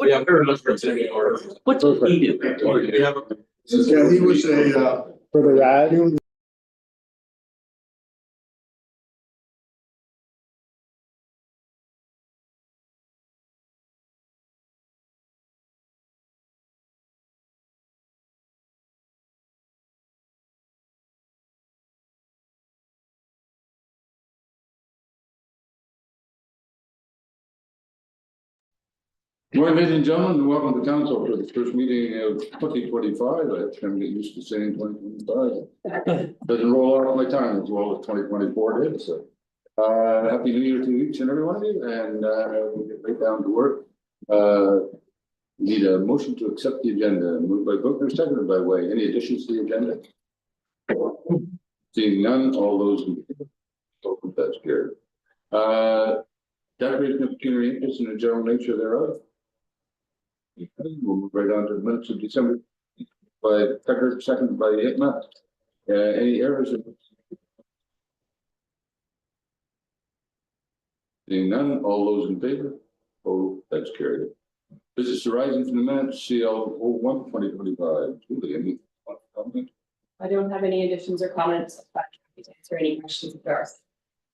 Yeah, very much for executive order. What did he do? Yeah, he was a, For the rad, well, ladies and gentlemen, welcome to council for the first meeting of 2025. I can get used to saying 2025. Doesn't roll off my tongue as well as 2024 did, so. Happy New Year to each and every one of you, and we'll get right down to work. Need a motion to accept the agenda, moved by Booker, seconded by Way. Any additions to the agenda? Seeing none, all those in favor, that's carried. Declaration of pecuniary interest in the general nature thereof. Okay, we'll move right on to the minutes of December by Tucker, seconded by Hitman. Any errors? Seeing none, all those in favor? Oh, that's carried. Business arising from the minutes, CL 01/2025. Julie, any comment? I don't have any additions or comments, but happy to answer any questions if there are.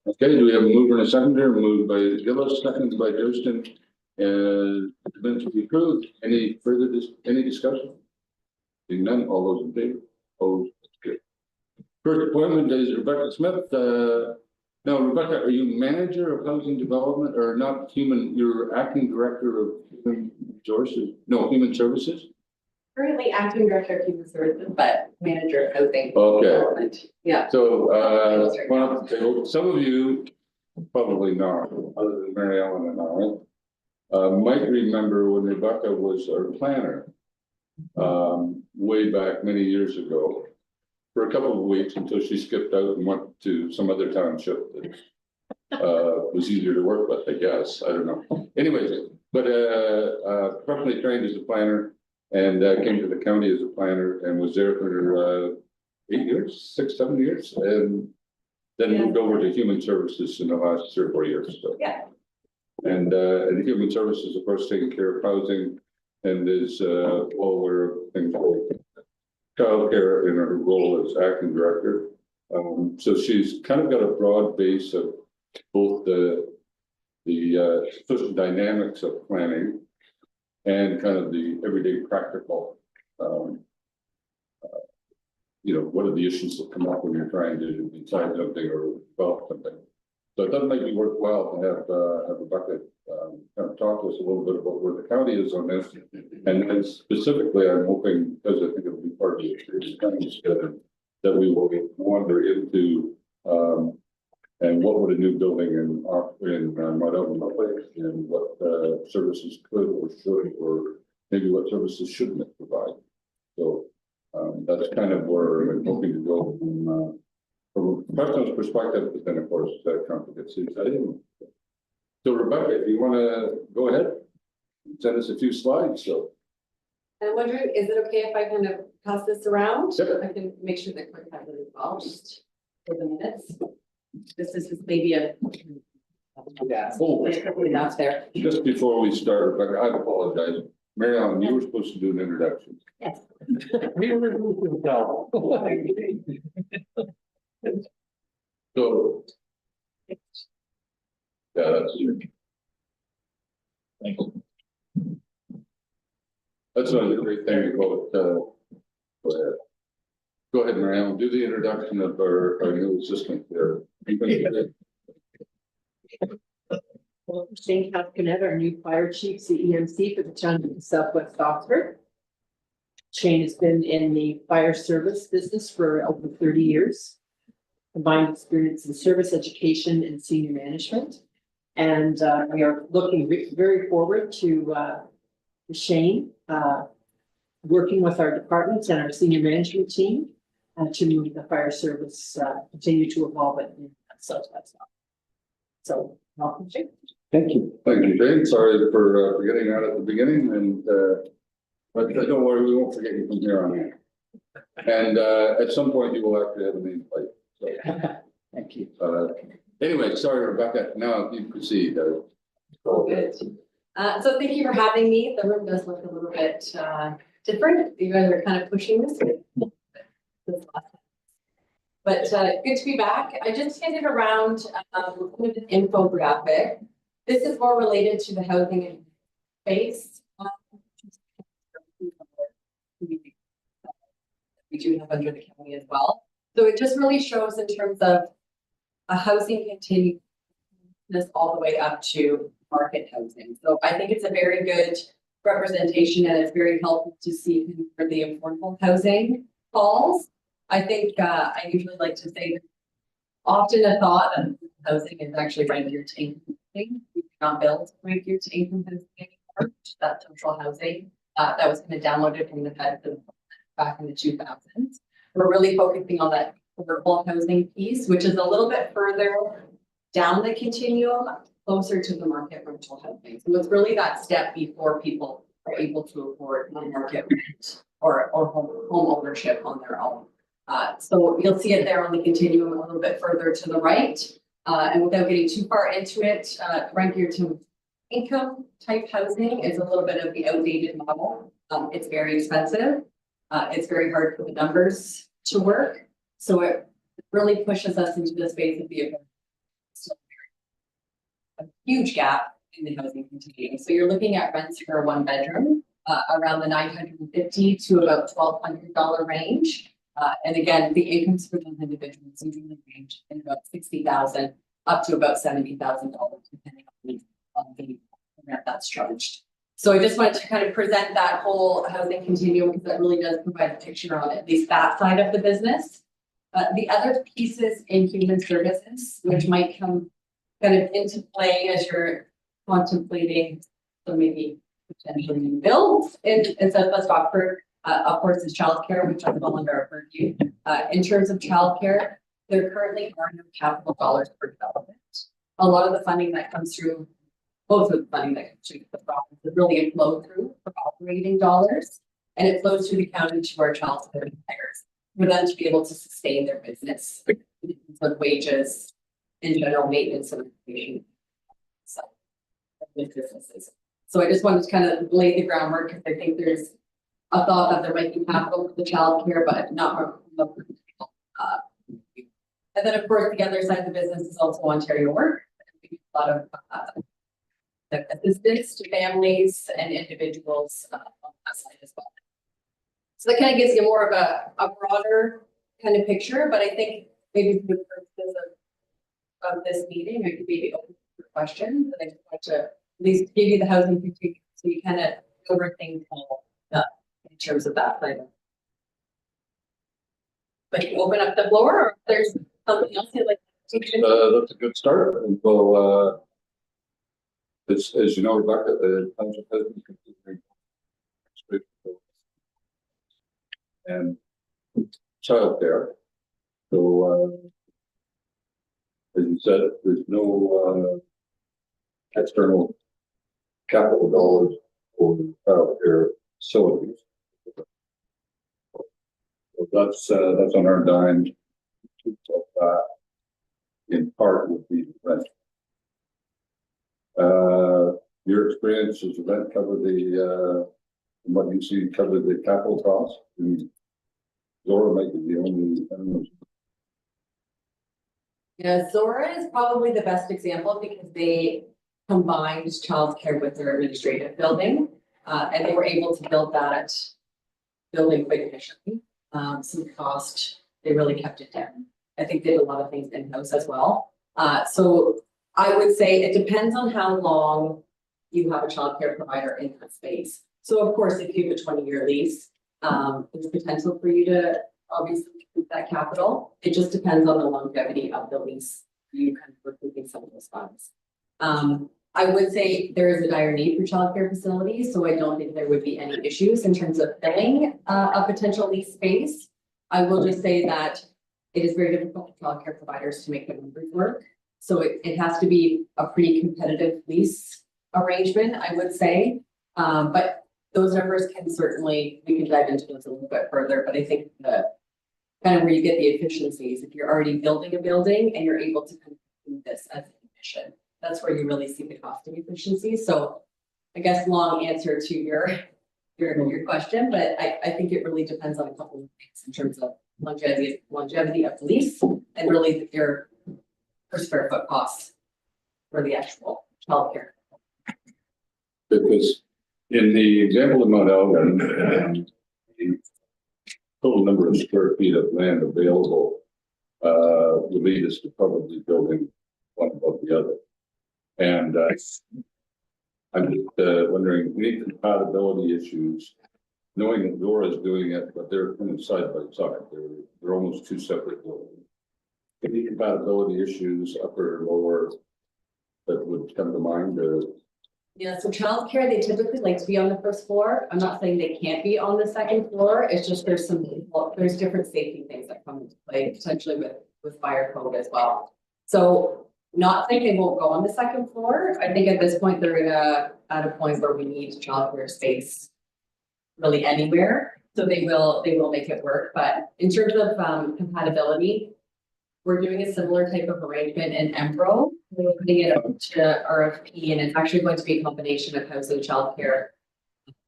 Okay, do we have a mover and a seconder? Moved by Gillis, seconded by Durston. The minutes to be approved. Any further, any discussion? Seeing none, all those in favor? Opposed? That's good. First appointment is Rebecca Smith. Now, Rebecca, are you manager of housing development or not human? You're acting director of human resources? No, human services? Currently acting director of human services, but manager of housing. Okay. Development. Yeah. So, well, some of you, probably not, other than Mary Ellen and I, might remember when Rebecca was our planner, way back many years ago, for a couple of weeks until she skipped out and went to some other township that was easier to work with, I guess. I don't know. Anyways, but professionally trained as a planner and came to the county as a planner and was there for 8 years, 6, 7 years, and then moved over to human services in the last 3 or 4 years. So. Yeah. And human services, of course, taking care of housing and is all aware of things like childcare in her role as acting director. So she's kind of got a broad base of both the social dynamics of planning and kind of the everyday practical, what are the issues that come up when you're trying to decide something or develop something. So it does make me worthwhile to have Rebecca kind of talk to us a little bit about where the county is on this. And then specifically, I'm hoping, because I think it'll be part of the experience coming together, that we will wander into and what would a new building in Mount Elgin look like, and what services could or should, or maybe what services shouldn't it provide. So that's kind of where I'm hoping to go from a professional's perspective, but then of course that complicates things. So Rebecca, if you want to go ahead, send us a few slides. So I'm wondering, is it okay if I kind of pass this around? Yep. I can make sure that Clerk has it as well, just for the minutes. This is just maybe a. Yeah. oh, Not there. just before we start, Rebecca, I apologize. Mary Ellen, you were supposed to do an introduction. Yes. So. Yeah, that's. Thank you. That's one of the great things about, go ahead, Mary Ellen, do the introduction of our new assistant there. Well, Shane Castanet, our new fire chief, CEMC for the town of Southwest Oxford. Shane has been in the fire service business for over 30 years. Combined experience in service education and senior management. And we are looking very forward to Shane working with our departments and our senior management team to move the fire service, continue to evolve it in Southwest. So, welcome, Shane. thank you. Thank you, Jane. Sorry for forgetting that at the beginning, and but don't worry, we won't forget you from here on in. And at some point, you will actually have a name plate. So, Thank you. anyway, sorry, Rebecca. Now you proceed. Oh, good. So thank you for having me. The room does look a little bit different. You guys are kind of pushing this. But good to be back. I just handed around kind of an infographic. This is more related to the housing space. We do have under the county as well. So it just really shows in terms of a housing continuum all the way up to market housing. So I think it's a very good representation and it's very helpful to see where the affordable housing falls. I think I usually like to say often a thought of housing is actually rent geared to income housing. We cannot build rent geared to income housing anymore. That's social housing that was kind of downloaded from the feds back in the 2000s. We're really focusing on that affordable housing piece, which is a little bit further down the continuum, closer to the market rental housing. So it's really that step before people are able to afford market rent or home ownership on their own. So you'll see it there on the continuum a little bit further to the right. And without getting too far into it, rent geared to income type housing is a little bit of the outdated model. It's very expensive. It's very hard for the numbers to work. So it really pushes us into the space of the a huge gap in the housing continuum. So you're looking at rents for a 1-bedroom around the $950 to about $1,200 range. And again, the incomes for those individuals usually range in about $60,000 up to about $70,000, depending on the rent that's charged. So I just wanted to kind of present that whole housing continuum because that really does provide a picture on at least that side of the business. The other pieces in human services, which might come kind of into play as you're contemplating, so maybe potentially new builds in Southwest Rockford, of course, is childcare, which I fall under our purview. In terms of childcare, there currently are no capital dollars for development. A lot of the funding that comes through, most of the funding that comes through the province is really a flow through for operating dollars, and it flows through the county to our childcare providers for them to be able to sustain their business, with wages, and general maintenance and operation. So, businesses. So I just wanted to kind of lay the groundwork because I think there's a thought that there might be capital for the childcare, but not for people. And then, of course, the other side of the business is also Ontario Work. A lot of assistance to families and individuals on that side as well. So that kind of gives you more of a broader kind of picture, but I think maybe for the purposes of this meeting, it could be open for questions. And I just want to at least give you the housing continuum so you kind of overthink in terms of that side. But you open up the floor, or if there's something else you'd like to teach. That's a good start. And we'll, as you know, Rebecca, the township has been considering and childcare. So, as you said, there's no external capital dollars for childcare facilities. So that's on our dime. In part would be rent. Your experience as rent cover the what you see cover the capital costs. Zora might be the only. Yeah, Zora is probably the best example because they combined childcare with their administrative building, and they were able to build that building quite efficiently. So the cost, they really kept it down. I think they did a lot of things in-house as well. So I would say it depends on how long you have a childcare provider in that space. So of course, if you have a 20-year lease, there's potential for you to obviously keep that capital. It just depends on the longevity of the lease. You kind of recouping some of those funds. I would say there is a dire need for childcare facilities, so I don't think there would be any issues in terms of filling a potential lease space. I will just say that it is very difficult for childcare providers to make the numbers work. So it has to be a pretty competitive lease arrangement, I would say. But those numbers can certainly, we can dive into those a little bit further, but I think the kind of where you get the efficiencies, if you're already building a building and you're able to kind of do this as an admission, that's where you really see the costing efficiency. So I guess, long answer to your question, but I think it really depends on a couple of things in terms of longevity of the lease and really your per square foot costs for the actual childcare. Because in the example of Mount Elgin, the total number of square feet of land available would lead us to probably building one above the other. And I'm just wondering, any compatibility issues, knowing that Dora's doing it, but they're kind of side by side, they're almost two separate buildings. Any compatibility issues, upper or lower, that would come to mind, or? Yeah, so childcare, they typically like to be on the first floor. I'm not saying they can't be on the second floor. It's just there's different safety things that come into play, potentially with fire code as well. So not saying they won't go on the second floor. I think at this point, they're at a point where we need childcare space really anywhere. So they will make it work. But in terms of compatibility, we're doing a similar type of arrangement in Embro. We're putting it up to RFP, and it's actually going to be a combination of housing, childcare,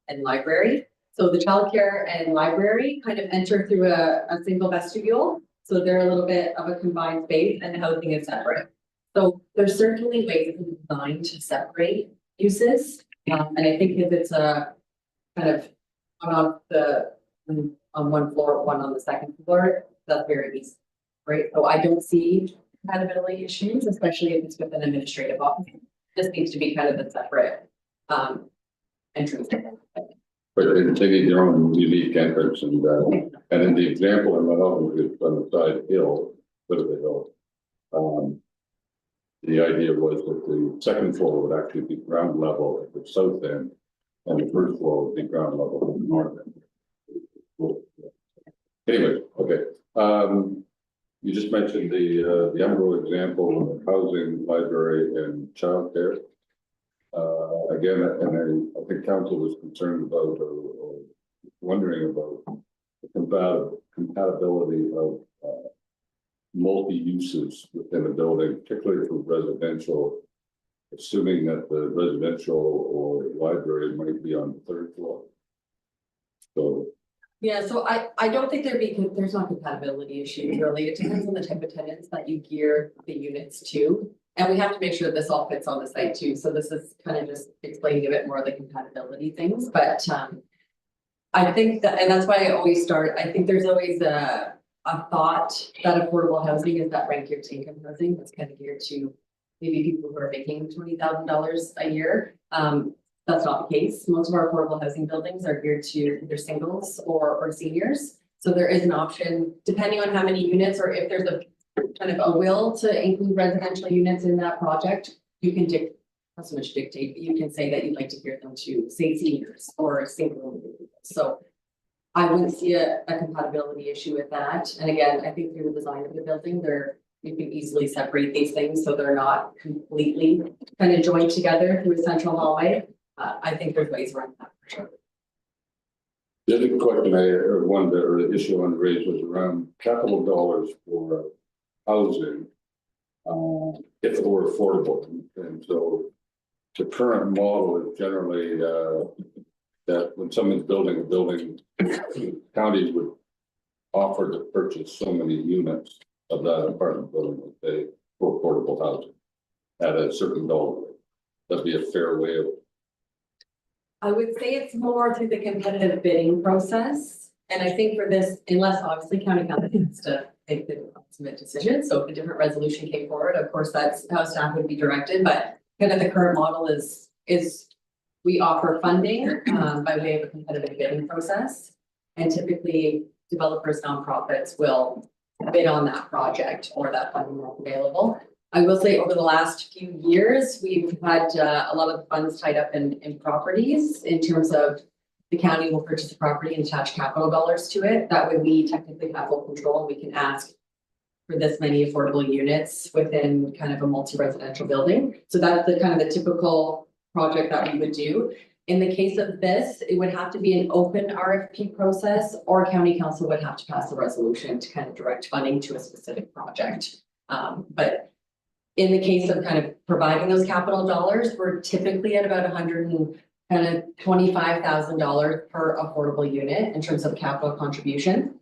and library. So the childcare and library kind of enter through a single vestibule. So they're a little bit of a combined space, and housing is separate. So there's certainly ways in design to separate uses. And I think if it's a kind of on one floor, one on the second floor, that's very easy. Right, so I don't see compatibility issues, especially if it's with an administrative office. This needs to be kind of a separate entrance. But they need their own unique entrance, and in the example in my home, it's on the side hill, bit of a hill. The idea was that the second floor would actually be ground level at the south end, and the first floor would be ground level at the north end. Anyway, okay. You just mentioned the Embro example of housing, library, and childcare. Again, and I think council was concerned about or wondering about the compatibility of multi-uses within a building, particularly for residential, assuming that the residential or library might be on the third floor. So. Yeah, so I don't think there's not compatibility issues really. It depends on the type of tenants that you gear the units to. And we have to make sure that this all fits on the site too. So this is kind of just explaining a bit more of the compatibility things, but I think that, and that's why I always start, I think there's always a thought that affordable housing is that rent geared to income housing that's kind of geared to maybe people who are making $20,000 a year. That's not the case. Most of our affordable housing buildings are geared to either singles or seniors. So there is an option, depending on how many units, or if there's a kind of a will to include residential units in that project, you can not so much dictate, but you can say that you'd like to gear them to, say, seniors or single individuals. So I wouldn't see a compatibility issue with that. And again, I think through the design of the building, you can easily separate these things so they're not completely kind of joined together through a central hallway. I think there's ways around that for sure. The other question or the issue I wanted to raise was around capital dollars for housing, if it were affordable. And so the current model is generally that when someone's building a building, counties would offer to purchase so many units of that apartment building for affordable housing at a certain dollar rate. That'd be a fair way of. I would say it's more through the competitive bidding process. And I think for this, unless obviously county council has to make the ultimate decision. So if a different resolution came forward, of course, that's how staff would be directed. But kind of the current model is we offer funding by way of a competitive bidding process. And typically developers, nonprofits will bid on that project or that funding that's available. I will say over the last few years, we've had a lot of the funds tied up in properties in terms of the county will purchase a property and attach capital dollars to it. That way we technically have full control and we can ask for this many affordable units within kind of a multi-residential building. So that's the kind of the typical project that we would do. In the case of this, it would have to be an open RFP process, or county council would have to pass a resolution to kind of direct funding to a specific project. But in the case of kind of providing those capital dollars, we're typically at about kind of $25,000 per affordable unit in terms of capital contribution.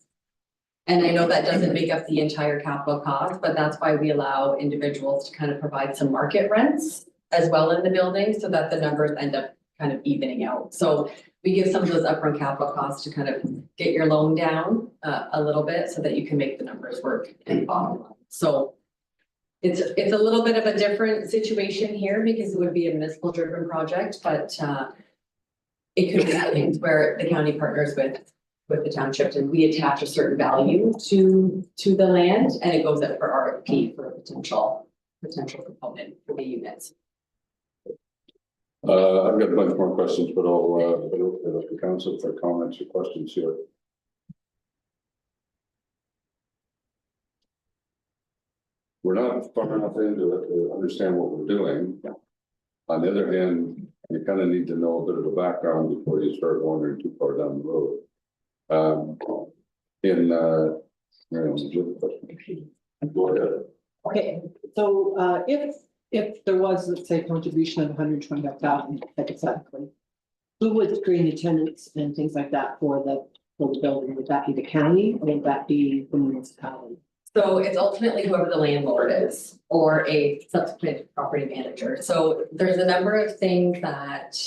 And I know that doesn't make up the entire capital cost, but that's why we allow individuals to kind of provide some market rents as well in the building so that the numbers end up kind of evening out. So we give some of those upfront capital costs to kind of get your loan down a little bit so that you can make the numbers work and bottom line. So it's a little bit of a different situation here because it would be a municipal driven project, but it could be things where the county partners with the township and we attach a certain value to the land and it goes up for RFP for a potential component for the units. I've got a bunch more questions, but I'll let the council for comments or questions here. We're not far enough into it to understand what we're doing. On the other hand, you kind of need to know a bit of the background before you start wandering too far down the road. Go ahead. Okay, so if there was, let's say, a contribution of 125,000 hypothetically, who would screen the tenants and things like that for the building? Would that be the county or would that be the municipality? So it's ultimately whoever the landlord is or a subsequent property manager. So there's a number of things that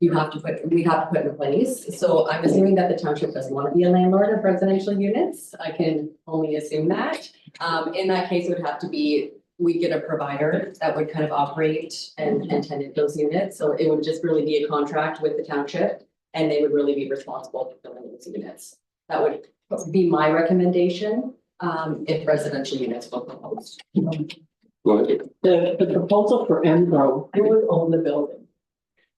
we have to put in place. So I'm assuming that the township doesn't want to be a landlord of residential units. I can only assume that. In that case, it would have to be, we get a provider that would kind of operate and tenant those units. So it would just really be a contract with the township and they would really be responsible for filling those units. That would be my recommendation. If residential units were proposed. Go ahead. The proposal for MGRO, who would own the building?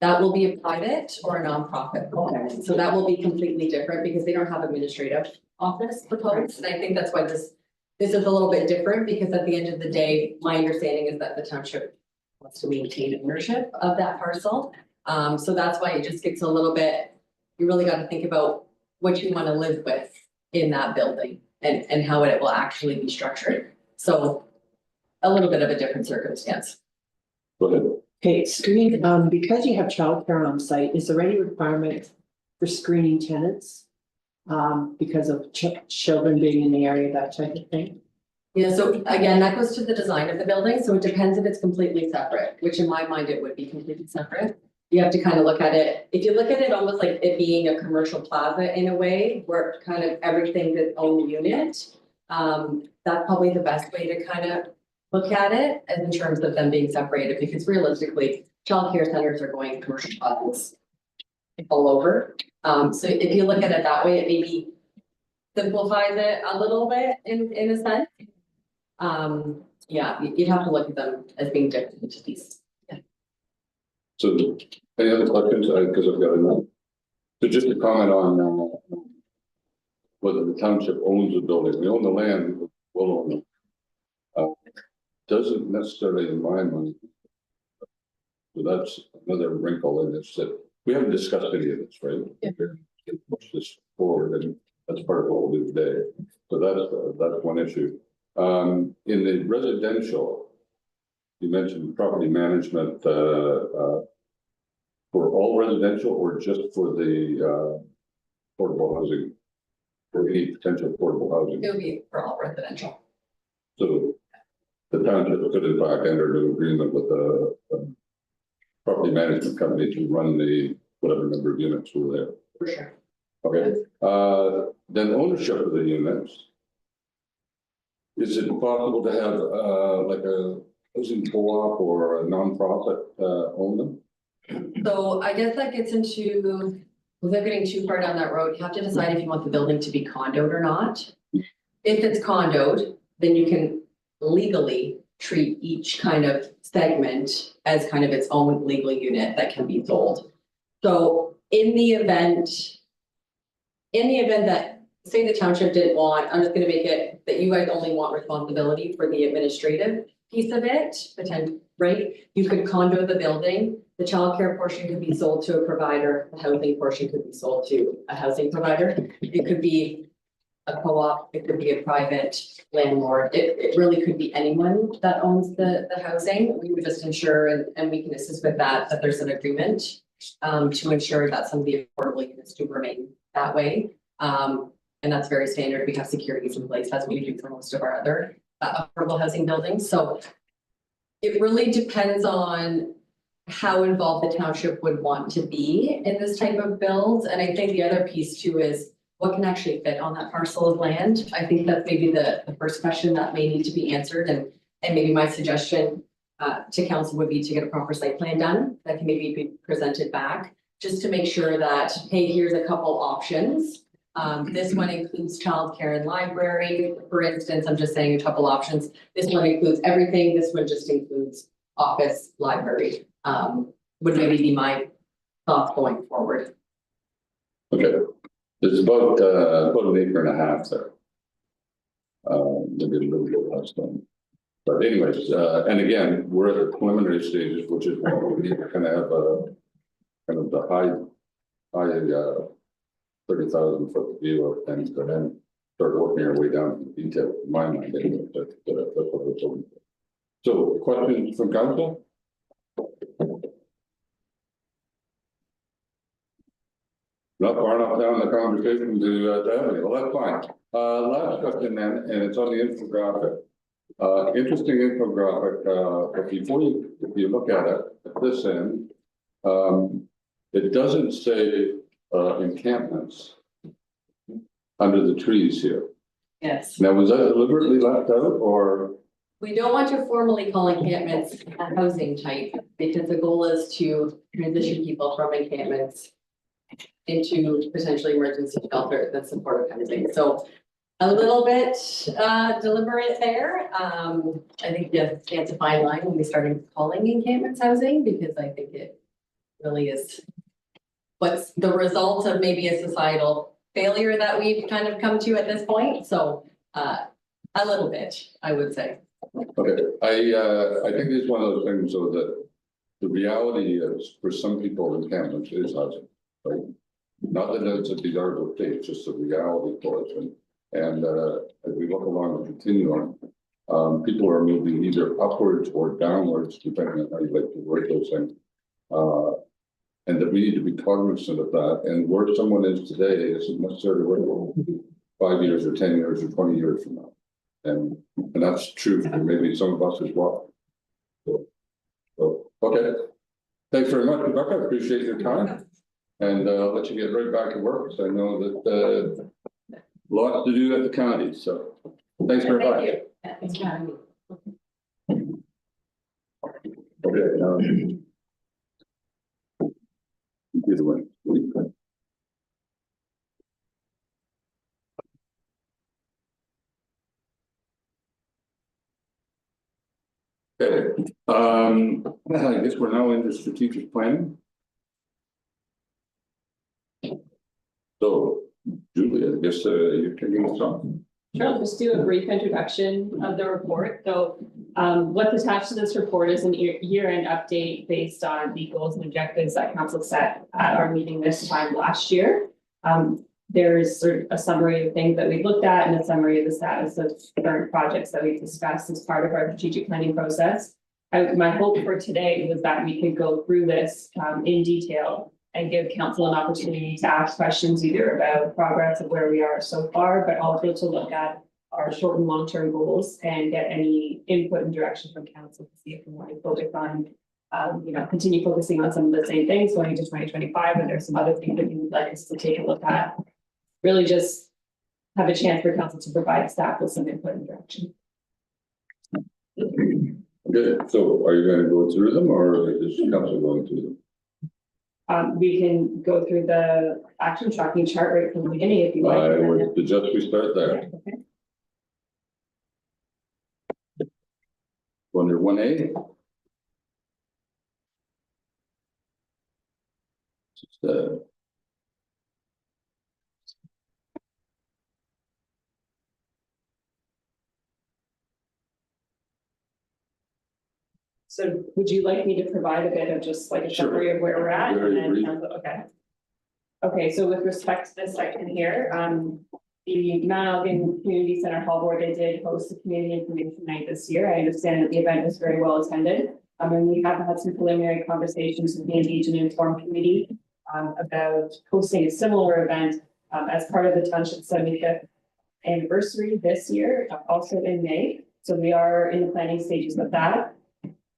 That will be a private or a nonprofit component. So that will be completely different because they don't have administrative office proposed. And I think that's why this is a little bit different because at the end of the day, my understanding is that the township wants to maintain ownership of that parcel. So that's why it just gets a little bit, you really got to think about what you want to live with in that building. And how it will actually be structured. So a little bit of a different circumstance. Go ahead. Okay, screen, because you have childcare on site, is there any requirement for screening tenants? Because of children being in the area, that type of thing? Yeah, so again, that goes to the design of the building. So it depends if it's completely separate, which in my mind, it would be completely separate. You have to kind of look at it. If you look at it almost like it being a commercial plaza in a way where kind of everything's its own unit. That's probably the best way to kind of look at it in terms of them being separated, because realistically, childcare centers are going commercial plazas all over. So if you look at it that way, it maybe simplifies it a little bit in a sense. Yeah, you'd have to look at them as being different entities. So any other questions? Because I've got enough. So just to comment on whether the township owns the building, we own the land, we'll own it. Doesn't necessarily in my mind. So that's another wrinkle in this that we haven't discussed any of this, right? Yeah. Push this forward and that's part of what we'll do today. So that's one issue. In the residential, you mentioned property management for all residential or just for the affordable housing, for any potential affordable housing? It would be for all residential. So the township could in fact enter into agreement with the property management company to run the whatever number of units were there. For sure. Okay, then ownership of the units. Is it possible to have like a housing co-op or a nonprofit own them? So I guess that gets into, without getting too far down that road, you have to decide if you want the building to be condoed or not. If it's condoed, then you can legally treat each kind of segment as kind of its own legal unit that can be sold. So in the event that, say the township didn't want, I'm just gonna make it that you guys only want responsibility for the administrative piece of it, right? You could condo the building, the childcare portion could be sold to a provider, the housing portion could be sold to a housing provider. It could be a co-op, it could be a private landlord. It really could be anyone that owns the housing. We would just ensure, and we can assist with that there's an agreement to ensure that some of the affordable units do remain that way. And that's very standard. We have securities in place as we do for most of our other affordable housing buildings. So it really depends on how involved the township would want to be in this type of build. And I think the other piece too is what can actually fit on that parcel of land. I think that's maybe the first question that may need to be answered. And maybe my suggestion to council would be to get a proper site plan done that can maybe be presented back, just to make sure that, hey, here's a couple options. This one includes childcare and library, for instance. I'm just saying a couple options. This one includes everything. This one just includes office, library. Would maybe be my thoughts going forward. Okay, there's about an acre and a half there. Maybe a little bit less than. But anyways, and again, we're at the preliminary stages, which is what we kind of have a kind of the high 30,000 foot view of things, but then start working our way down to the detail. In my mind, anyway, that's what we're talking about. So, questions from council? Not far enough down the conversation to have any. Well, that's fine. Last question then, and it's on the infographic. Interesting infographic, but before if you look at it at this end, it doesn't say encampments under the trees here. Yes. Now, was that deliberately left out, or? We don't want to formally call encampments a housing type because the goal is to transition people from encampments into potentially emergency shelter that's supportive housing. So a little bit deliberate there. I think you have to a fine line when we started calling encampments housing, because I think it really is what's the result of maybe a societal failure that we've kind of come to at this point. So a little bit, I would say. Okay, I think it's one of those things so that the reality is for some people encampments is housing, right? Not that it's a desirable state, it's just a reality for us. And as we look along the continuum, people are moving either upwards or downwards, depending on how you like to word those things. And that we need to be cognizant of that. And where someone is today isn't necessarily where they will be 5 years or 10 years or 20 years from now. And that's true for maybe some of us as well. So okay. Thanks very much, Rebecca. I appreciate your time. And I'll let you get right back to work, because I know that lots to do at the county. So thanks very much. Thank you. Thanks for having me. Okay. Either way. Okay, I guess we're now into strategic planning. So, Julie, I guess you're taking us on. Sure, I'll just do a brief introduction of the report. So what's attached to this report is an year-end update based on the goals and objectives that council set at our meeting this time last year. There's sort of a summary of things that we looked at and a summary of the status of current projects that we've discussed as part of our strategic planning process. My hope for today was that we could go through this in detail and give council an opportunity to ask questions either about progress of where we are so far, but also to look at our short and long-term goals and get any input and direction from council to see if we want to focus on, continue focusing on some of the same things going into 2025, and there's some other things that you would like us to take a look at. Really just have a chance for council to provide staff with some input and direction. Okay, so are you going to go through them, or is council going through them? We can go through the action tracking chart right from the beginning if you like. I would suggest we start there. Okay. Under 1A. Just, So would you like me to provide a bit of just like a Sure. summary of where we're at? Very And then brief. okay. Okay, so with respect to this section here, the Mount Elgin Community Center Hall Board, they did host a community information night this year. I understand that the event was very well attended. And we have had some preliminary conversations with the Engage and Inform Committee about hosting a similar event as part of the township 75th anniversary this year, also in May. So we are in the planning stages of that.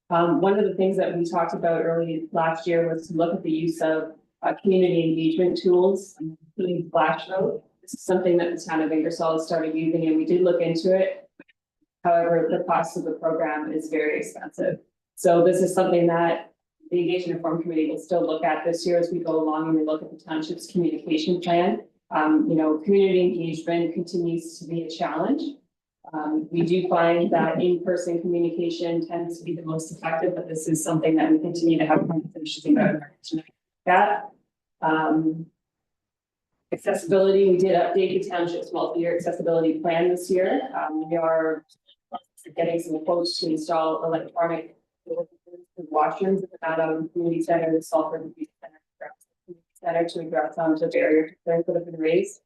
One of the things that we talked about early last year was to look at the use of community engagement tools, including Flashnote. This is something that the town of Ingersoll has started using, and we did look into it. However, the cost of the program is very expensive. So this is something that the Engage and Inform Committee will still look at this year as we go along and we look at the township's communication plan. Community engagement continues to be a challenge. We do find that in-person communication tends to be the most effective, but this is something that we continue to have conversations about. Accessibility, we did update the township's multi-year accessibility plan this year. We are getting some quotes to install electronic washrooms at the Madam Community Center, the Salford Community Center to address some of the barrier concerns that have been raised.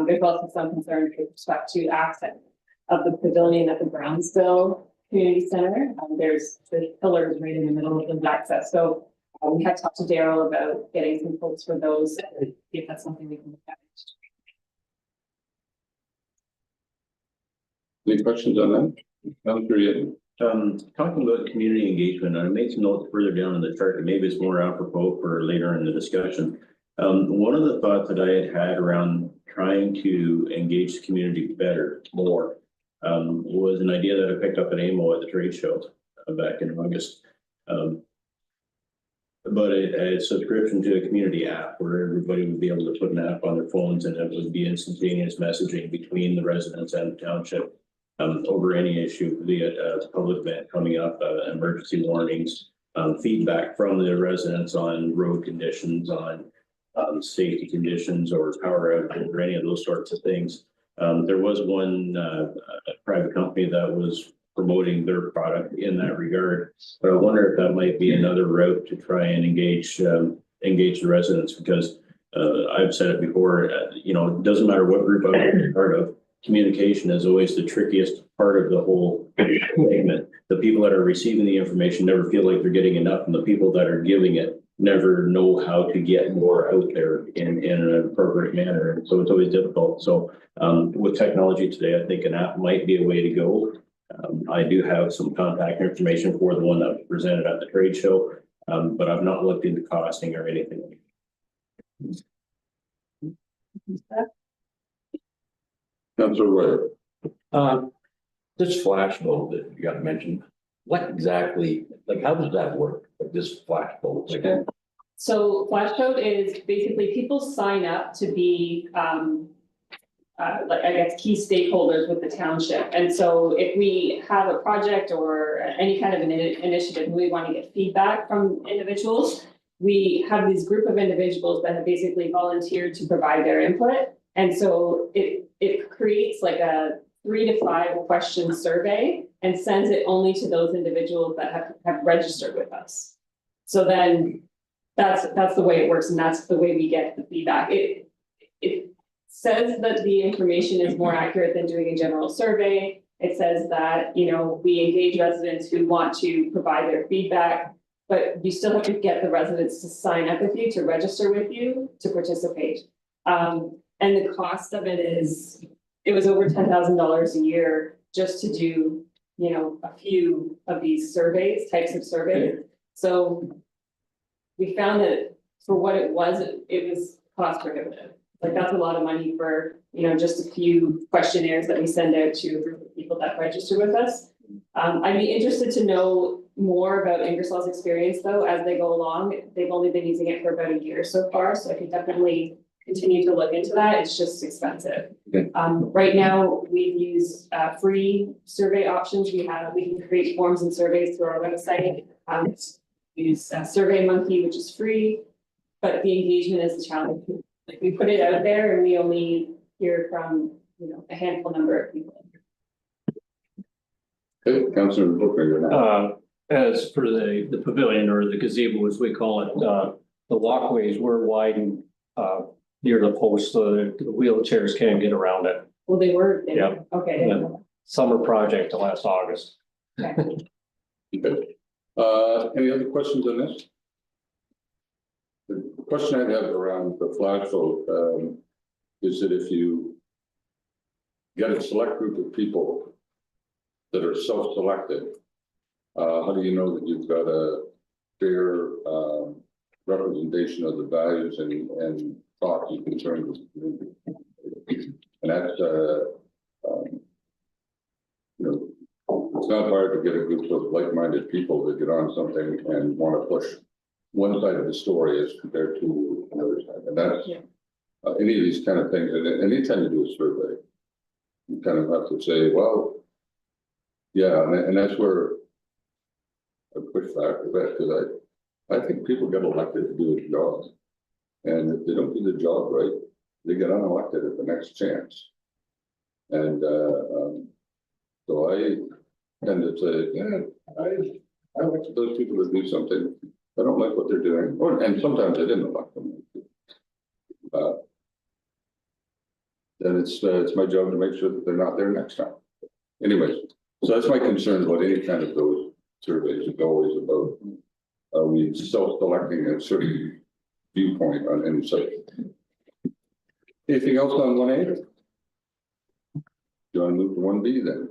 There's also some concern with respect to access of the pavilion at the Brownsville Community Center. There's the pillars right in the middle of the access. So we had talked to Daryl about getting some quotes for those, if that's something we can look at. Any questions on that? Councillor Yedlin? Talking about community engagement, I made some notes further down in the chart, and maybe it's more apropos for later in the discussion. One of the thoughts that I had around trying to engage the community better, more, was an idea that I picked up at AMO at the trade show back in August. But a subscription to a community app where everybody would be able to put an app on their phones and it would be instantaneous messaging between the residents and the township over any issue, be it a public event coming up, emergency warnings, feedback from the residents on road conditions, on safety conditions or power outage or any of those sorts of things. There was one private company that was promoting their product in that regard, but I wonder if that might be another route to try and engage the residents, because I've said it before, it doesn't matter what group I'm part of, communication is always the trickiest part of the whole segment. The people that are receiving the information never feel like they're getting enough, and the people that are giving it never know how to get more out there in an appropriate manner. And so it's always difficult. So with technology today, I think an app might be a way to go. I do have some contact information for the one that was presented at the trade show, but I've not looked into costing or anything. Councillor Royer? This flash bulb that you got mentioned, what exactly, like, how does that work? Like this flash bulb? Like, So Flashcode is basically people sign up to be key stakeholders with the township. And so if we have a project or any kind of an initiative, we want to get feedback from individuals. We have this group of individuals that have basically volunteered to provide their input. And so it creates like a 3 to 5 question survey and sends it only to those individuals that have registered with us. So then that's the way it works, and that's the way we get the feedback. It says that the information is more accurate than doing a general survey. It says that, we engage residents who want to provide their feedback, but you still have to get the residents to sign up with you, to register with you, to participate. And the cost of it was over $10,000 a year just to do, a few of these types of surveys. So we found that for what it was cost prohibitive. Like, that's a lot of money for, just a few questionnaires that we send out to a group of people that register with us. I'd be interested to know more about Ingersoll's experience though, as they go along. They've only been using it for about a year so far, so I could definitely continue to look into that. It's just expensive. Okay. Right now, we've used free survey options. We can create forms and surveys through our website. Use SurveyMonkey, which is free, but the engagement is the challenge. Like, we put it out there and we only hear from, a handful number of people. Okay, Councillor Booker. As for the pavilion, or the gazebo as we call it, the walkways were widened near the post so that the wheelchairs can't get around it. Well, they were. Yep. Okay. Yeah. Summer project last August. Okay. Okay. Any other questions on this? The question I have around the flash vote, is that if you get a select group of people that are self-selected, how do you know that you've got a fair, representation of the values and thoughts and concerns of the community? And that's, you know, it's not hard to get a group of like-minded people that get on something and want to push one side of the story as compared to another side. And that's any of these kind of things. And anytime you do a survey, you kind of have to say, well, yeah, and that's where I push back a bit, because I think people get elected to do a job. And if they don't do the job right, they get unelected at the next chance. And so I tend to say, yeah, I like those people to do something. I don't like what they're doing, and sometimes I didn't elect them. Then it's my job to make sure that they're not there next time. Anyways, so that's my concern about any kind of those surveys. It's always about, are we self-selecting a certain viewpoint on any subject? Anything else on 1A? Do you want to move to 1B then?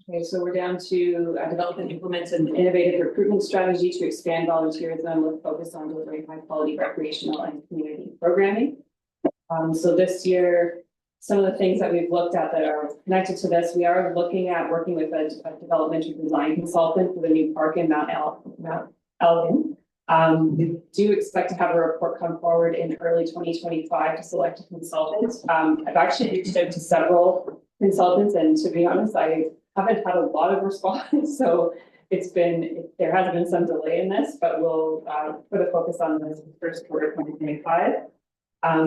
Okay, so we're down to develop and implement an innovative recruitment strategy to expand volunteerism with focus on delivering high quality recreational and community programming. So this year, some of the things that we've looked at that are connected to this, we are looking at working with a developmental design consultant for the new park in Mount Elgin. We do expect to have a report come forward in early 2025 to select a consultant. I've actually reached out to several consultants, and to be honest, I haven't had a lot of response, so there has been some delay in this, but we'll put a focus on this first quarter 2025.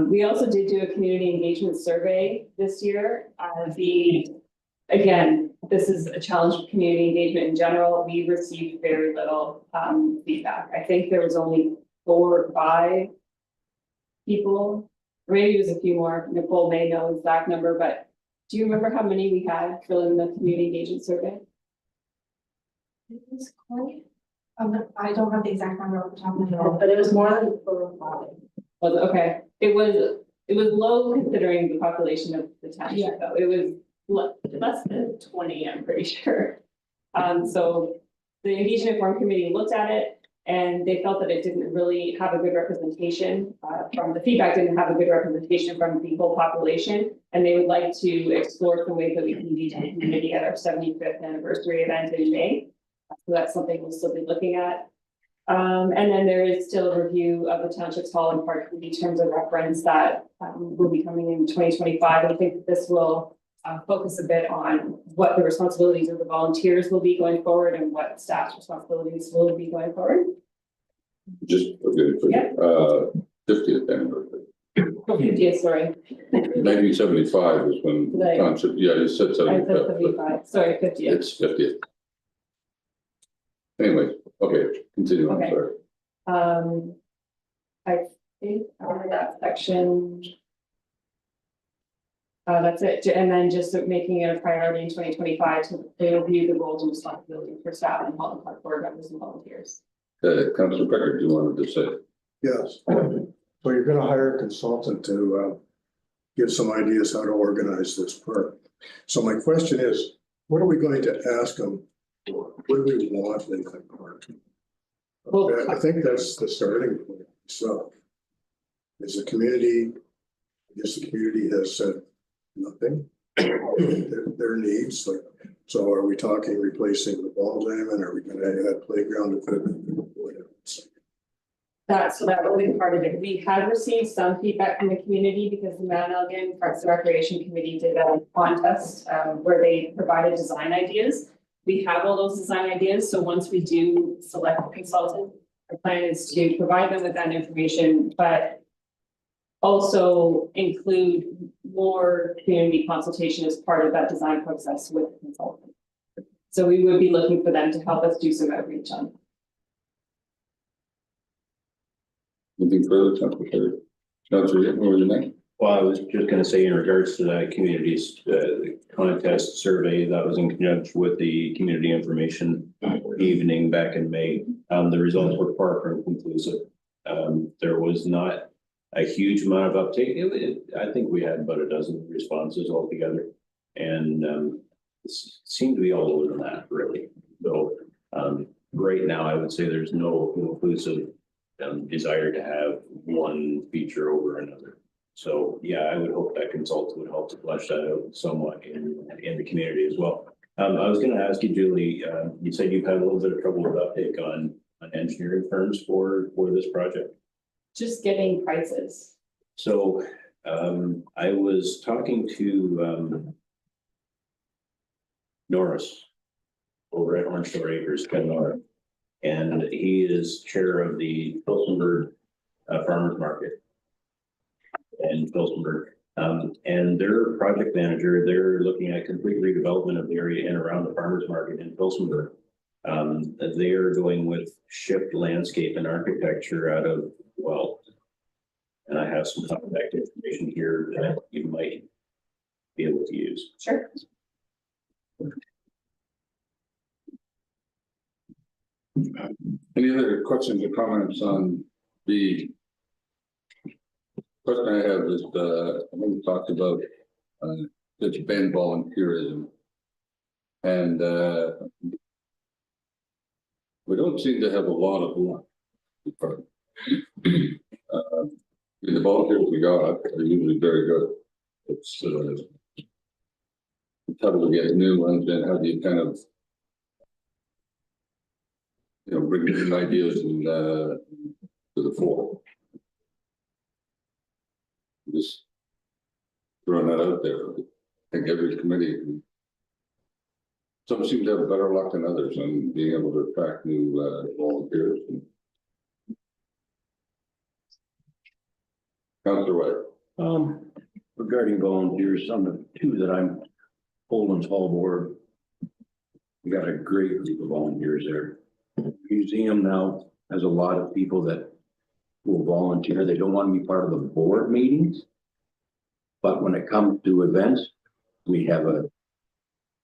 We also did do a community engagement survey this year. Again, this is a challenge with community engagement in general. We received very little feedback. I think there was only 4 or 5 people, or maybe it was a few more. Nicole may know the exact number, but do you remember how many we had filling the community engagement survey? It was quite, I don't have the exact number off the top of my head, but it was more than 4 or 5. Was it? Okay, it was low considering the population of the township, though. It was less than 20, I'm pretty sure. So the Engagement Forum Committee looked at it and they felt that it didn't really have a good representation from the feedback, didn't have a good representation from the whole population. And they would like to explore some ways that we can engage the community at our 75th anniversary event in May. So that's something we'll still be looking at. And then there is still a review of the Township's Hall and Park Committee terms of reference that will be coming in 2025. And I think that this will focus a bit on what the responsibilities of the volunteers will be going forward and what staff's responsibilities will be going forward. Just Yep. 50th anniversary. 50th, sorry. 1975 is when the Right. township, yeah, you said I said 75. 75, sorry, 50th. It's 50th. Anyway, okay, continue, I'm Okay. sorry. I think out of that section. That's it, and then just making it a priority in 2025 to review the roles and responsibilities for staff and Hall and Park board members and volunteers. Councilor Becker, you wanted to say? Yes, so you're gonna hire a consultant to give some ideas how to organize this park. So my question is, what are we going to ask them for? What do we want in that park? Well, I think that's the starting point. So is the community, I guess the community has said nothing. Their needs, like, so are we talking replacing the ball diamond? Are we gonna add playground equipment? Whatever. So that will be part of it. We have received some feedback from the community because the Mount Elgin Parks and Recreation Committee did a contest where they provided design ideas. We have all those design ideas, so once we do select a consultant, our plan is to provide them with that information, but also include more community consultation as part of that design process with the consultant. So we would be looking for them to help us do some outreach on. Anything further, Councilor? Councilor, what was your name? Well, I was just gonna say in regards to that community's contest survey, that was in conjunction with the community information evening back in May. The results were far from conclusive. There was not a huge amount of uptake. I think we had about a dozen responses altogether. And it seemed to be all over the map, really. So right now, I would say there's no conclusive desire to have one feature over another. So, yeah, I would hope that consultant would help to flesh that out somewhat in the community as well. I was gonna ask you, Julie, you said you've had a little bit of trouble with uptake on engineering firms for this project. Just getting prices. So, I was talking to Norris over at Orange Shore Acres, Ken Norris, and he is chair of the Pilsenberg Farmers Market in Pilsenberg. And their project manager, they're looking at complete redevelopment of the area in around the farmers market in Pilsenberg. They are going with Shift Landscape and Architecture out of, well, and I have some contact information here that you might be able to use. Sure. Any other questions or comments on the question I have is, I think we talked about, it's band volunteerism. And, we don't seem to have a lot of luck. The volunteers we got are usually very good. It's how do we get new ones and how do you kind of, bring new ideas and, to the fore? Just throwing that out there. I think every committee, some seem to have better luck than others on being able to attract new volunteers. Councilor White. Regarding volunteers, on the two that I'm Poland's Hall Board, we got a great group of volunteers there. Museum now has a lot of people that will volunteer. They don't want to be part of the board meetings. But when it comes to events, we have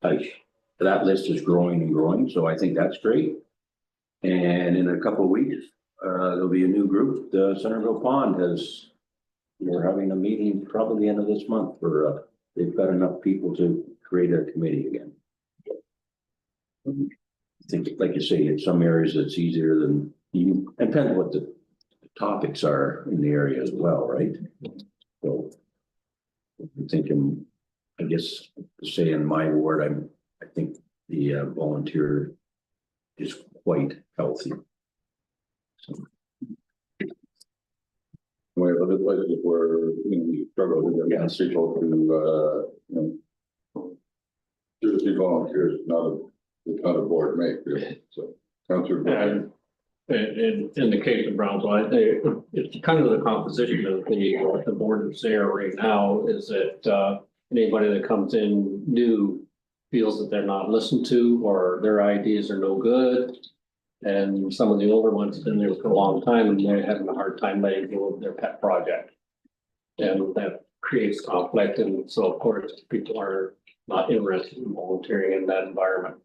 that list is growing and growing. So I think that's great. And in a couple of weeks, there'll be a new group. The Centerville Pond we're having a meeting probably the end of this month for, they've got enough people to create a committee again. I think, like you say, in some areas it's easier than you, depends what the topics are in the area as well, right? So I'm thinking, I guess, say in my ward, I think the volunteer is quite healthy. So. We have other places where, we struggle with against people who, 2 or 3 volunteers, it's not a board make, really. So, Councilor. And in the case of Brownsville, it's kind of the composition of the board that's there right now is that anybody that comes in new feels that they're not listened to or their ideas are no good. And some of the older ones have been there for a long time and they're having a hard time letting go of their pet project. And that creates conflict. And so of course, people are not interested in volunteering in that environment.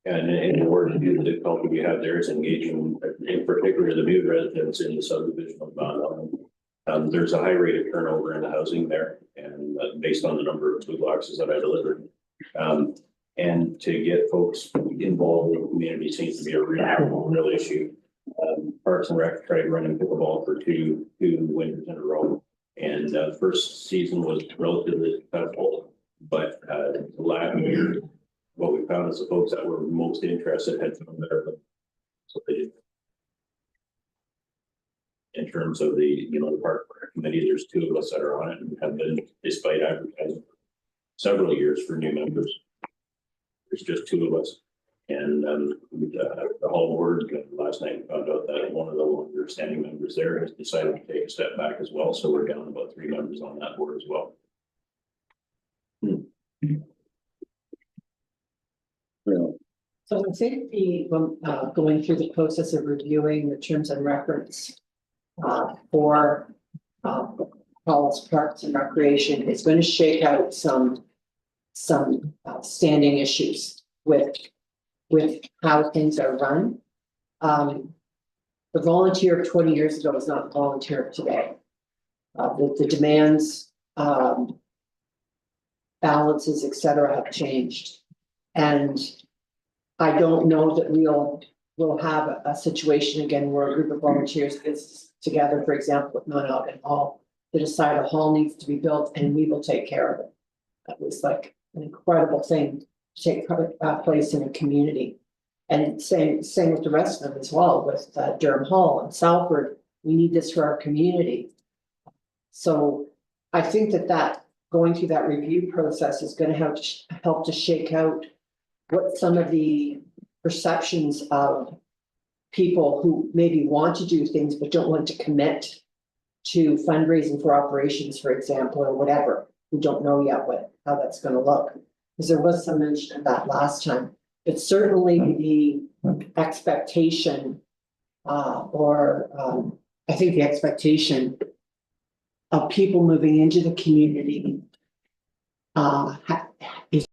And in order to do the difficulty we have there is engaging, in particular, the new residents in the subdivision of Mount Ellen. There's a high rate of turnover in the housing there, and based on the number of blue boxes that I delivered. And to get folks involved in the community seems to be a real issue. Parks and Rec tried running pickleball for two winters in a row, and the first season was relatively successful, but last year, what we found is the folks that were most interested had found better. So they did. In terms of the park committee, there's 2 of us that are on it and have been, despite advertising several years for new members. There's just 2 of us. And the whole board last night found out that one of the longer standing members there has decided to take a step back as well. So we're down about 3 members on that board as well. So I think going through the process of reviewing the terms and reference for Paul's Parks and Recreation is going to shake out some standing issues with how things are run. The volunteer of 20 years ago is not the volunteer of today. The demands, balances, et cetera, have changed. And I don't know that we'll have a situation again where a group of volunteers gets together, for example, at Mount Ogden Hall, to decide a hall needs to be built and we will take care of it. That was like an incredible thing to take place in a community. And same with the rest of them as well, with Durham Hall and Salford. We need this for our community. So I think that going through that review process is going to help to shake out what some of the perceptions of people who maybe want to do things but don't want to commit to fundraising for operations, for example, or whatever. We don't know yet how that's going to look, because there was some mention of that last time. But certainly the expectation, I think the expectation of people moving into the community is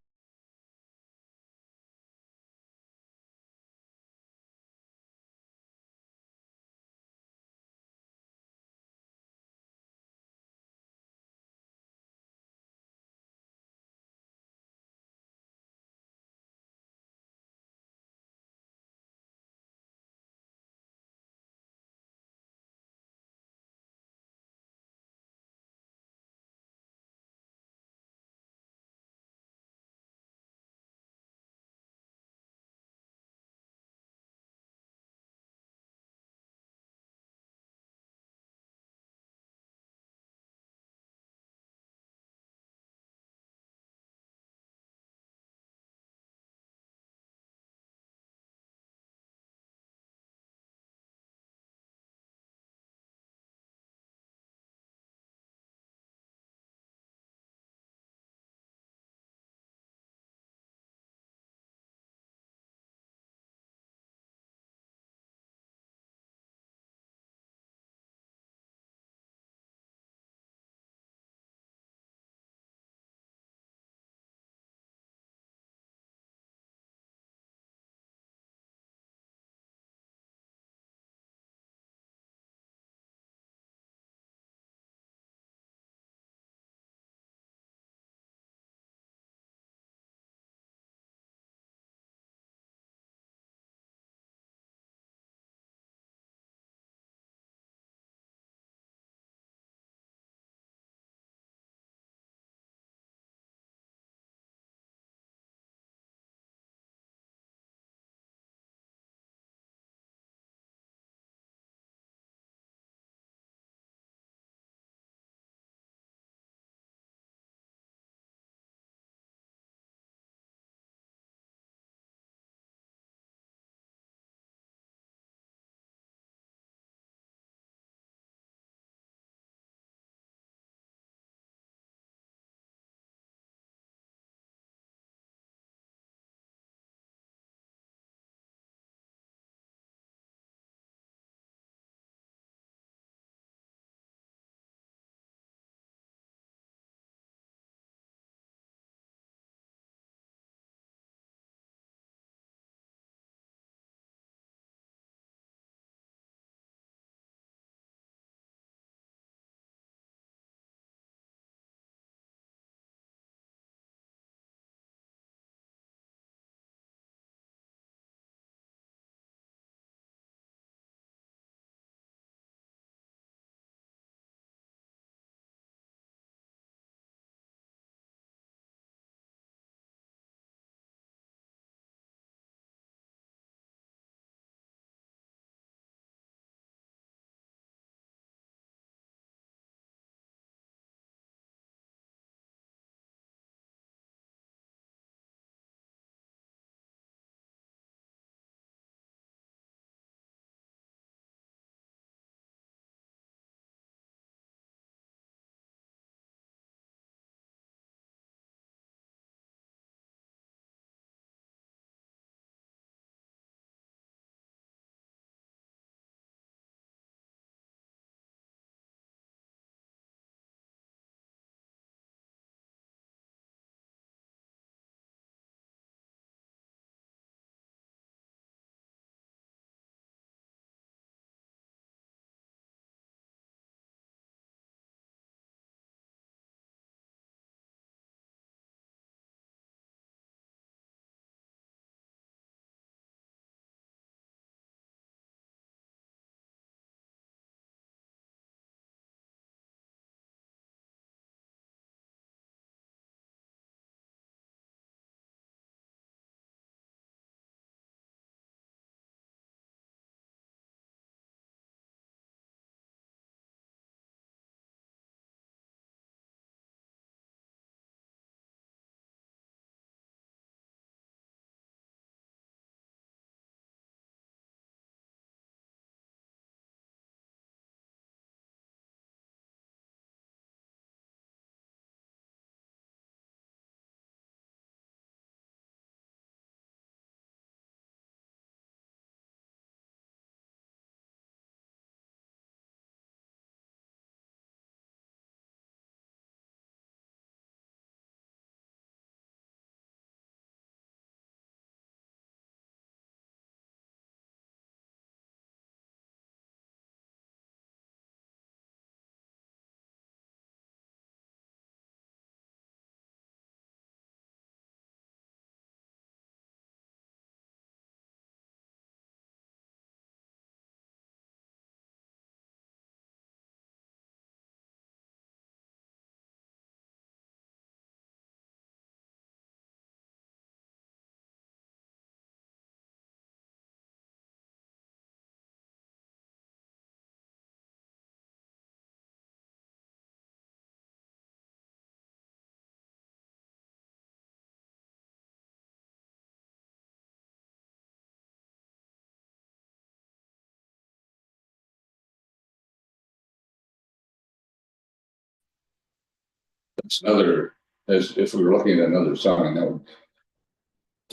It's another, as if we were looking at another sign, that would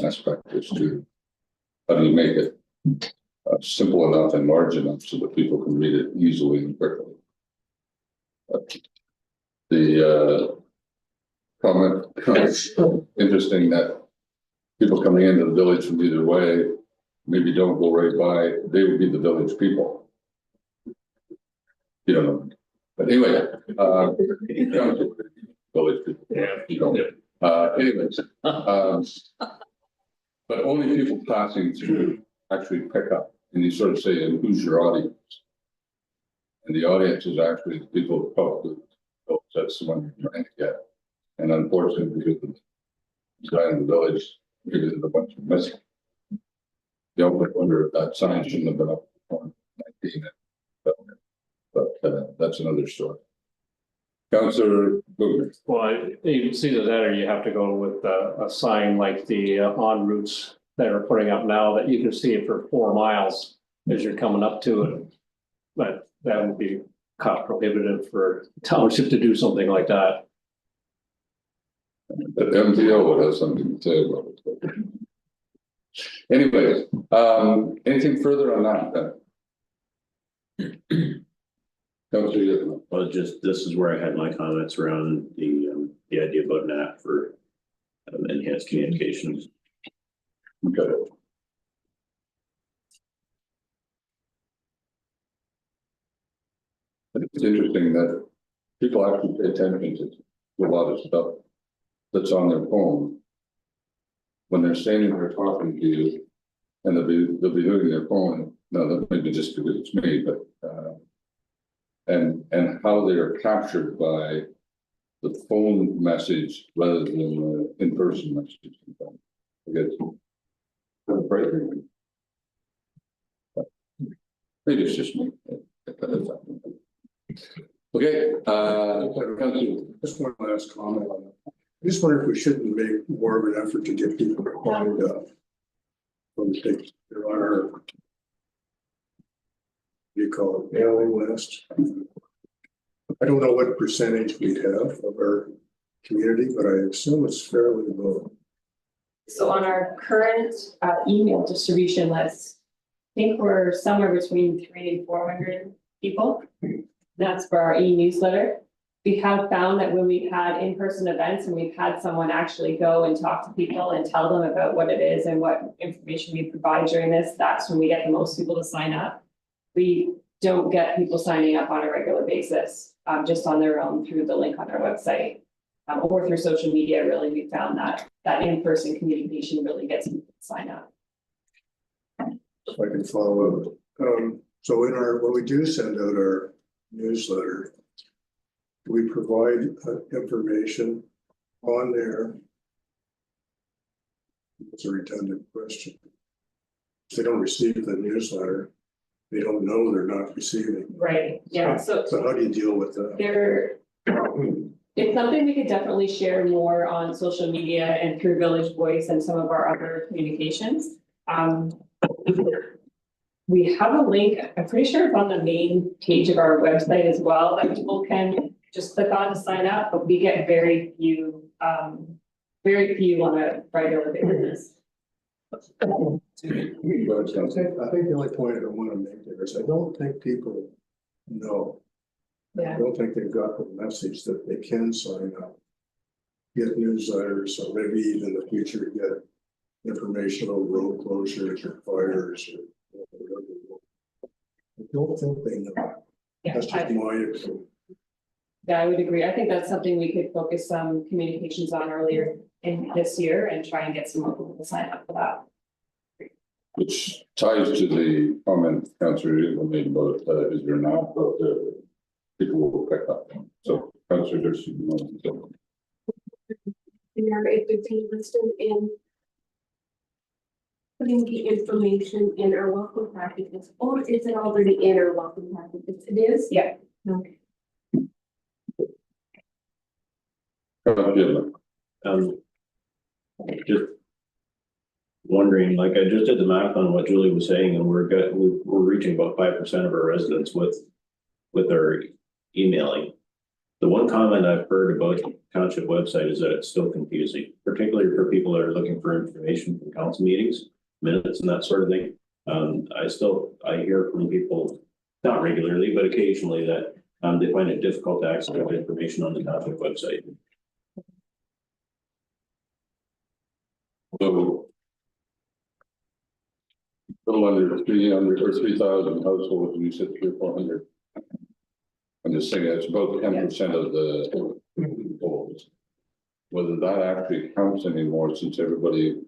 aspect is to, how do you make it simple enough and large enough so that people can read it easily and quickly? The comment, interesting that people coming into the village from either way, maybe don't go right by, they would be the village people. You don't know, but anyway, village people. Anyways, but only people passing through actually pick up, and you sort of say, and who's your audience? And the audience is actually the people who probably, that's the one you're trying to get. And unfortunately, because of the design of the village, maybe there's a bunch of missing. You always wonder if that sign shouldn't have been up on 19. But that's another story. Councillor Boomer. Well, it's either that or you have to go with a sign like the en routes that are putting up now that you can see it for 4 miles as you're coming up to it. But that would be cost prohibitive for township to do something like that. The MTO would have something to say about it. Anyways, anything further on that then? Councillor Yitman. Well, just, this is where I had my comments around the idea about an app for enhanced communications. Okay. I think it's interesting that people actually pay attention to a lot of stuff that's on their phone. When they're standing there talking to you, and they'll be doing their phone. No, that may be just because it's me, but and how they are captured by the phone message rather than the in-person message. I guess kind of frightening. Maybe it's just me. Okay, Just one last comment on that. I just wonder if we shouldn't make more of an effort to get people to find from the there are, what do you call it, mailing list. I don't know what percentage we'd have of our community, but I assume it's fairly low. So on our current email distribution list, I think we're somewhere between 300 and 400 people. That's for our e-newsletter. We have found that when we've had in-person events and we've had someone actually go and talk to people and tell them about what it is and what information we provide during this, that's when we get the most people to sign up. We don't get people signing up on a regular basis, just on their own through the link on our website. Or through social media, really, we found that in-person communication really gets people to sign up. If I can follow up. So in when we do send out our newsletter, we provide information on there. It's a redundant question. If they don't receive the newsletter, they don't know they're not receiving. Right, yeah, so how do you deal with that? It's something we could definitely share more on social media and through Village Voice and some of our other communications. We have a link, I'm pretty sure it's on the main page of our website as well, that people can just click on to sign up, but we get very few on a regular basis. I think the only point I want to make there is I don't think people know. Yeah. I don't think they've got the message that they can sign up, get newsletters, or maybe even in the future get informational road closures or fires or whatever. I don't think they know. Yeah, That's just my opinion. I would agree. I think that's something we could focus some communications on earlier in this year and try and get some more people to sign up for that. which ties to the comment Councillor Eagle made about is there now, but people will pick up. So Councillor Durst. If it's listed in putting the information in our welcome packages, or is it already in our welcome packages? It is? Yeah. Okay. Just wondering, like, I just did the math on what Julie was saying, and we're reaching about 5% of our residents with our emailing. The one comment I've heard about the township website is that it's still confusing, particularly for people that are looking for information from council meetings, minutes and that sort of thing. I hear from people, not regularly, but occasionally that they find it difficult to access information on the township website. So. Little under 300 or 3,000 households, and you said 300 or 400. I'm just saying it's about 10% of the polls. Whether that actually counts anymore since everybody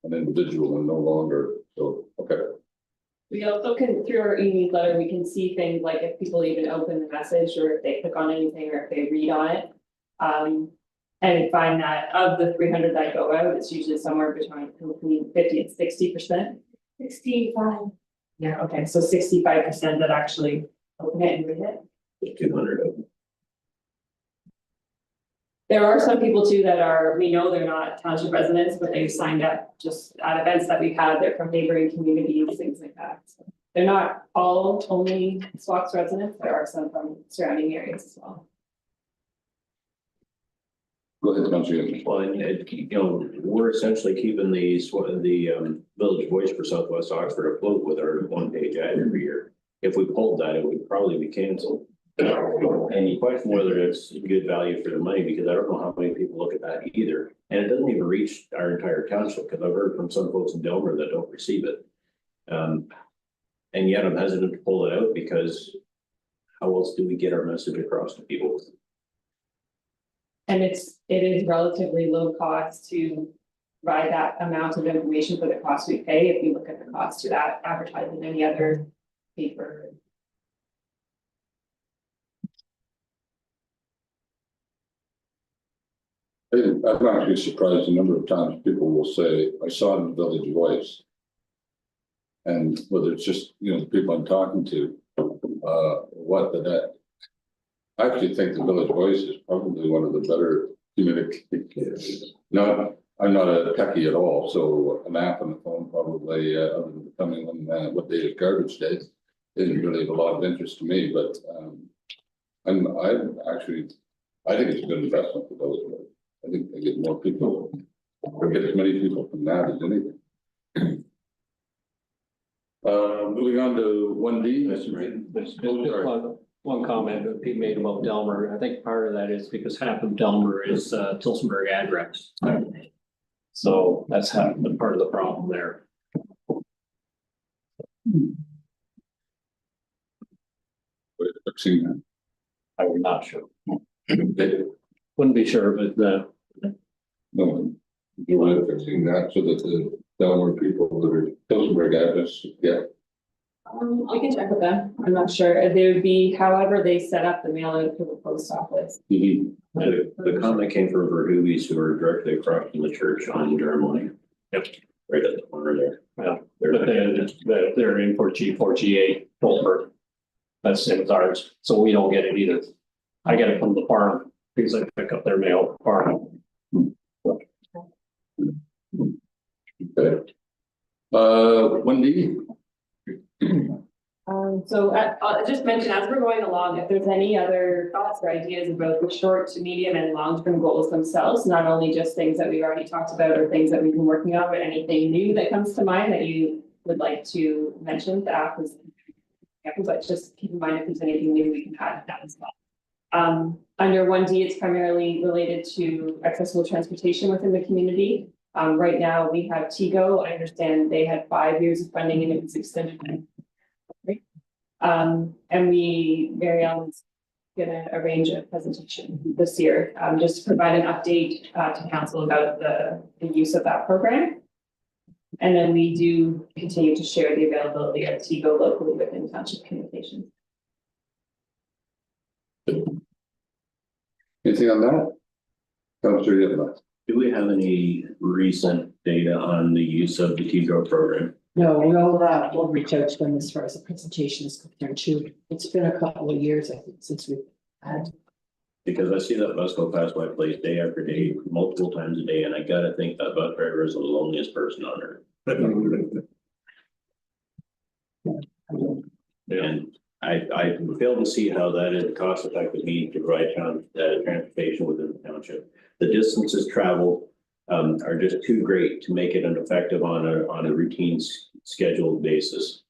an individual and no longer, so, okay. We also can, through our e-newsletter, we can see things like if people even open the message or if they click on anything or if they read on it. And find that of the 300 that go out, it's usually somewhere between 50 and 60%. 65. Yeah, okay, so 65% that actually open it and read it. 200 of them. There are some people too that are, we know they're not township residents, but they've signed up just at events that we've had, they're from neighboring communities, things like that. So they're not all only Squawks residents, there are some from surrounding areas as well. Go ahead, Councilor Yance. Well, and we're essentially keeping the Village Voice for Southwest Oxford afloat with our one-page ad every year. If we pulled that, it would probably be canceled. And you question whether it's good value for the money, because I don't know how many people look at that either. And it doesn't even reach our entire township, because I've heard from some folks in Delmer that don't receive it. And yet I'm hesitant to pull it out, because how else do we get our message across to people? And it is relatively low cost to provide that amount of information for the cost we pay, if you look at the cost to that advertising any other paper. I'm actually surprised the number of times people will say, I saw it in the Village Voice. And whether it's just, the people I'm talking to, that. I actually think the Village Voice is probably one of the better communicators. I'm not a techie at all, so an app on the phone probably, other than becoming on what day is garbage day, isn't really of a lot of interest to me, but I think it's a good investment for Village Voice. I think they get more people, or get as many people from that as anything. Moving on to 1D. There's one comment that Pete made about Delmer. I think part of that is because half of Delmer is Tillsonburg address. So that's been part of the problem there. Fixing that. I'm not sure. Wouldn't be sure, but No, you want to fixing that so that the Delmer people that are Tillsonburg address get. We can check with them. I'm not sure. They would be however they set up the mailing to the post office. The comment came from Verhoovies, who are directly across from the church on Durham Lane. Yep. Right at the corner there. yeah, but they're in for G8 Tillsonburg. That's the same as ours, so we don't get it either. I get it from the farm because I pick up their mail farm. Okay. 1D. So I just mentioned as we're going along, if there's any other thoughts or ideas about the short to medium and long-term goals themselves, not only just things that we've already talked about or things that we've been working on, but anything new that comes to mind that you would like to mention, the app is, but just keep in mind if there's anything new we can add to that as well. Under 1D, it's primarily related to accessible transportation within the community. Right now we have TGO. I understand they had 5 years of funding and it was extended. And Mary Ellen's gonna arrange a presentation this year, just to provide an update to council about the use of that program. And then we do continue to share the availability of TGO locally within township communications. Anything on that? Councilor Yance. Do we have any recent data on the use of the TGO program? No, we'll reach out to them as far as the presentation is concerned too. It's been a couple of years, I think, since we've had. Because I see that bus go past my place day after day, multiple times a day, and I gotta think that bus driver is the loneliest person on earth. And I fail to see how that is a cost-effective means to provide transportation within the township. The distances traveled are just too great to make it an effective on a routine scheduled basis.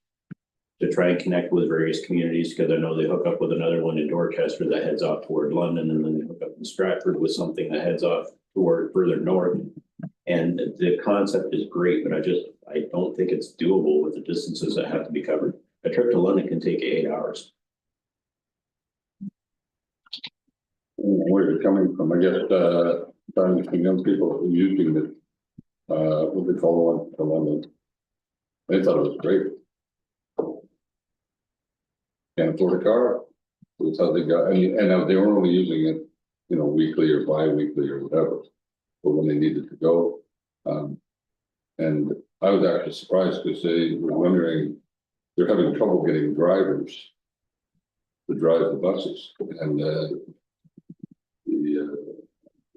To try and connect with various communities, because I know they hook up with another one in Dorchester that heads off toward London, and then they hook up in Stratford with something that heads off toward further north. And the concept is great, but I don't think it's doable with the distances that have to be covered. A trip to London can take 8 hours. Where you're coming from, I guess, trying to young people who using it, what they call one to London. They thought it was great. Can't afford a car, that's how they got, and they were only using it, you know, weekly or bi-weekly or whatever. But when they needed to go, and I was actually surprised because they were wondering, they're having trouble getting drivers to drive the buses, and the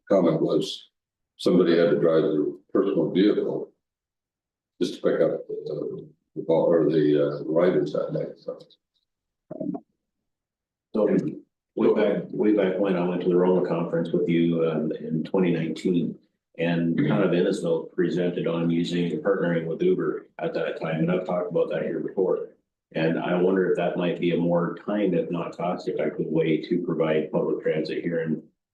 comment was somebody had to drive their personal vehicle just to pick up the ball or the riders that night. So way back when I went to the Roma conference with you in 2019, and Town of Innisfil presented on partnering with Uber at that time, and I've talked about that here before. And I wonder if that might be a more time, if not cost-effective way to provide public transit here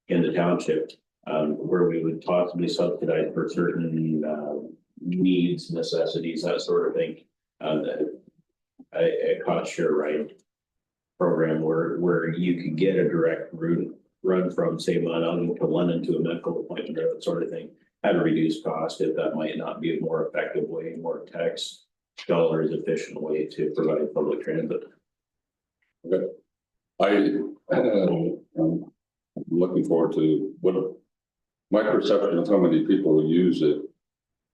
in the township, where we would possibly subsidize for certain needs, necessities, that sort of thing. A cost share ride program where you could get a direct route run from, say, Mount Elgin to London to a medical appointment or that sort of thing at a reduced cost, if that might not be a more effective way, more tax dollars efficient way to provide public transit. Okay. I'm looking forward to what my perception of how many people use it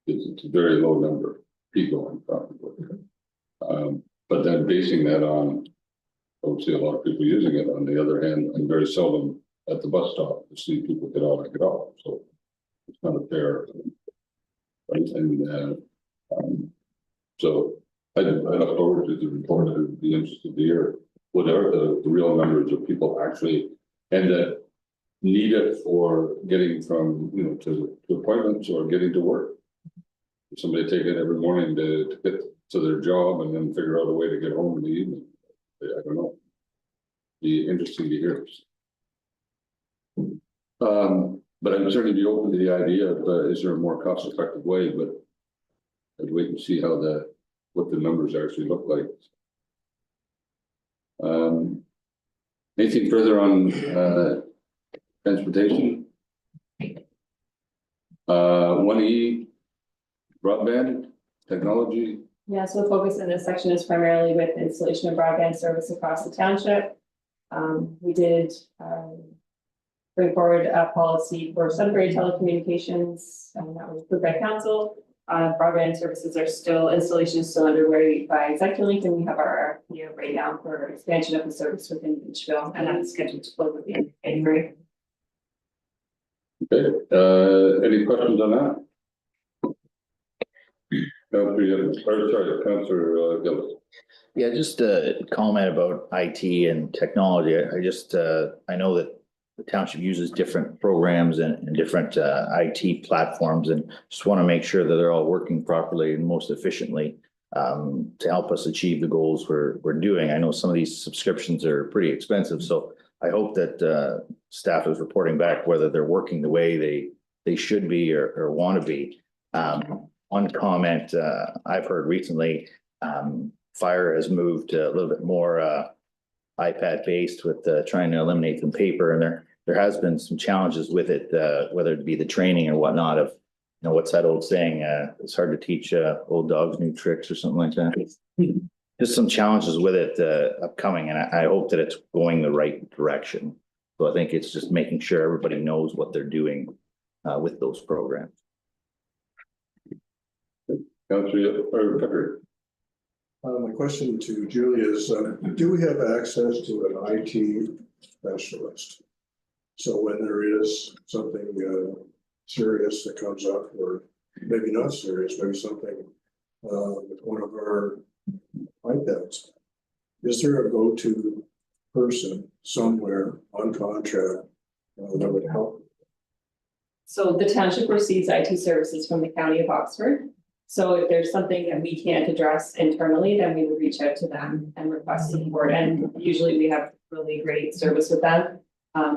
is. It's a very low number of people I'm talking about. But then basing that on, I don't see a lot of people using it. On the other hand, I'm very seldom at the bus stop to see people get on and get off. So it's not a fair. Right? And so I look forward to the report. I would be interested to hear whatever the real numbers of people actually and that need it for getting from, you know, to appointments or getting to work. Somebody take it every morning to get to their job and then figure out a way to get home in the evening. I don't know. Be interesting to hear. But I'm certainly be open to the idea of is there a more cost-effective way, but I'd wait and see how what the numbers actually look like. Anything further on transportation? 1E broadband technology. Yeah, so the focus in this section is primarily with installation of broadband service across the township. We did bring forward a policy for Sudbury telecommunications, and that was approved by council. Broadband services installation is still underway by ExecuLink, and we have our RFP right now for expansion of the service within Beachville, and that's scheduled to close at the end of January. Okay, any questions on that? Councillor Gillis. Yeah, just a comment about IT and technology. I know that the township uses different programs and different IT platforms, and just want to make sure that they're all working properly and most efficiently to help us achieve the goals we're doing. I know some of these subscriptions are pretty expensive, so I hope that staff is reporting back whether they're working the way they should be or want to be. One comment I've heard recently, Fire has moved a little bit more iPad based with trying to eliminate some paper, and there has been some challenges with it, whether it be the training or whatnot of, you know, what's that old saying? It's hard to teach old dogs new tricks or something like that. Just some challenges with it upcoming, and I hope that it's going the right direction. So I think it's just making sure everybody knows what they're doing with those programs. Councillor Tucker. My question to Julia is, do we have access to an IT specialist? So when there is something serious that comes up, or maybe not serious, maybe something with one of our iPads, is there a go-to person somewhere on contract that would help? So the township receives IT services from the county of Oxford. So if there's something that we can't address internally, then we would reach out to them and request support. And usually we have really great service with them.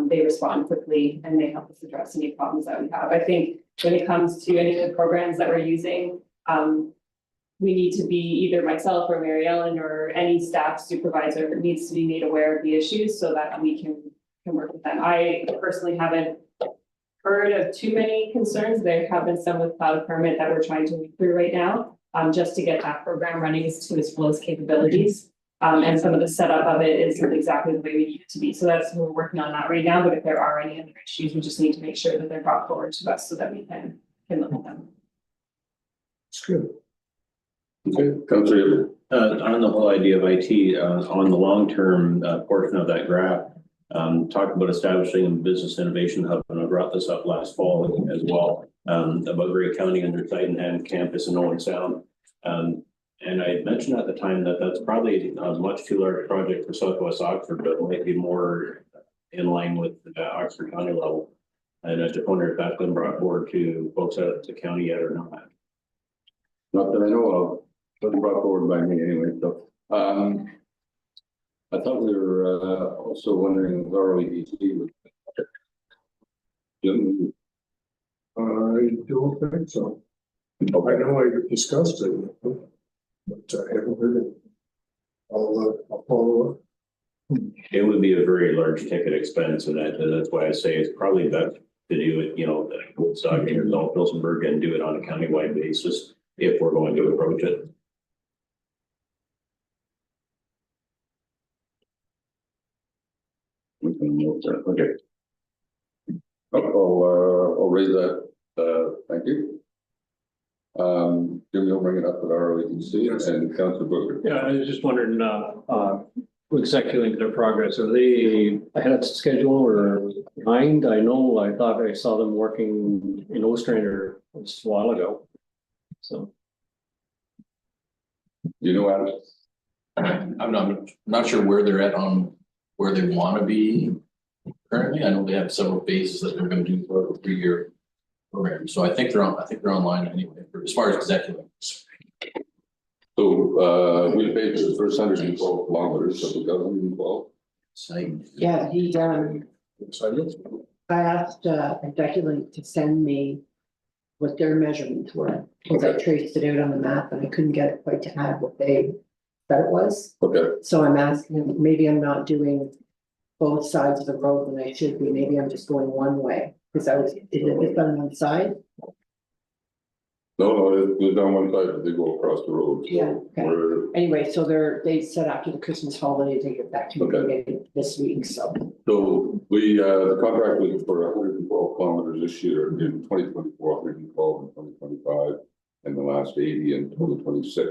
They respond quickly and they help us address any problems that we have. I think when it comes to any of the programs that we're using, we need to be either myself or Mary Ellen or any staff supervisor needs to be made aware of the issues so that we can work with them. I personally haven't heard of too many concerns. There have been some with Cloud Permit that we're trying to work through right now, just to get that program running to its fullest capabilities. And some of the setup of it isn't exactly the way we need it to be. So we're working on that right now. But if there are any other issues, we just need to make sure that they're brought forward to us so that we can look at them. It's good. Okay, Councillor, On the whole idea of IT, on the long-term portion of that graph, talked about establishing a business innovation hub, and I brought this up last fall as well, about Grey County and their Sydenham campus in Owen Sound. And I mentioned at the time that that's probably a much too large project for Southwest Oxford, but it might be more in line with the Oxford County level. And I just wonder if that's been brought forward to folks at the county yet or not. not that I know of, wasn't brought forward by me anyway, so, I thought we were, also wondering if ROEDC would. Jim, I don't think so. I know I discussed it, but I haven't heard it. I'll follow up. It would be a very large ticket expense, and that's why I say it's probably best to do it, Woodstock and Pilsenberg and do it on a countywide basis if we're going to approach it. Okay. I'll raise that, thank you. Jim, you'll bring it up at ROEDC and Councillor Booker. Yeah, I was just wondering, exactly their progress. Are they ahead of schedule or behind? I thought I saw them working in Ostrander just a while ago. So. You know, Adam? I'm not sure where they're at on where they want to be currently. I know they have several phases that they're going to do for a 3-year program. So I think they're online anyway, as far as executive. So, we paid for the first 112 kilometers, so we got 112. Yeah, I asked Executive to send me what their measurements were, because I traced it out on the map and I couldn't get it quite to add what they said it was. Okay, So I'm asking him, maybe I'm not doing both sides of the road when I should be, maybe I'm just going one way, because is it on one side? no, it goes down one side, but they go across the road. So Yeah, okay. we're- Anyway, so they said after the Christmas holiday, they get back to me again this week, so. So we, the contract was for 112 kilometers this year, in 2024, 112 in 2025, and the last 80 in 2026.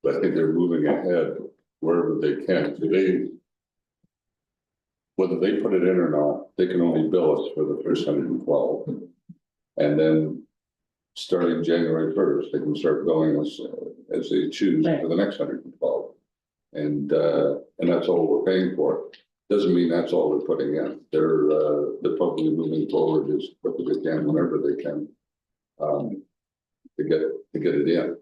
I think they're moving ahead wherever they can. So whether they put it in or not, they can only bill us for the first 112. And then starting January 1st, they can start billing us as they choose for the next 112. And that's all we're paying for. Doesn't mean that's all we're putting in. They're probably moving forward as quickly as they can, whenever they can, to get it in.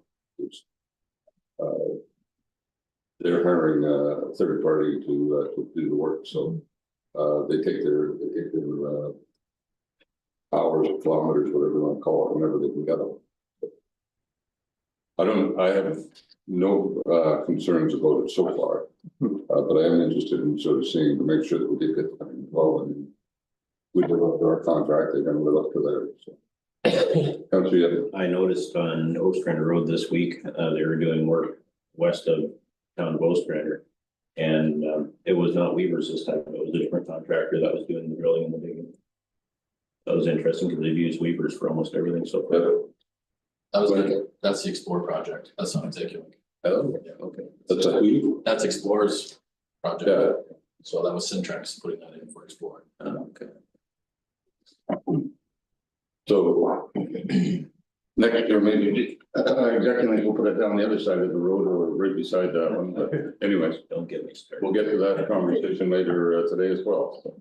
They're hiring a third party to do the work, so they take their hours, kilometers, whatever you want to call it, whenever they can get them. I have no concerns about it so far, but I am interested in sort of seeing to make sure that we did get them involved. And we live up to our contract, they're going to live up to theirs. So. I noticed on Ostrander Road this week, they were doing work west of town of Ostrander. And it was not Weavers this time, it was a different contractor that was doing the drilling and the digging. That was interesting because they've used Weavers for almost everything so far. That's the Explore project. That's not Executive. Oh, Yeah, okay. that's a who? That's Explore's project. Yeah. So that was Centrex putting that in for Explore. Okay. So Next year, maybe, exactly, we'll put it down the other side of the road or right beside that one, but anyways, Don't get me started. we'll get to that conversation later today as well. So,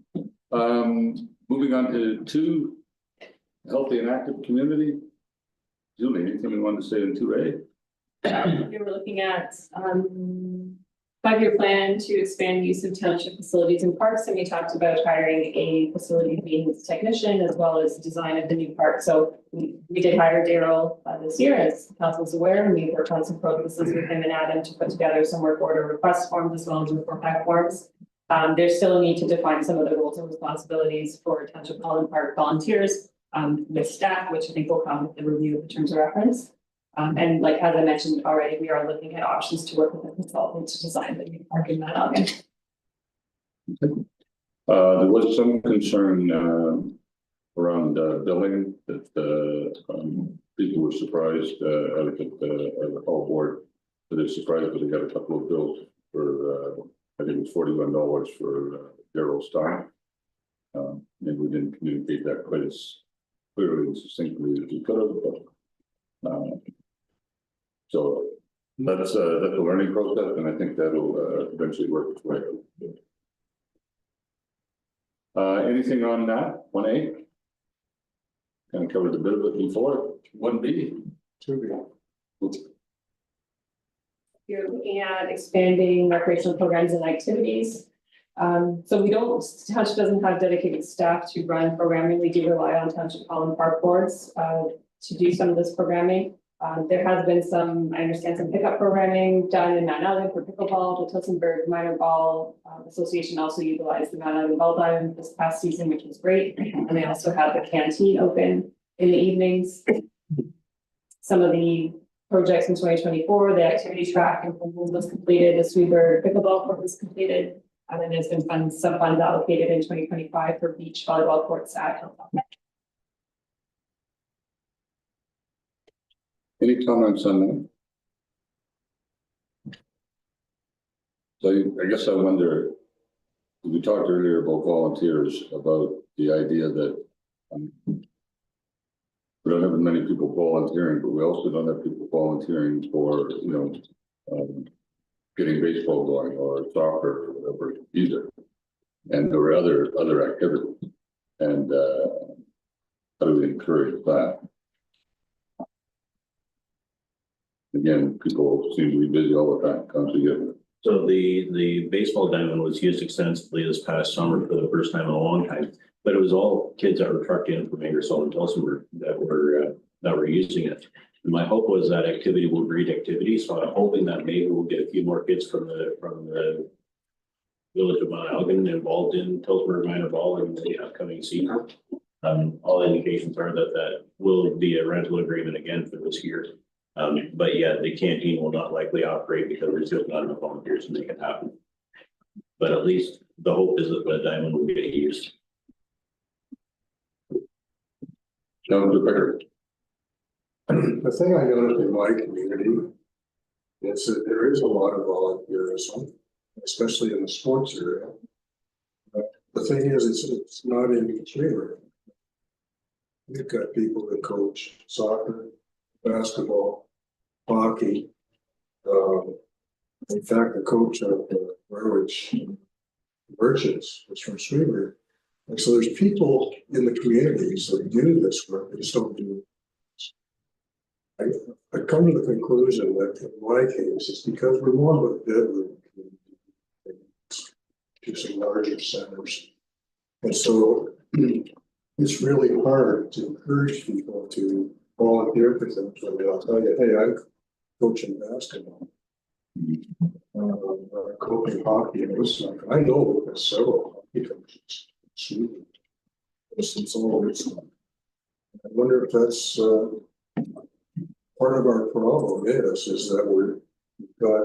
moving on to two, healthy and active community. Julie, anything you want to say in 2A? We were looking at, 5-year plan to expand use of township facilities and parks, and we talked about hiring a facility maintenance technician as well as design of the new park. So we did hire Daryl this year, as council's aware, and we worked on some processes with him and Adam to put together some work order request forms as well as report back forms. There's still a need to define some of the roles and responsibilities for Township Hall and Park volunteers with staff, which I think will come with the review of the terms of reference. And like, as I mentioned already, we are looking at options to work with a consultant to design the new park in Mount Elgin. There was some concern around billing that people were surprised out of the whole board. But they're surprised that they got a couple of bills for I think it was $41 for Daryl's time. Maybe we didn't communicate that quite as clearly and succinctly as we could have, but so that's a learning process, and I think that'll eventually work its way out. Anything on that 1A? Kind of covered a bit of it before. 1B. 2B. You're looking at expanding recreational programs and activities. So we don't, Township doesn't have dedicated staff to run programming. We do rely on Township Hall and Park boards to do some of this programming. There has been some, I understand, some pickup programming done in Mount Elgin for pickleball. The Tillsonburg Minor Ball Association also utilized the Mount Elgin Ball Diamond this past season, which was great. And they also have the canteen open in the evenings. Some of the projects in 2024, the activity track and was completed, the Sweetburg pickleball court was completed. And then there's been some funds allocated in 2025 for beach volleyball courts at Hilltop. Any comments on that? So I guess I wonder, we talked earlier about volunteers, about the idea that we don't have many people volunteering, but we also don't have people volunteering for, getting baseball going or soccer or whatever either. And there were other activities. And how do we encourage that? Again, people seem to be busy all the time, come together. So the baseball diamond was used extensively this past summer for the first time in a long time, but it was all kids that were trucked in from Ingersoll and Tillsonburg that were using it. And my hope was that activity will breed activity, so I'm hoping that maybe we'll get a few more kids from the village of Mount Elgin involved in Tillsonburg Minor Ball in the upcoming season. All indications are that will be a rental agreement again for this year. But yeah, the canteen will not likely operate because there's just not enough volunteers to make it happen. But at least the hope is that the diamond will get used. The thing I noticed in my community is that there is a lot of volunteerism, especially in the sports area. But the thing is, it's not in favor. We've got people that coach soccer, basketball, hockey. In fact, the coach of the Norwich Merchants was from Sweetburg. And so there's people in the communities that do this work, they just don't do it. I come to the conclusion that in my case, it's because we're more of a bedroom to some larger centers. And so it's really hard to encourage people to volunteer for things. I mean, I'll tell you, hey, I'm coaching basketball, coaching hockey, and it's like, I know there's several hockey coaches. It's all this stuff. I wonder if that's part of our problem is that we've got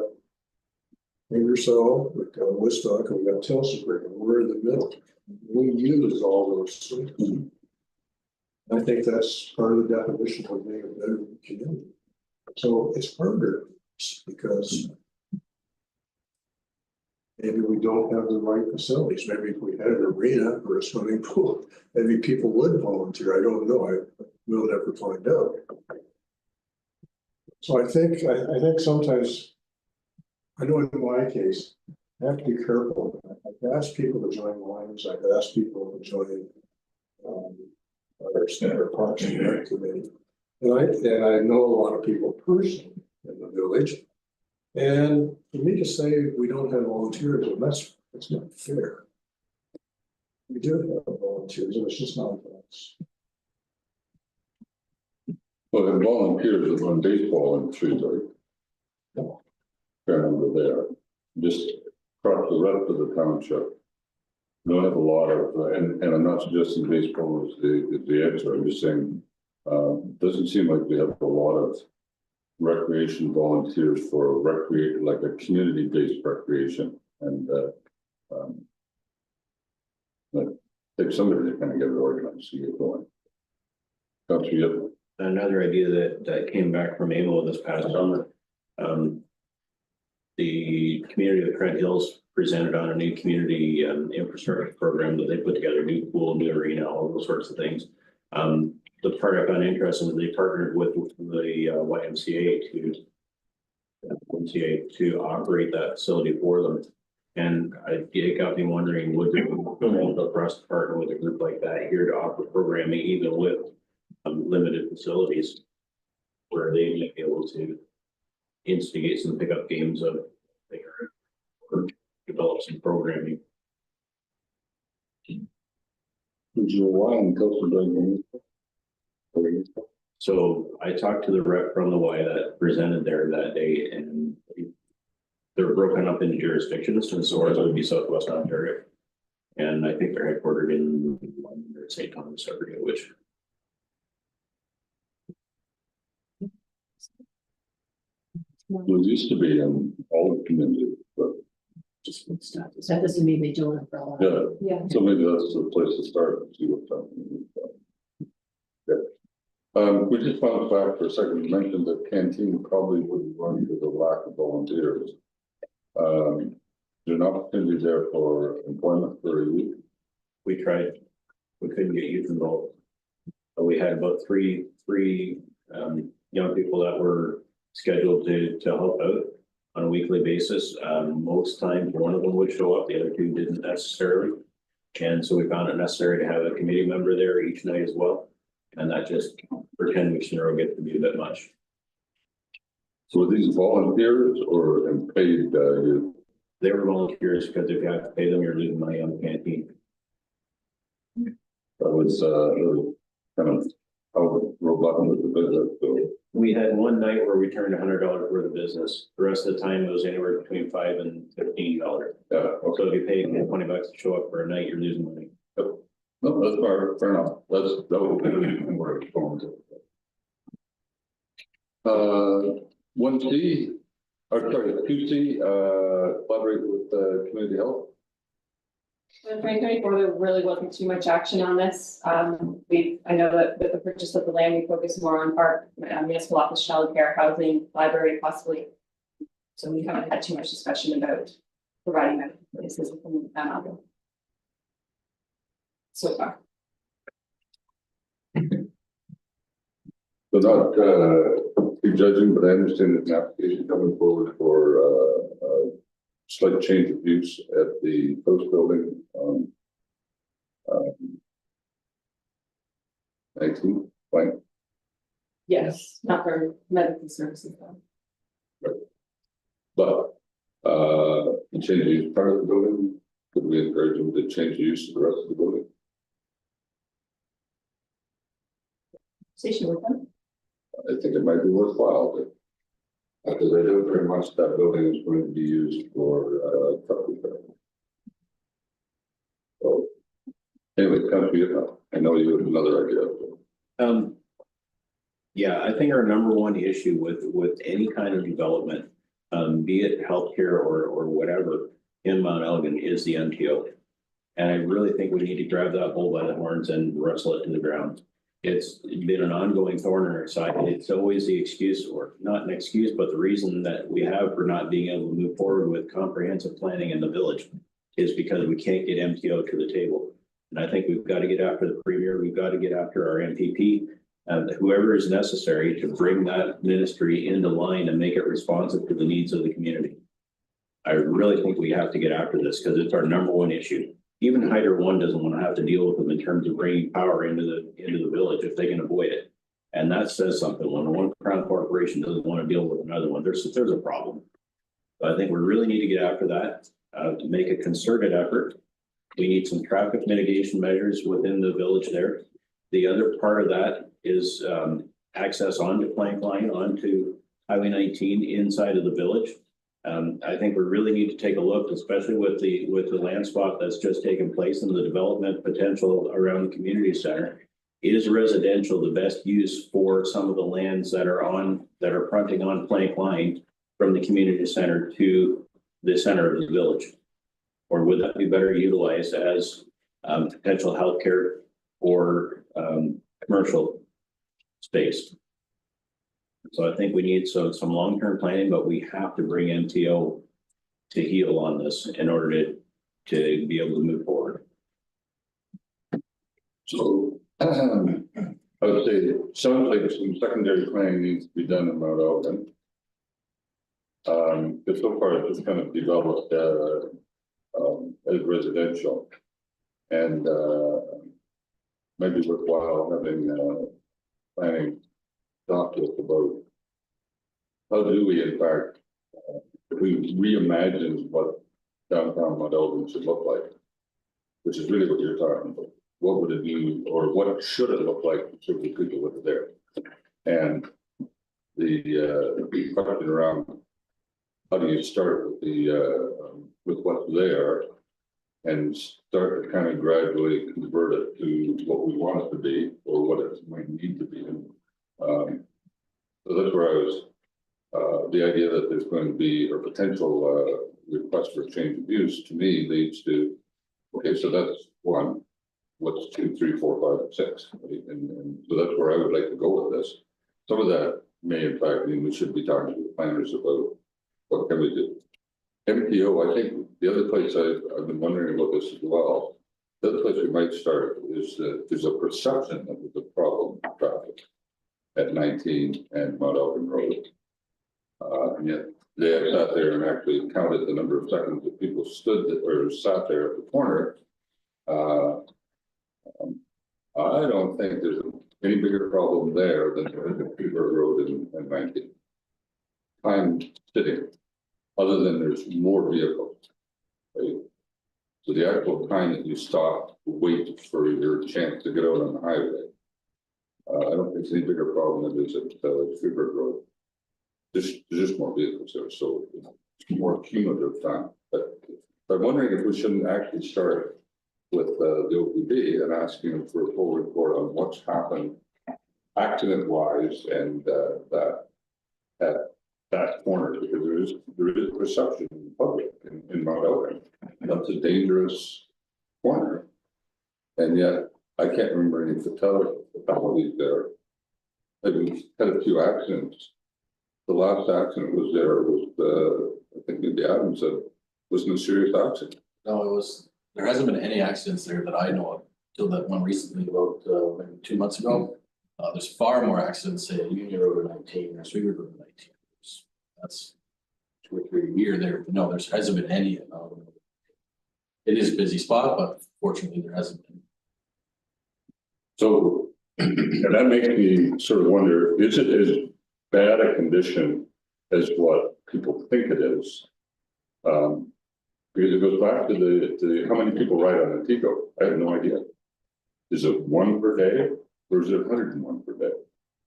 Ingersoll, we've got Woodstock, and we've got Tillsonburg, and we're in the middle. We use all those things. I think that's part of the definition of being a better community. So it's harder because maybe we don't have the right facilities. Maybe if we had an arena or a swimming pool, maybe people would volunteer. I don't know. We'll never find out. So I think sometimes, I know in my case, I have to be careful. I've asked people to join lines, I've asked people to join our standard parks and rec committee. And I know a lot of people personally in the village. And for me to say we don't have volunteers, well, that's not fair. We do have volunteers, and it's just not us. Well, the volunteers are on baseball in Shrewsbury. Fair number there, just across the rest of the township. We don't have a lot of, and I'm not suggesting baseball is the answer, I'm just saying, doesn't seem like we have a lot of recreation volunteers for recreate, like a community-based recreation, and like, take somebody to kind of get it organized, to get going. Country, Another idea that came back from AMO this past summer. The community of Trent Hills presented on a new community infrastructure program that they put together, new pool, new arena, all those sorts of things. The part I found interesting is they partnered with the YMCA to operate that facility for them. And it got me wondering, would they go for us to partner with a group like that here to offer programming, even with limited facilities, where they might be able to instigate some pickup games of or develop some programming. would you want to So I talked to the rep from the Y that presented there that day, and they're broken up into jurisdictions, and so ours would be Southwest Ontario. And I think they're headquartered in London or St. Thomas, I forget which. It used to be in all the communities, but That doesn't mean they don't umbrella. yeah, Yeah. so maybe that's the place to start and see what's happening. We just found back for a second, you mentioned that canteen probably wouldn't run because of lack of volunteers. There's an opportunity there for employment for a week. We tried, we couldn't get youth involved. But we had about three young people that were scheduled to help out on a weekly basis. Most times one of them would show up, the other two didn't necessarily. And so we found it necessary to have a committee member there each night as well. And that just for 10 weeks in a row gets to be a bit much. So are these volunteers or paid youth? They were volunteers because if you have to pay them, you're losing money on the canteen. That was really kind of how robust was the business, so. We had one night where we turned $100 worth of business. The rest of the time it was anywhere between $5 and $15. Yeah, okay. So if you pay $20 to show up for a night, you're losing money. No, that's fair enough. That would be where it's going to. 1C, or sorry, 2C, collaborate with community health. So in 2024, there really wasn't too much action on this. I know that with the purchase of the land, we focused more on park, municipal office, childcare, housing, library, possibly. So we haven't had too much discussion about providing medical services within that model so far. So not prejudging, but I understand that an application coming forward for slight change of use at the post building. 19, fine. Yes, not for medical services though. But the change of use part of the building, could we encourage them to change the use of the rest of the building? Station with them. I think it might be worthwhile, but because I know very much that building is going to be used for truck repair. So anyway, come to you. I know you have another idea. Yeah, I think our number one issue with any kind of development, be it healthcare or whatever in Mount Elgin is the MTO. And I really think we need to grab that bull by the horns and wrestle it to the ground. It's been an ongoing thorn in our side. It's always the excuse, or not an excuse, but the reason that we have for not being able to move forward with comprehensive planning in the village is because we can't get MTO to the table. And I think we've got to get after the premier. We've got to get after our MPP. whoever is necessary to bring that ministry into line and make it responsive to the needs of the community. I really think we have to get after this because it's our number one issue. Even Hydro One doesn't want to have to deal with them in terms of bringing power into the village if they can avoid it. And that says something. When one Crown corporation doesn't want to deal with another one, there's a problem. So I think we really need to get after that, to make a concerted effort. We need some traffic mitigation measures within the village there. The other part of that is access onto Plank Line, onto Highway 19 inside of the village. I think we really need to take a look, especially with the land swap that's just taken place and the development potential around the community center. Is residential the best use for some of the lands that are fronting on Plank Line from the community center to the center of the village? Or would that be better utilized as potential healthcare or commercial space? So I think we need some long-term planning, but we have to bring MTO to heel on this in order to be able to move forward. So I would say it sounds like some secondary planning needs to be done in Mount Elgin. But so far it's just kind of developed as residential, and maybe worthwhile having planning talk to us about how do we in fact if we reimagine what downtown Mount Elgin should look like, which is really what you're talking about. What would it be, or what should it look like so the people live there? And the question around how do you start with with what's there and start to kind of gradually convert it to what we want it to be or what it might need to be. So that's where I was, the idea that there's going to be a potential request for change of use to me leads to, okay, so that's one. What's 2, 3, 4, 5, 6, right? And so that's where I would like to go with this. Some of that may in fact mean we should be talking to the planners about what can we do. MPO, I think the other place I've been wondering about this as well. The other place we might start is that there's a perception that there's a problem with traffic at 19 and Mount Elgin Road. And yet they have sat there and actually counted the number of seconds that people stood or sat there at the corner. I don't think there's any bigger problem there than the Peterborough Road and 19. Time sitting, other than there's more vehicles, right? So the actual time that you stop to wait for your chance to get out on the highway, I don't think it's any bigger problem than it is at Peterborough Road. There's just more vehicles there, so it's more cumulative time. But I'm wondering if we shouldn't actually start with the OPB and asking them for a full report on what's happened accident wise and that at that corner, because there is perception in the public in Mount Elgin. That's a dangerous corner. And yet I can't remember any fatalities there. We've had a few accidents. The last accident was I think maybe Adam said, was no serious accident. No, there hasn't been any accidents there that I know of, till that one recently about maybe 2 months ago. There's far more accidents, say, at Union Road 19 or Sweetwood Road 19. That's 2 or 3 a year there. But no, there hasn't been any. It is a busy spot, but fortunately there hasn't been. So and that makes me sort of wonder, is it as bad a condition as what people think it is? Because it goes back to the how many people ride on Antico. I have no idea. Is it 1 per day or is it 101 per day?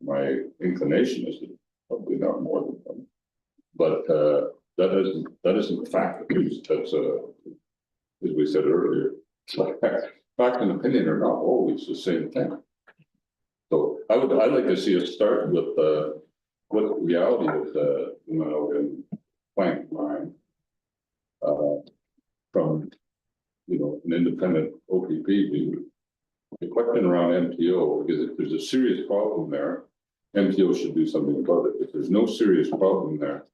My inclination is that probably not more than 1. But that isn't fact. That's as we said earlier, fact and opinion are not always the same thing. So I'd like to see us start with what the reality of the Mount Elgin Plank Line. From an independent OPP view. The question around MTO, because if there's a serious problem there, MTO should do something about it. If there's no serious problem there,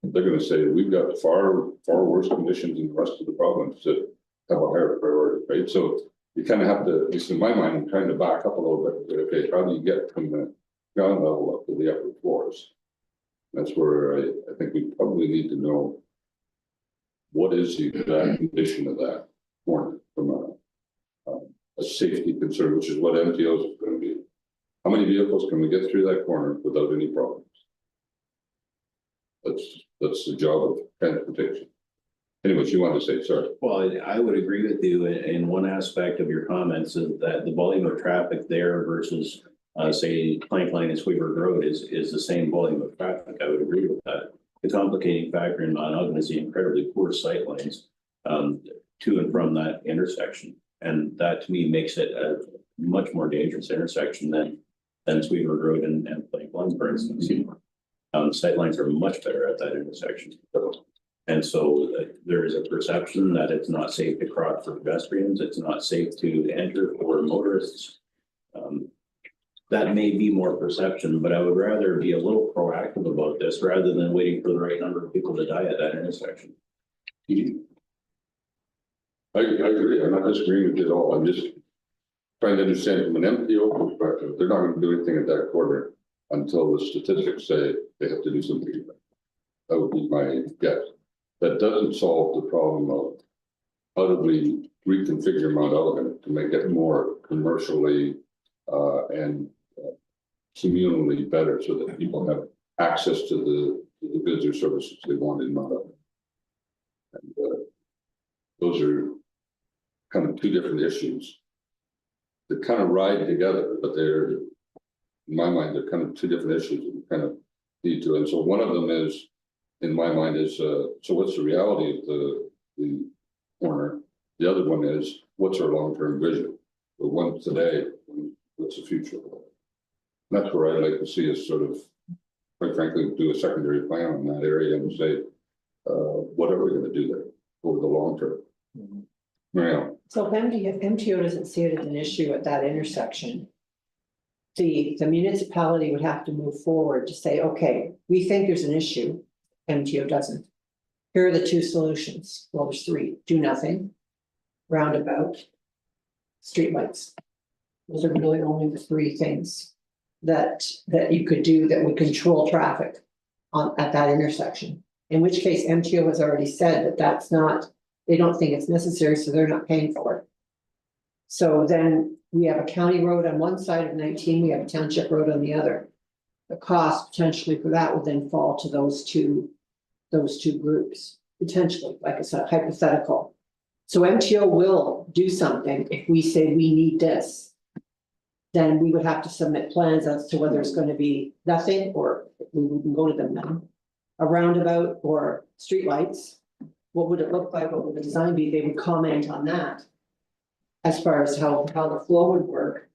they're going to say we've got far worse conditions than the rest of the province that have a higher priority, right? So you kind of have to, at least in my mind, I'm trying to back up a little bit, and say, okay, how do you get from the ground level up to the upper floors? That's where I think we probably need to know what is the exact condition of that corner from a safety concern, which is what MTOs is going to be. How many vehicles can we get through that corner without any problems? That's the job of transportation. Anyways, you wanted to say, sorry. Well, I would agree with you in one aspect of your comments is that the volume of traffic there versus, say, Plank Line and Sweeper Road is the same volume of traffic. I would agree with that. The complicating factor in Mount Ogden is the incredibly poor sight lines to and from that intersection. And that to me makes it a much more dangerous intersection than Sweeper Road and Plank Line, for instance. Sight lines are much better at that intersection. And so there is a perception that it's not safe to cross for pedestrians, it's not safe to enter for motorists. That may be more perception, but I would rather be a little proactive about this rather than waiting for the right number of people to die at that intersection. I agree. I'm not disagreeing with you at all. I'm just trying to understand from an MPO perspective, they're not going to do anything at that corner until the statistics say they have to do something. That would be my guess. That doesn't solve the problem of how do we reconfigure Mount Elgin to make it more commercially and communally better so that people have access to the goods or services they want in Mount Elgin. And those are kind of two different issues that kind of ride together, but they're, in my mind, they're kind of two different issues that we kind of need to. And so one of them is, in my mind, is so what's the reality of the corner? The other one is what's our long-term vision? The one today, what's the future? And that's where I'd like to see us sort of, quite frankly, do a secondary plan on that area and say, what are we going to do there over the long term? Yeah. So if MTO doesn't see it as an issue at that intersection, the municipality would have to move forward to say, okay, we think there's an issue. MTO doesn't. Here are the two solutions. Well, there's three: do nothing, roundabout, streetlights. Those are really only the three things that you could do that would control traffic at that intersection. In which case, MTO has already said that that's not. They don't think it's necessary, so they're not paying for it. So then we have a county road on one side of 19, we have a township road on the other. The cost potentially for that would then fall to those two groups, potentially, like I said, hypothetical. So MTO will do something if we say we need this. Then we would have to submit plans as to whether it's going to be nothing or we wouldn't go to them then. A roundabout or streetlights. What would it look like? What would the design be? They would comment on that as far as how the flow would work.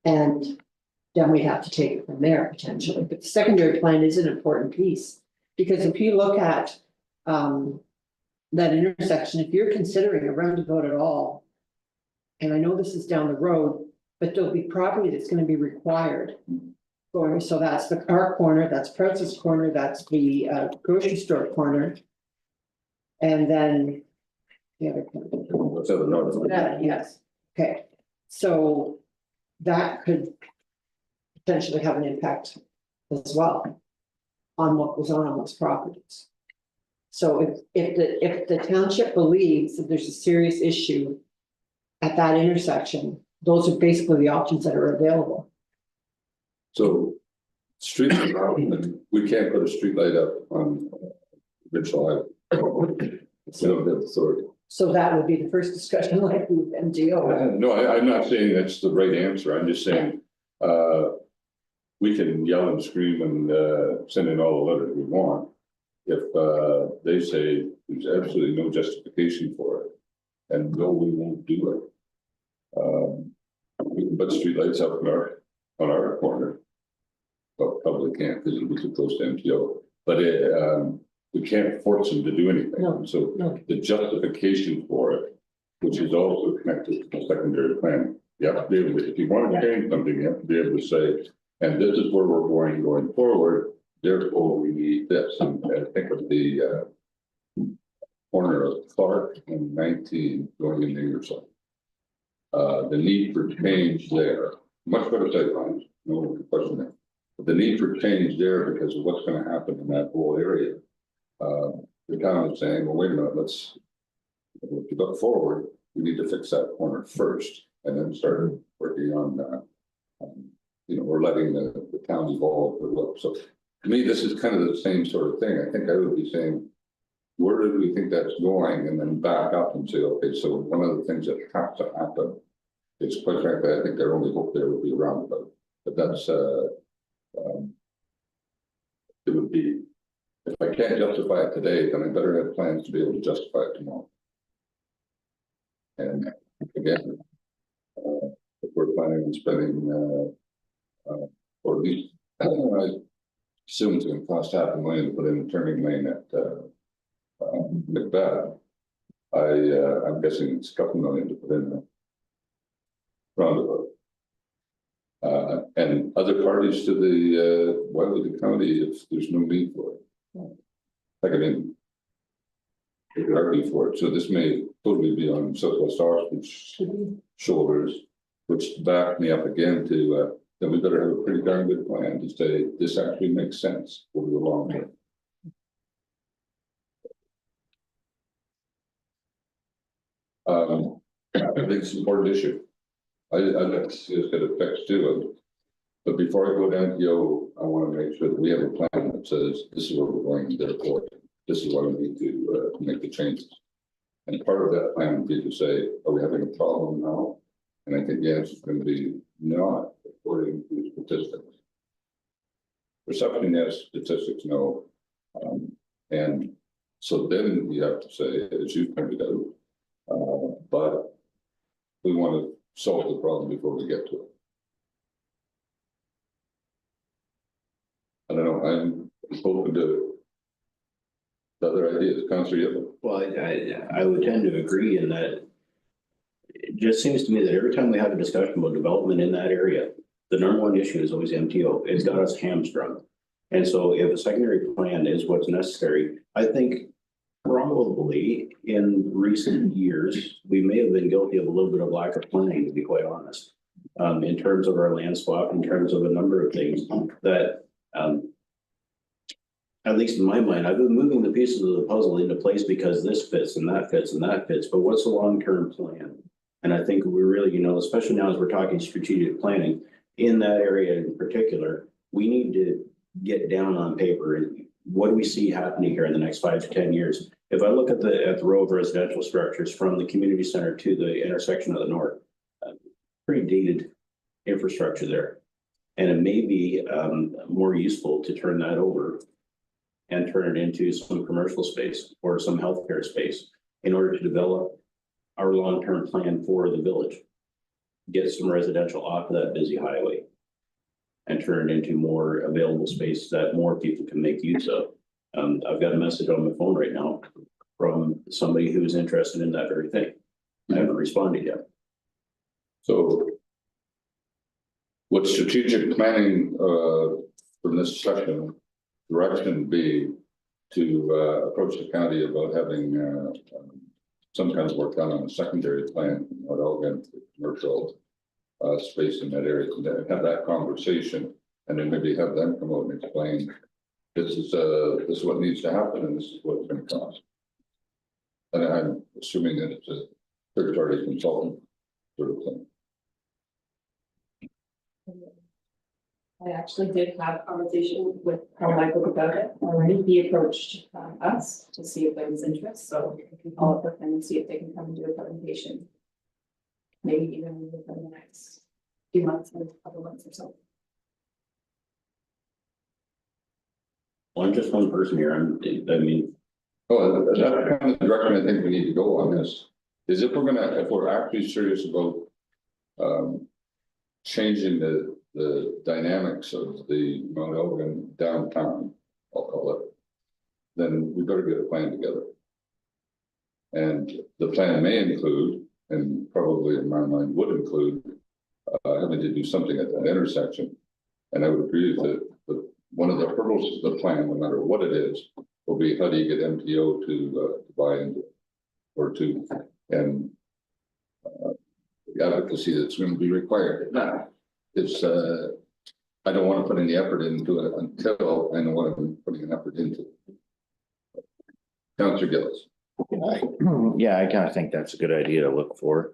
And then we'd have to take it from there potentially. But the secondary plan is an important piece because if you look at that intersection, if you're considering a roundabout at all, and I know this is down the road, but there'll be property that's going to be required. So that's our corner, that's Proutz's corner, that's the grocery store corner. And then the other corner. Yes, okay. So that could potentially have an impact as well on what goes on those properties. So if the township believes that there's a serious issue at that intersection, those are basically the options that are available. So streets are out, and we can't put a street light up on Mitchell Island. We don't have authority. So that would be the first discussion like with MTO. No, I'm not saying that's the right answer. I'm just saying, we can yell and scream and send in all the letters we want. If they say there's absolutely no justification for it, and no, we won't do it. We can put streetlights up on our corner. But probably can't because it was too close to MTO. But we can't force them to do anything. No, so no. The justification for it, which is also connected to the secondary plan, you have to be able to, if you want to change something, you have to be able to say, and this is where we're going forward, therefore we need this. And I think of the corner of Clark and 19 going into Ingersoll. the need for change there, much better sightlines, no question there. But the need for change there because of what's gonna happen in that whole area. The town is saying, well, wait a minute, let's, if you look forward, we need to fix that corner first and then start working on, you know, we're letting the town evolve the look. So to me, this is kind of the same sort of thing. I think I would be saying, where do we think that's going? And then back up and say, okay, so one of the things that has to happen is, quite frankly, I think their only hope there would be a roundabout. But that's, it would be, if I can't justify it today, then I better have plans to be able to justify it tomorrow. And again, if we're planning on spending, or at least, I assume it's gonna cost $500,000 to put in a turning lane at, Macbeth. I'm guessing it's a couple million to put in a roundabout. And other parties to the, why would the county if there's no need for it? Like, I mean, they could argue for it, so this may totally be on Southwest Oxford's shoulders, which backed me up again to, that we better have a pretty darn good plan to say, this actually makes sense over the long term. I think it's an important issue. I'd like to see us get it fixed too. But before I go down to MTO, I want to make sure that we have a plan that says this is where we're going, therefore, this is why we need to make the changes. And part of that plan would be to say, are we having a problem now? And I think the answer is going to be not, according to statistics. Perception, yes, statistics, no. And so then you have to say, as you pointed out, but we want to solve the problem before we get to it. I don't know, I'm open to the other ideas, Councillor Yip. Well, I would tend to agree in that it just seems to me that every time we have a discussion about development in that area, the number one issue is always MTO. It's got us hamstrung. And so if a secondary plan is what's necessary, I think probably in recent years, we may have been guilty of a little bit of lack of planning, to be quite honest. In terms of our land swap, in terms of a number of things that, at least in my mind, I've been moving the pieces of the puzzle into place because this fits and that fits and that fits, but what's the long-term plan? And I think we really, especially now as we're talking strategic planning in that area in particular, we need to get down on paper and what do we see happening here in the next 5 to 10 years? If I look at the row of residential structures from the community center to the intersection of the north, pretty dated infrastructure there. And it may be more useful to turn that over and turn it into some commercial space or some healthcare space in order to develop our long-term plan for the village. Get some residential off of that busy highway and turn it into more available space that more people can make use of. I've got a message on my phone right now from somebody who's interested in that very thing. I haven't responded yet. So would strategic planning from this session direction be to approach the county about having some kind of work done on a secondary plan, again, commercial space in that area, and have that conversation, and then maybe have them come out and explain this is what needs to happen and this is what it's going to cost. And I'm assuming that it's a third-party consultant sort of thing. I actually did have a conversation with Carmichael about it already. He approached us to see if there was interest, so we can follow up with them and see if they can come and do a presentation. Maybe even within the next few months or a couple months or so. Well, I'm just one person here. Oh, that's kind of the direction I think we need to go on this. Is if we're actually serious about changing the dynamics of the Mount Elgin downtown, I'll call it, then we better get a plan together. And the plan may include, and probably in my mind would include, having to do something at that intersection. And I would agree that one of the hurdles of the plan, no matter what it is, will be how do you get MTO to buy into it or to, and advocacy that's going to be required. Now, it's, I don't want to put any effort into it until I know what I'm putting an effort into. Counselor Gillis. Yeah, I kind of think that's a good idea to look for.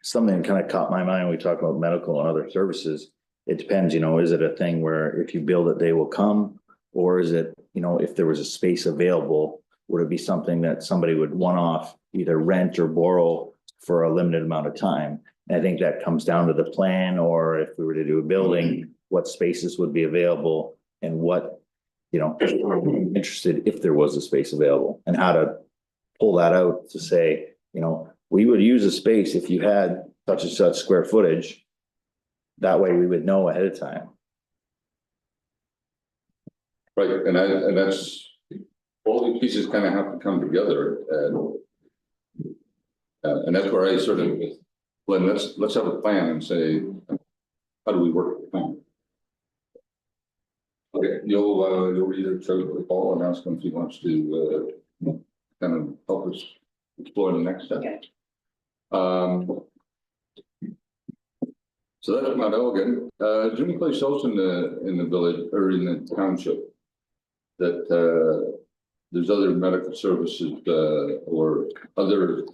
Something kind of caught my mind when we talk about medical and other services. It depends, is it a thing where if you build it, they will come? Or is it, if there was a space available, would it be something that somebody would one-off either rent or borrow for a limited amount of time? And I think that comes down to the plan, or if we were to do a building, what spaces would be available and what, interested if there was a space available, and how to pull that out to say, we would use a space if you had such and such square footage. That way we would know ahead of time. Right, and that's, all these pieces kind of have to come together, and that's where I sort of, Glenn, let's have a plan and say, how do we work the plan? Okay, you'll either try to Paul and ask him if he wants to, kind of help us explore the next step. Okay. So that's Mount Elgin. Is there any place else in the village or in the township that there's other medical services or other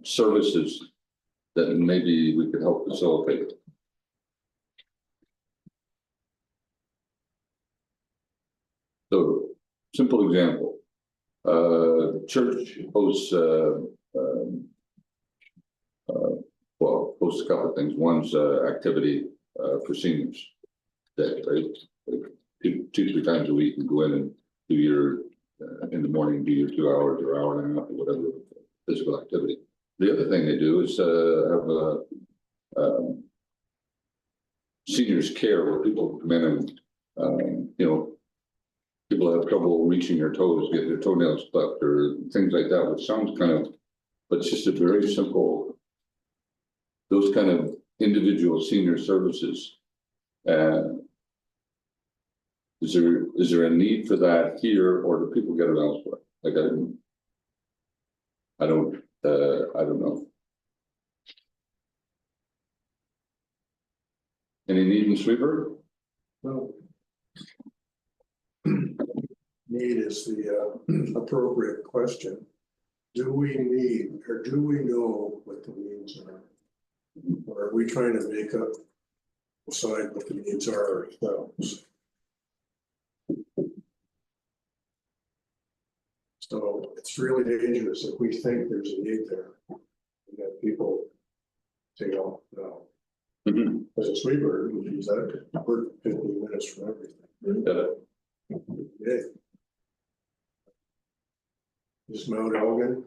services that maybe we could help facilitate? So, simple example, church hosts, hosts a couple of things. One's activity for seniors that two, 3 times a week and go in and do your in the morning, do your 2 hours or hour and a half or whatever physical activity. The other thing they do is have a seniors care where people come in and people have trouble reaching their toes, get their toenails plucked or things like that, which sounds kind of, but it's just a very simple, those kind of individual senior services. Is there a need for that here, or do people get it elsewhere? Like I don't know. Any need in Sweeper? No. Need is the appropriate question. Do we need, or do we know what the needs are? Or are we trying to make up, decide what the needs are ourselves? So it's really dangerous if we think there's a need there, and that people say, oh, no. As a sweeper, we use that, we're 15 minutes from everything. Yeah. Is Mount Elgin,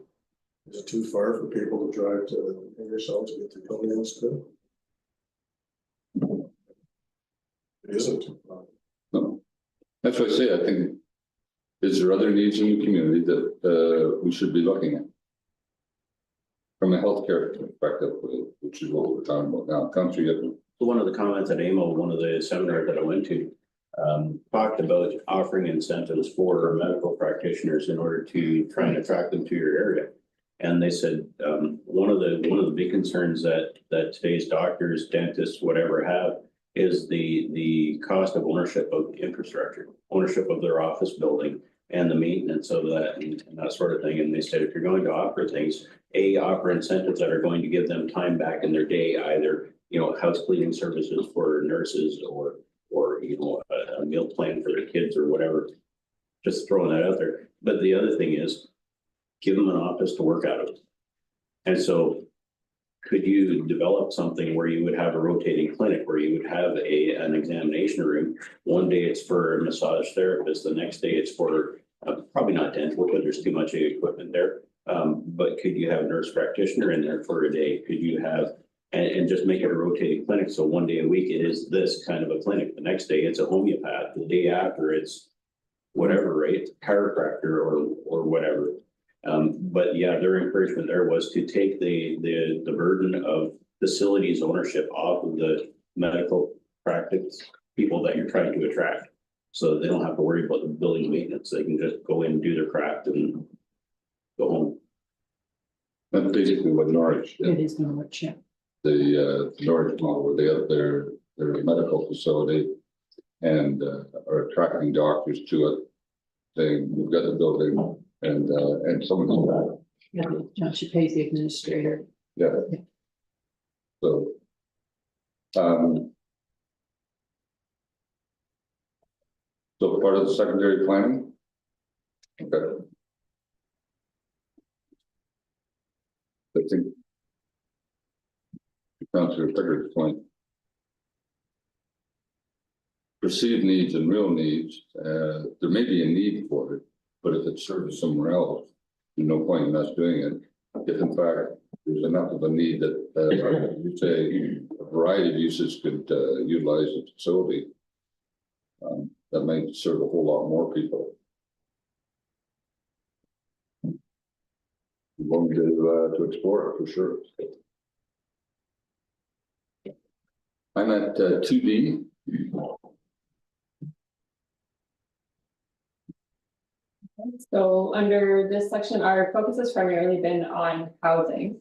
is it too far for people to drive to Ingersoll to get their toenails done? It isn't too far. No, that's what I say. I think, is there other needs in the community that we should be looking at? From a healthcare perspective, which is what we're talking about now. Country. One of the comments at AMO, one of the seminars that I went to, talked about offering incentives for medical practitioners in order to try and attract them to your area. And they said one of the big concerns that today's doctors, dentists, whatever have is the cost of ownership of infrastructure, ownership of their office building, and the maintenance of that and that sort of thing. And they said if you're going to offer things, offer incentives that are going to give them time back in their day, either house cleaning services for nurses or a meal plan for their kids or whatever. Just throwing that out there. But the other thing is, give them an office to work out of. And so could you develop something where you would have a rotating clinic, where you would have an examination room? One day it's for a massage therapist, the next day it's for probably not dental, but there's too much equipment there. But could you have a nurse practitioner in there for a day? Could you have and just make it a rotating clinic? So one day a week it is this kind of a clinic. The next day it's a homeopath. The day after it's whatever, right? Chiropractor or whatever. But yeah, their encouragement there was to take the burden of facilities ownership off of the medical practice people that you're trying to attract, so that they don't have to worry about the building maintenance. They can just go in and do their craft and go home. That's basically what Norwich did. It is gonna work, yeah. The Norwich model where they have their medical facility and are attracting doctors to it. Saying, we've got the building and someone's got it. Yeah, township pays the administrator. Yeah. So. So part of the secondary planning? Okay. I think. Councilor Pickett's point. Perceived needs and real needs, there may be a need for it, but if it's served somewhere else, there's no point in us doing it. If in fact, there's enough of a need that, you say, a variety of uses could, utilize the facility. That might serve a whole lot more people. We want to explore it for sure. I'm at 2D. So under this section, our focus has primarily been on housing.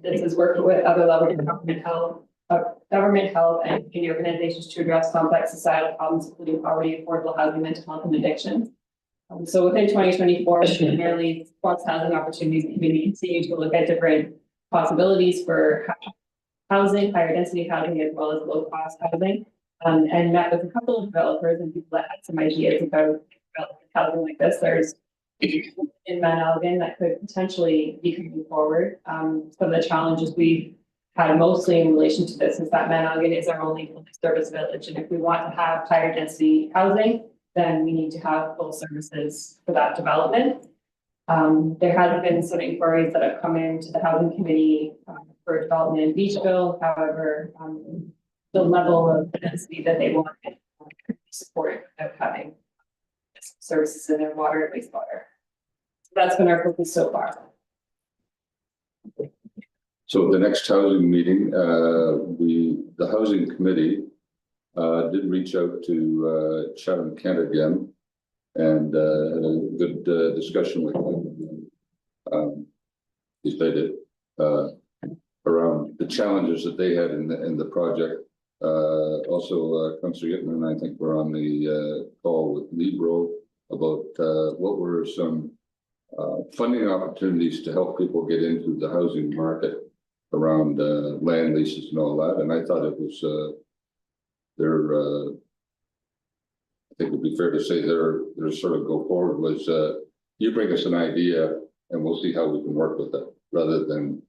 This is working with other levels of government health and community organizations to address complex societal problems, including poverty, affordable housing, mental health, and addictions. So within 2024, primarily supports housing opportunities, and we continue to look at different possibilities for housing, higher density housing, as well as low cost housing. And met with a couple of developers and people that had some ideas about housing like this. There's in Mount Elgin that could potentially be coming forward. Some of the challenges we've had mostly in relation to this is that Mount Elgin is our only public service village. And if we want to have higher density housing, then we need to have full services for that development. There have been some inquiries that have come into the housing committee for development in Beachville. However, the level of density that they want could be supported without having services in their water and wastewater. So that's been our focus so far. So the next housing meeting, the housing committee did reach out to Chatham Kent again and had a good discussion with them. He stated around the challenges that they had in the project. Also, Councillor Yitman and I think we're on the call with Libro about what were some funding opportunities to help people get into the housing market around land leases and all that. And I thought it was I think it would be fair to say their sort of go forward was you bring us an idea and we'll see how we can work with it, rather than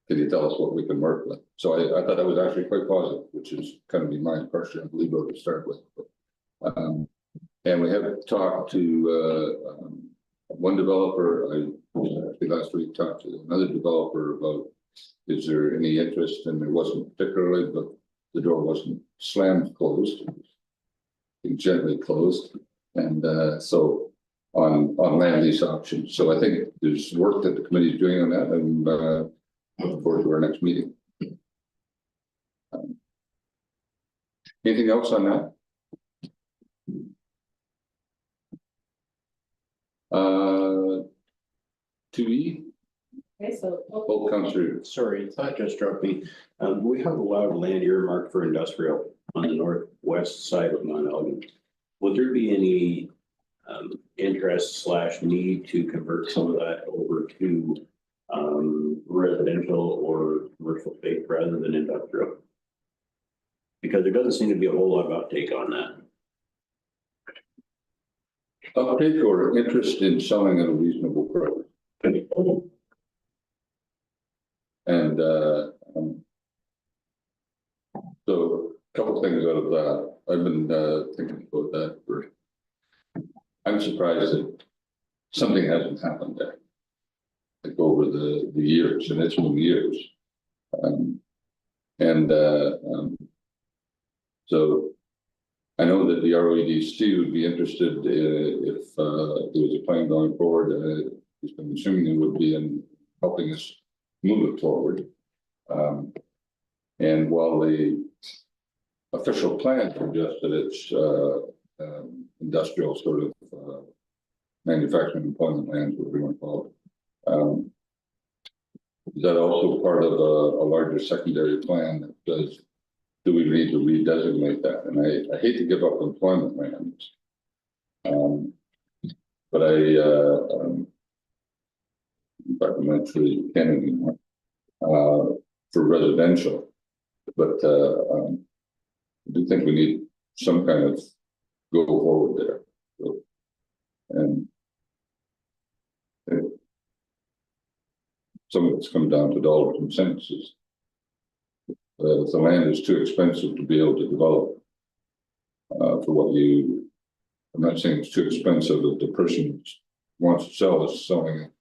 can you tell us what we can work with. So I thought that was actually quite positive, which is kind of be my impression of Libro to start with. And we have talked to one developer. I actually last week talked to another developer about is there any interest, and there wasn't particularly, but the door wasn't slammed closed, it was gently closed, and so on land lease auctions. So I think there's work that the committee is doing on that, and looking forward to our next meeting. Anything else on that? To E, Okay, so both Councillor. Sorry, thought just struck me. We have a lot of land earmarked for industrial on the northwest side of Mount Elgin. Would there be any interest / need to convert some of that over to residential or commercial space rather than industrial? Because there doesn't seem to be a whole lot of uptake on that. Uptake or interest in selling at a reasonable price. And so a couple of things out of that. I've been thinking about that for. I'm surprised that something hasn't happened there. Like over the years, and it's been years. So I know that the ROEDC would be interested if there was a plan going forward. I'm assuming it would be in helping us move it forward. And while the official plan suggested it's industrial sort of manufacturing employment lands, whatever you want to call it. Is that also part of a larger secondary plan that says, do we need to redesignate that? And I hate to give up employment lands. But environmentally can anymore, for residential. But, I do think we need some kind of go forward there. So, and some of it's come down to dollars and cents. If the land is too expensive to be able to develop for what you, I'm not saying it's too expensive that the person who wants to sell is selling it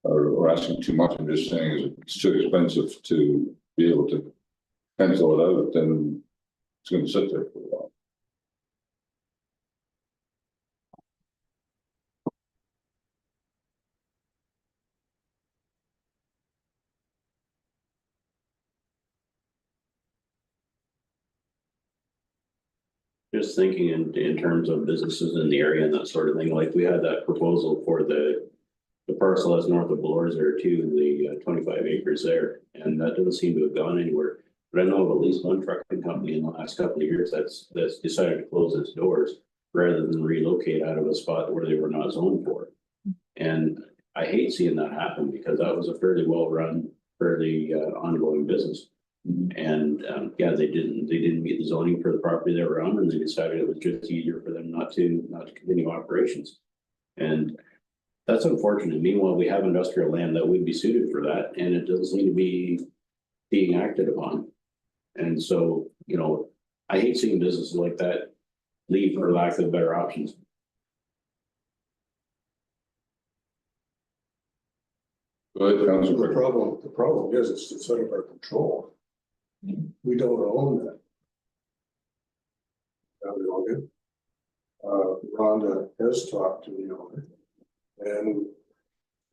or asking too much. I'm just saying is it's too expensive to be able to pencil it out, then it's going to sit there for a while. Just thinking in terms of businesses in the area and that sort of thing, like we had that proposal for the parcel that's north of Bloors there too, the 25 acres there, and that doesn't seem to have gone anywhere. But I know of at least one trucking company in the last couple of years that's decided to close its doors rather than relocate out of a spot where they were not zoned for. And I hate seeing that happen because that was a fairly well-run, fairly ongoing business. And yeah, they didn't meet the zoning for the property they were on, and they decided it was just easier for them not to continue operations. And that's unfortunate. Meanwhile, we have industrial land that would be suited for that, and it doesn't seem to be being acted upon. And so, you know, I hate seeing businesses like that leave for lack of better options. Good, Councilor. The problem is it's out of our control. We don't own that. Rhonda has talked to the owner, and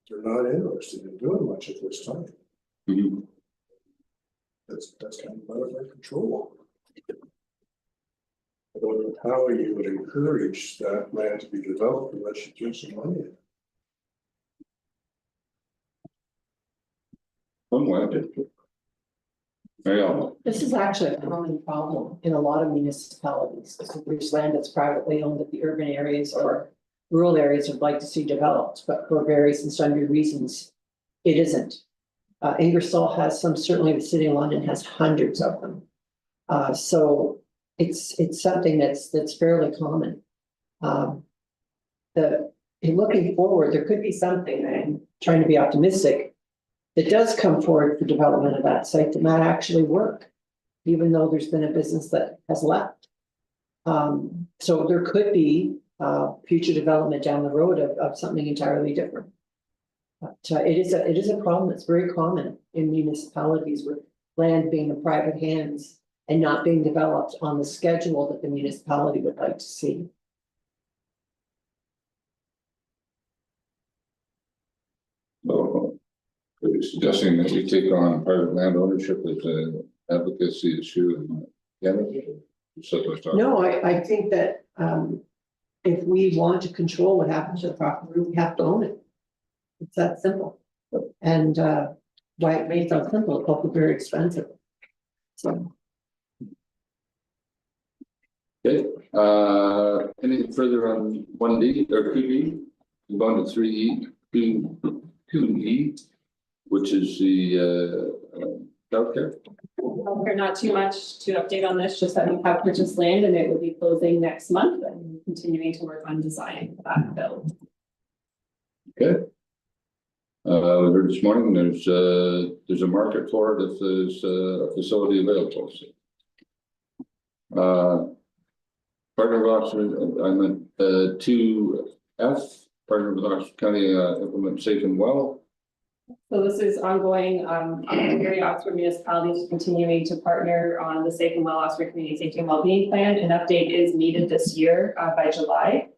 they're not interested in doing much at this time. Mm-hmm. That's kind of out of our control. I don't know how you would encourage that land to be developed unless you give some money in. This is actually a common problem in a lot of municipalities, because there's land that's privately owned that the urban areas or rural areas would like to see developed, but for various and sundry reasons, it isn't. Ingersoll has some, certainly the city of London has hundreds of them. So it's something that's fairly common. In looking forward, there could be something, I'm trying to be optimistic, that does come forward for development of that site that might actually work, even though there's been a business that has left. So there could be future development down the road of something entirely different. But it is a problem that's very common in municipalities with land being in private hands and not being developed on the schedule that the municipality would like to see. So, are you suggesting that we take on private land ownership as an advocacy issue? No, I think that if we want to control what happens to the property, we have to own it. It's that simple. And why it may sound simple, it's also very expensive. So. Okay, anything further on 1D or 2D? Move on to 3E, 2E, which is the childcare. Not too much to update on this, just that we have purchased land and it will be closing next month and continuing to work on design for that build. Okay. We heard this morning there's a market for it if there's a facility available. Partner with Oxford, I meant 2F, partner with Oxford County implement safe and well. So this is ongoing, area Oxford municipalities continuing to partner on the Safe and Well Oxford Community Safety and Wellbeing Plan. An update is needed this year by July.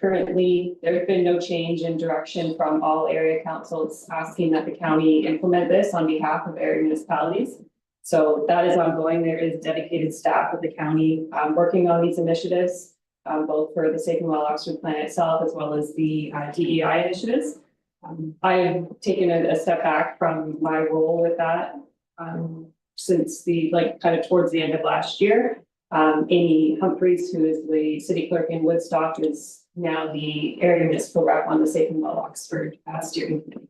Currently, there's been no change in direction from all area councils asking that the county implement this on behalf of area municipalities. So that is ongoing. There is dedicated staff at the county working on these initiatives, both for the Safe and Well Oxford Plan itself, as well as the DEI initiatives. I've taken a step back from my role with that, since kind of towards the end of last year. Amy Humphreys, who is the city clerk in Woodstock, is now the area municipal rep on the Safe and Well Oxford steering committee.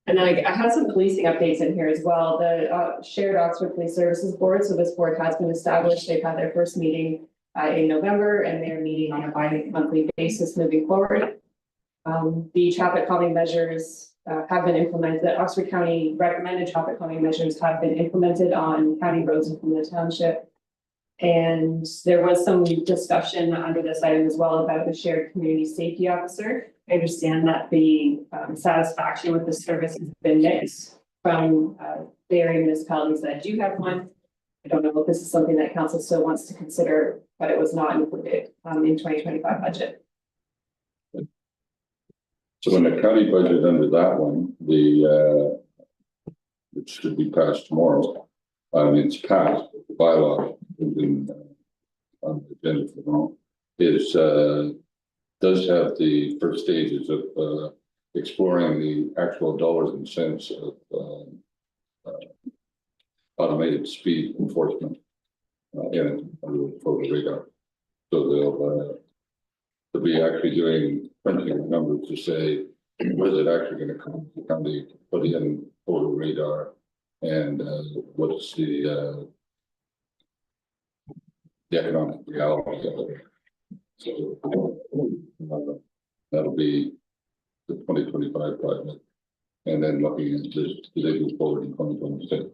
And then I have some policing updates in here as well. The Shared Oxford Police Services Board, so this board has been established. They've had their first meeting in November, and they're meeting on a bi-monthly basis moving forward. The traffic calming measures have been implemented. The Oxford County recommended traffic calming measures have been implemented on county roads within the township. And there was some discussion under this item as well about the shared community safety officer. I understand that the satisfaction with the service has been mixed from the area municipalities that do have one. I don't know if this is something that council still wants to consider, but it was not included in 2025 budget. So in the county budget under that one, it should be passed tomorrow. It's passed, but the bylaw is in on the agenda for tomorrow. Does have the first stages of exploring the actual dollars and cents of automated speed enforcement in photo radar. So they'll be actually doing printing numbers to say, what is it actually going to come to the county to put in photo radar, and what's the economic reality of it. So that'll be the 2025 project, and then looking at this, they move forward in 2026.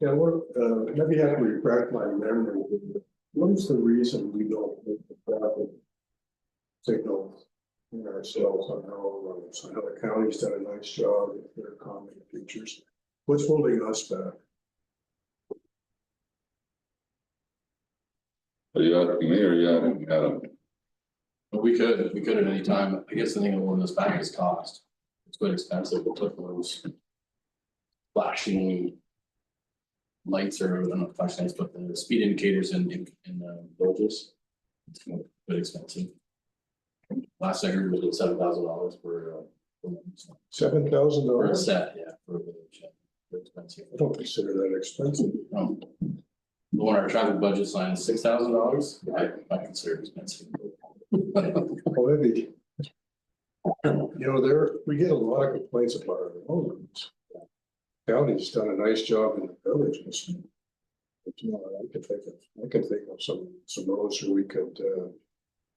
Yeah, well, maybe I have to refresh my memory. What is the reason we don't make the traffic signals in ourselves on our roads? I know the county's done a nice job with their calming features. What's holding us back? Are you asking me or are you asking Adam? But we could at any time. I guess the thing that will hold us back is cost. It's quite expensive to put those flashing lights, or I don't know if flashing lights, but the speed indicators in the villages. It's quite expensive. Last I heard was $7,000 for $7,000? for a set, yeah, for a village. Yeah. Very expensive. I don't consider that expensive. The one our traffic budget line is $6,000. I consider it expensive. Oh, maybe. You know, we get a lot of complaints about our roads. County's done a nice job in the villages. But, you know, I can think of some roads where we could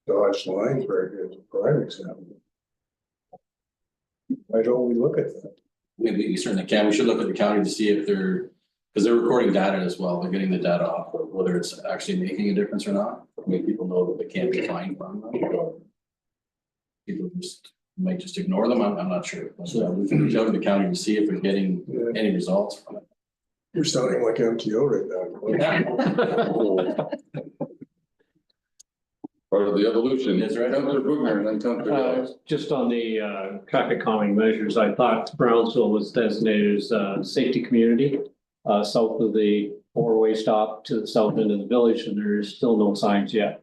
dodge lines very good, prime example. Why don't we look at that? Maybe we certainly can. We should look at the county to see if because they're recording data as well. They're getting the data off of whether it's actually making a difference or not. Make people know that they can't be fined from them. Or people might just ignore them. I'm not sure. So we can reach out to the county to see if they're getting any results from it. You're sounding like MTO right now. Part of the evolution. That's right. Councilor Boomer, and then Councilor Just on the traffic calming measures, I thought Brownsville was designated as a safety community south of the four-way stop to the south end of the village, and there is still no signs yet.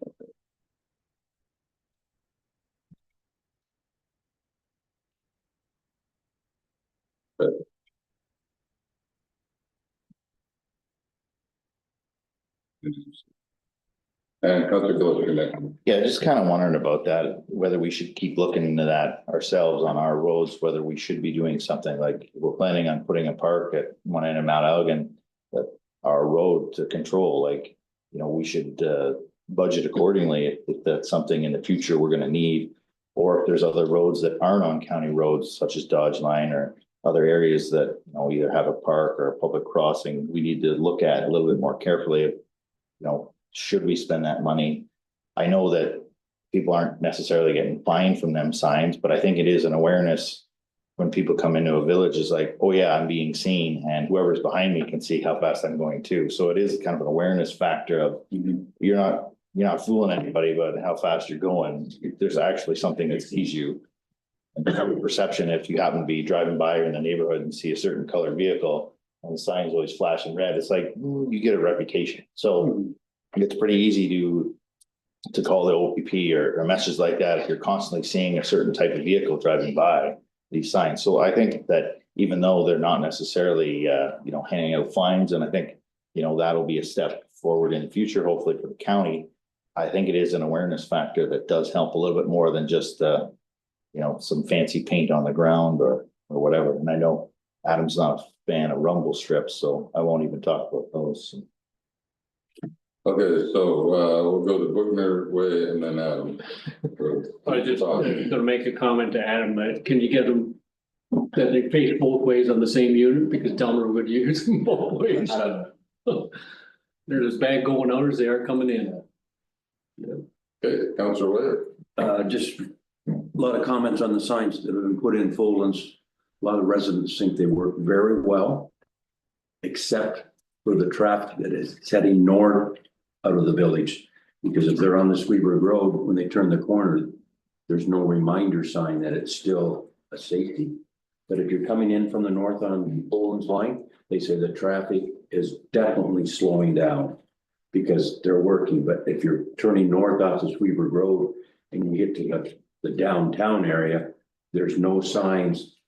and Councilor Gillespie. Yeah, just kind of wondering about that, whether we should keep looking into that ourselves on our roads, whether we should be doing something like we're planning on putting a park at one end of Mount Elgin. That our road to control, like, you know, we should budget accordingly if that's something in the future we're gonna need. Or if there's other roads that aren't on county roads, such as Dodge Line or other areas that, you know, either have a park or a public crossing, we need to look at a little bit more carefully. You know, should we spend that money? I know that people aren't necessarily getting fined from them signs, but I think it is an awareness when people come into a village is like, oh yeah, I'm being seen, and whoever's behind me can see how fast I'm going too. So it is kind of an awareness factor of you're not fooling anybody about how fast you're going. There's actually something that sees you. And the perception, if you happen to be driving by or in the neighborhood and see a certain colored vehicle and the sign's always flashing red, it's like you get a reputation. So it's pretty easy to to call the OPP or a message like that if you're constantly seeing a certain type of vehicle driving by these signs. So I think that even though they're not necessarily, handing out fines, and I think, that'll be a step forward in the future, hopefully for the county. I think it is an awareness factor that does help a little bit more than just, some fancy paint on the ground or whatever. And I know Adam's not a fan of rumble strips, so I won't even talk about those. Okay, so, we'll go to Bookner Way and then Adam. I just gonna make a comment to Adam, that can you get them that they face both ways on the same unit, because Delmer would use them both ways. They're as bad going out as they are coming in. Okay, Councilor Wade. Just a lot of comments on the signs that have been put in Fulton's. A lot of residents think they work very well, except for the traffic that is heading north out of the village. Because if they're on the Sweetburg Road, when they turn the corner, there's no reminder sign that it's still a safety. But if you're coming in from the north on Fulton's line, they say the traffic is definitely slowing down because they're working. But if you're turning north off the Sweetburg Road and you get to the downtown area, there's no signs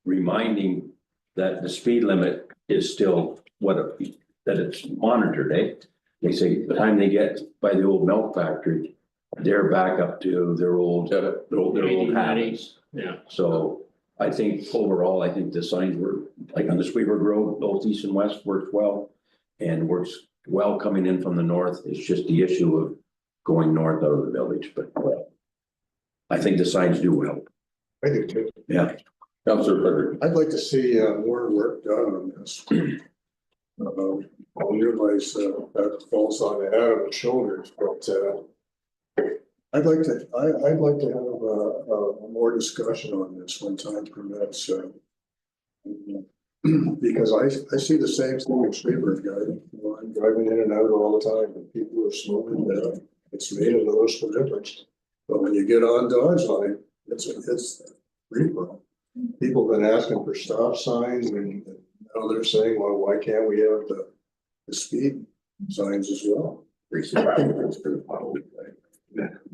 reminding that the speed limit is still that it's monitored, eh? They say by the time they get by the old milk factory, they're back up to their old habits. Yeah. So I think overall, I think the signs were like on the Sweetburg Road, both east and west works well. And works well coming in from the north. It's just the issue of going north out of the village, but I think the signs do help. I do too. Yeah. Councilor Frederick. I'd like to see more work done on this. I realize that falls on Adam's shoulders, but I'd like to have a more discussion on this when time permits. Because I see the same thing in Sweetburg, guy. I'm driving in and out all the time, and people are slowing down. It's made a noticeable difference. But when you get on Dodge Line, it's real. People have been asking for stop signs, and now they're saying, well, why can't we have the speed signs as well?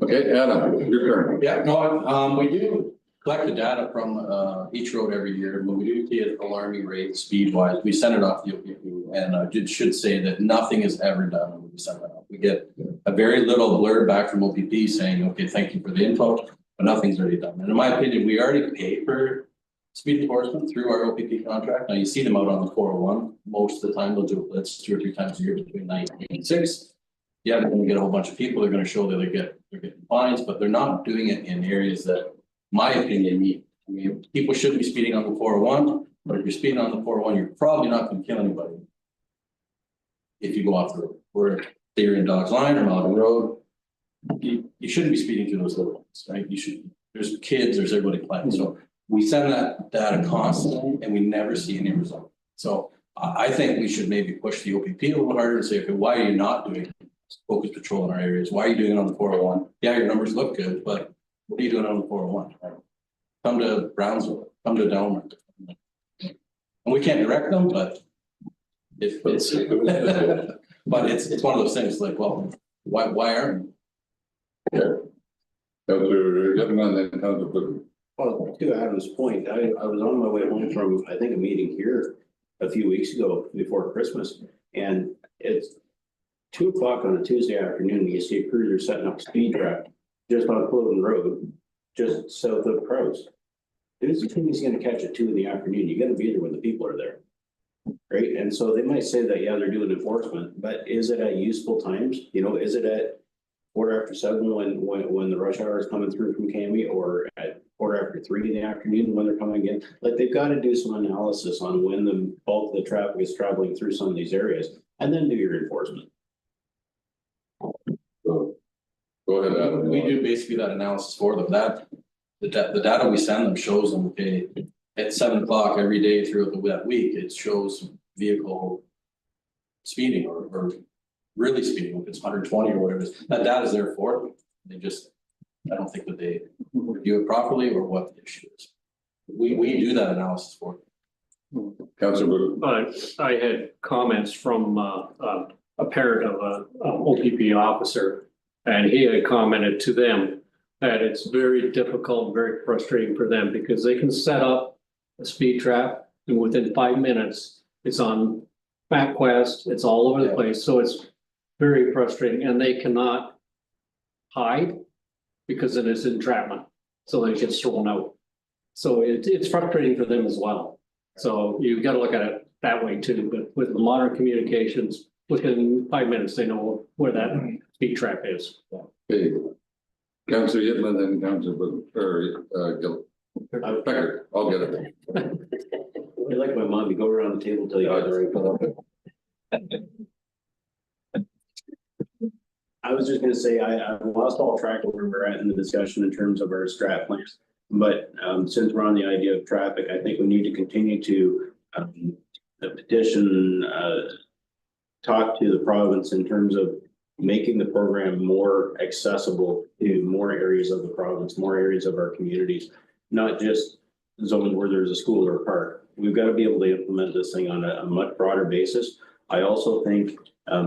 Okay, Adam, your turn. Yeah, no, we do collect the data from each road every year. When we do see an alarming rate speed wise, we send it off the OPP, and it should say that nothing is ever done when we send that off. We get a very little blurb back from OPP saying, okay, thank you for the info, but nothing's already done. And in my opinion, we already pay for speed enforcement through our OPP contract. Now you see them out on the 401. Most of the time they'll do a blitz 2 or 3 times a year between 9 and 6. Yeah, they're going to get a whole bunch of people. They're going to show that they're getting fines, but they're not doing it in areas that, my opinion, need. I mean, people shouldn't be speeding on the 401, but if you're speeding on the 401, you're probably not going to kill anybody if you go off the road. Or if you're in Dodge Line or Malvern Road, you shouldn't be speeding through those little ones, right? You should. There's kids, there's everybody playing. So we send that data constantly, and we never see any result. So I think we should maybe push the OPP a little harder and say, okay, why are you not doing focus patrol in our areas? Why are you doing it on the 401? Yeah, your numbers look good, but what are you doing on the 401? Right? Come to Brownsville, come to Delmer. And we can't direct them, but if it's but it's one of those things like, well, why aren't we? Yeah. Councilor Gutman, then Councilor Frederick. Well, to Adam's point, I was on my way home from, I think, a meeting here a few weeks ago before Christmas, and it's 2 o'clock on a Tuesday afternoon, and you see a cruiser setting up a speed trap just on Fulton Road, just south of Crows. Dude, you think he's gonna catch at 2 in the afternoon? You gotta be there when the people are there. Right? And so they might say that, yeah, they're doing enforcement, but is it at useful times? Is it at 7:15 when the rush hour is coming through from Cami, or at 3:15 in the afternoon when they're coming in? Like, they've got to do some analysis on when the bulk of the traffic is traveling through some of these areas, and then do your enforcement. So, go ahead, Adam. We do basically that analysis for them. The data we send them shows them, okay, at 7 o'clock every day throughout that week, it shows vehicle speeding or really speeding, if it's 120 or whatever it is. That data is there for them. I don't think that they review it properly or what the issue is. We do that analysis for them. Councilor. I had comments from a parent of a OPP officer And he had commented to them that it's very difficult, very frustrating for them because they can set up a speed trap and within 5 minutes, it's on MapQuest, it's all over the place. So it's very frustrating and they cannot hide because it is entrapment. So they get thrown out. So it's frustrating for them as well. So you've got to look at it that way too, but with the modern communications, within 5 minutes, they know where that speed trap is. Okay. Councillor Yitman and Councillor, Gill. Becker, I'll get it. I like my mom, you go around the table till you get the right. I was just gonna say, I've lost all track of where we're at in the discussion in terms of our strat plans. But since we're on the idea of traffic, I think we need to continue to petition, talk to the province in terms of making the program more accessible to more areas of the province, more areas of our communities, not just zones where there's a school or a park. We've got to be able to implement this thing on a much broader basis. I also think,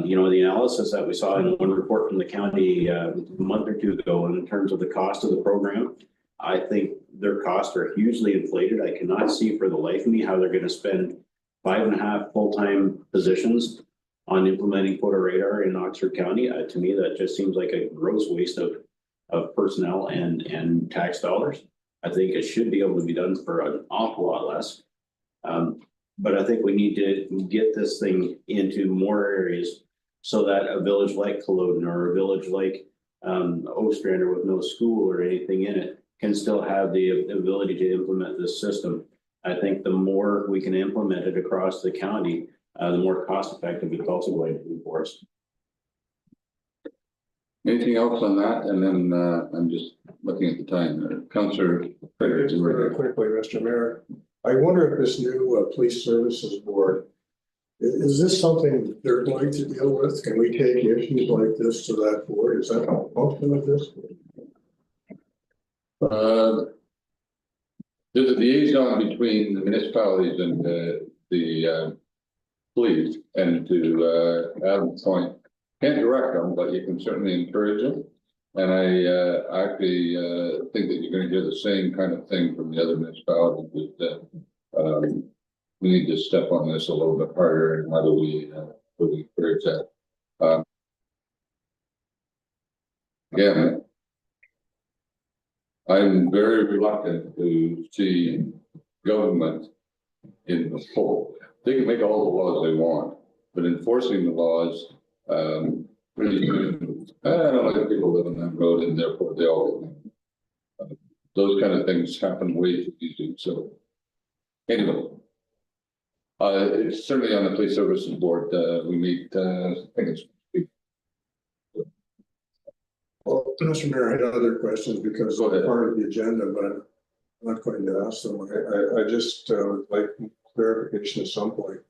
you know, the analysis that we saw in one report from the county a month or two ago in terms of the cost of the program, I think their costs are hugely inflated. I cannot see for the life of me how they're going to spend 5.5 full-time positions on implementing photo radar in Oxford County. To me, that just seems like a gross waste of personnel and tax dollars. I think it should be able to be done for an awful lot less. But I think we need to get this thing into more areas so that a village like Culloden or a village like Ostrander with no school or anything in it can still have the ability to implement this system. I think the more we can implement it across the county, the more cost effective it's also going to be for us. Anything else on that? And then I'm just looking at the time. Councillor. Just very quickly, Mr. Mayor, I wonder if this new police services board, is this something they're going to deal with? Can we take issues like this to that board? Is that a function of this? There's a liaison between the municipalities and the police, and to Adam's point, can't direct them, but you can certainly encourage them. And I actually think that you're going to hear the same kind of thing from the other municipalities, that we need to step on this a little bit harder, and how do we encourage that? Again, I'm very reluctant to see government in the full. They can make all the laws they want, but enforcing the laws, pretty soon, I don't like people live on that road, and therefore they all get them. Those kind of things happen way too easy. So anyway, it's certainly on the police services board. We meet, I think it's. Well, Mr. Mayor, I had other questions because they're part of the agenda, but I'm not going to ask them. I just would like clarification at some point.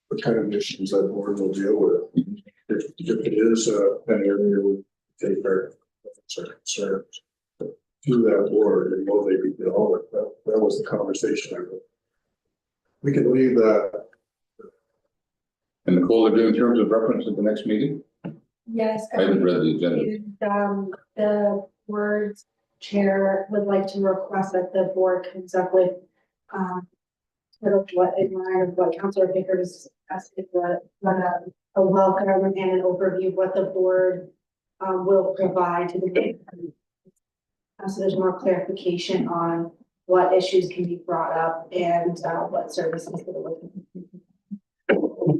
What kind of issues that board will deal with? If it is an area we take our concerns to that board, and will they be dealt with? That was the conversation. We can leave that. And Nicole, are in terms of reference at the next meeting? Yes. I haven't read the agenda. The board's chair would like to request that the board comes up with, sort of what in line of what Councilor Baker is asking, a welcome and an overview of what the board will provide to the board. So there's more clarification on what issues can be brought up and what services they're looking for.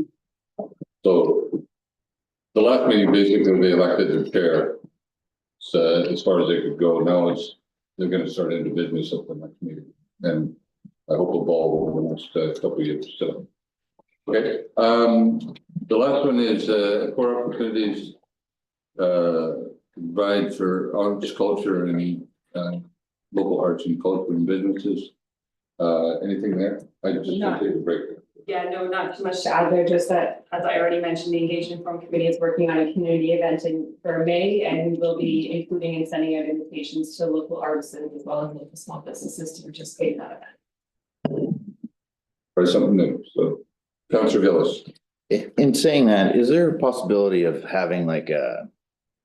So the last meeting basically they elected their chair. So as far as they could go, now they're going to start into business at the next meeting, and I hope a ball over the next couple of years. So, okay. The last one is core opportunities provide for arts, culture, and local arts and culture and businesses. Anything there? I just want to take a break. Yeah, no, not too much to add there, just that, as I already mentioned, the Engagement Forum Committee is working on a community event for May, and we will be including and sending out invitations to local artisans as well as local small businesses to participate in that event. Or something new. So, Councillor Gillis. In saying that, is there a possibility of having like a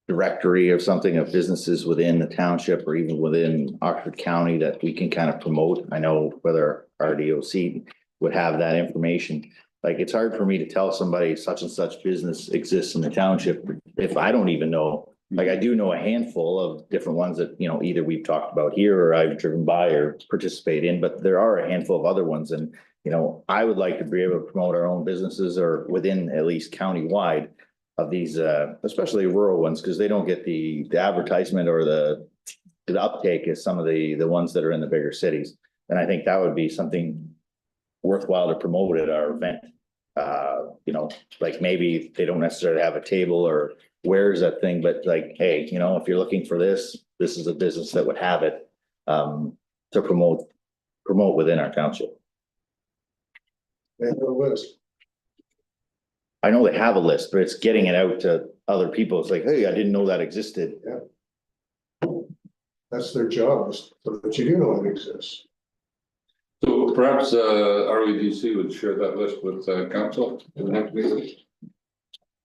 directory or something of businesses within the township or even within Oxford County that we can kind of promote. I know whether RDOC would have that information. Like, it's hard for me to tell somebody such and such business exists in the township if I don't even know. Like, I do know a handful of different ones that, you know, either we've talked about here or I've driven by or participate in, but there are a handful of other ones. And, you know, I would like to be able to promote our own businesses or within at least countywide of these, especially rural ones, because they don't get the advertisement or the uptake as some of the ones that are in the bigger cities. And I think that would be something worthwhile to promote at our event. You know, like maybe they don't necessarily have a table or where's that thing, but like, hey, you know, if you're looking for this, this is a business that would have it to promote within our township. They have a list. I know they have a list, but it's getting it out to other people. It's like, hey, I didn't know that existed. That's their job, is so that you do know it exists. So perhaps REDC would share that list with council in the next meeting.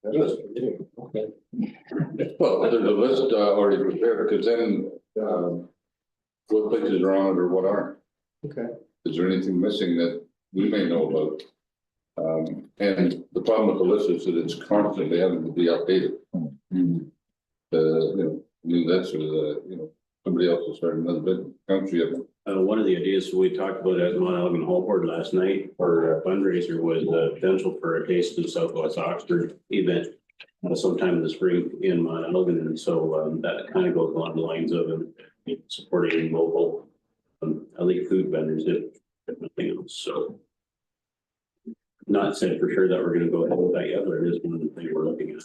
That is, yeah, okay. Well, there's a list already prepared, because then what places are on it or what aren't. Okay. Is there anything missing that we may know about? And the problem with the list is that it's constantly having to be updated. You know, I mean, that's you know, somebody else will start another business, country of it. One of the ideas we talked about at Mount Elgin Hall Board last night for a fundraiser was the potential for a Taste of Southwest Oxford event sometime in the spring in Mount Elgin. And so that kind of goes along the lines of supporting local elite food vendors, if nothing else. So not said for sure that we're going to go ahead with that yet, but it is one of the things we're looking at.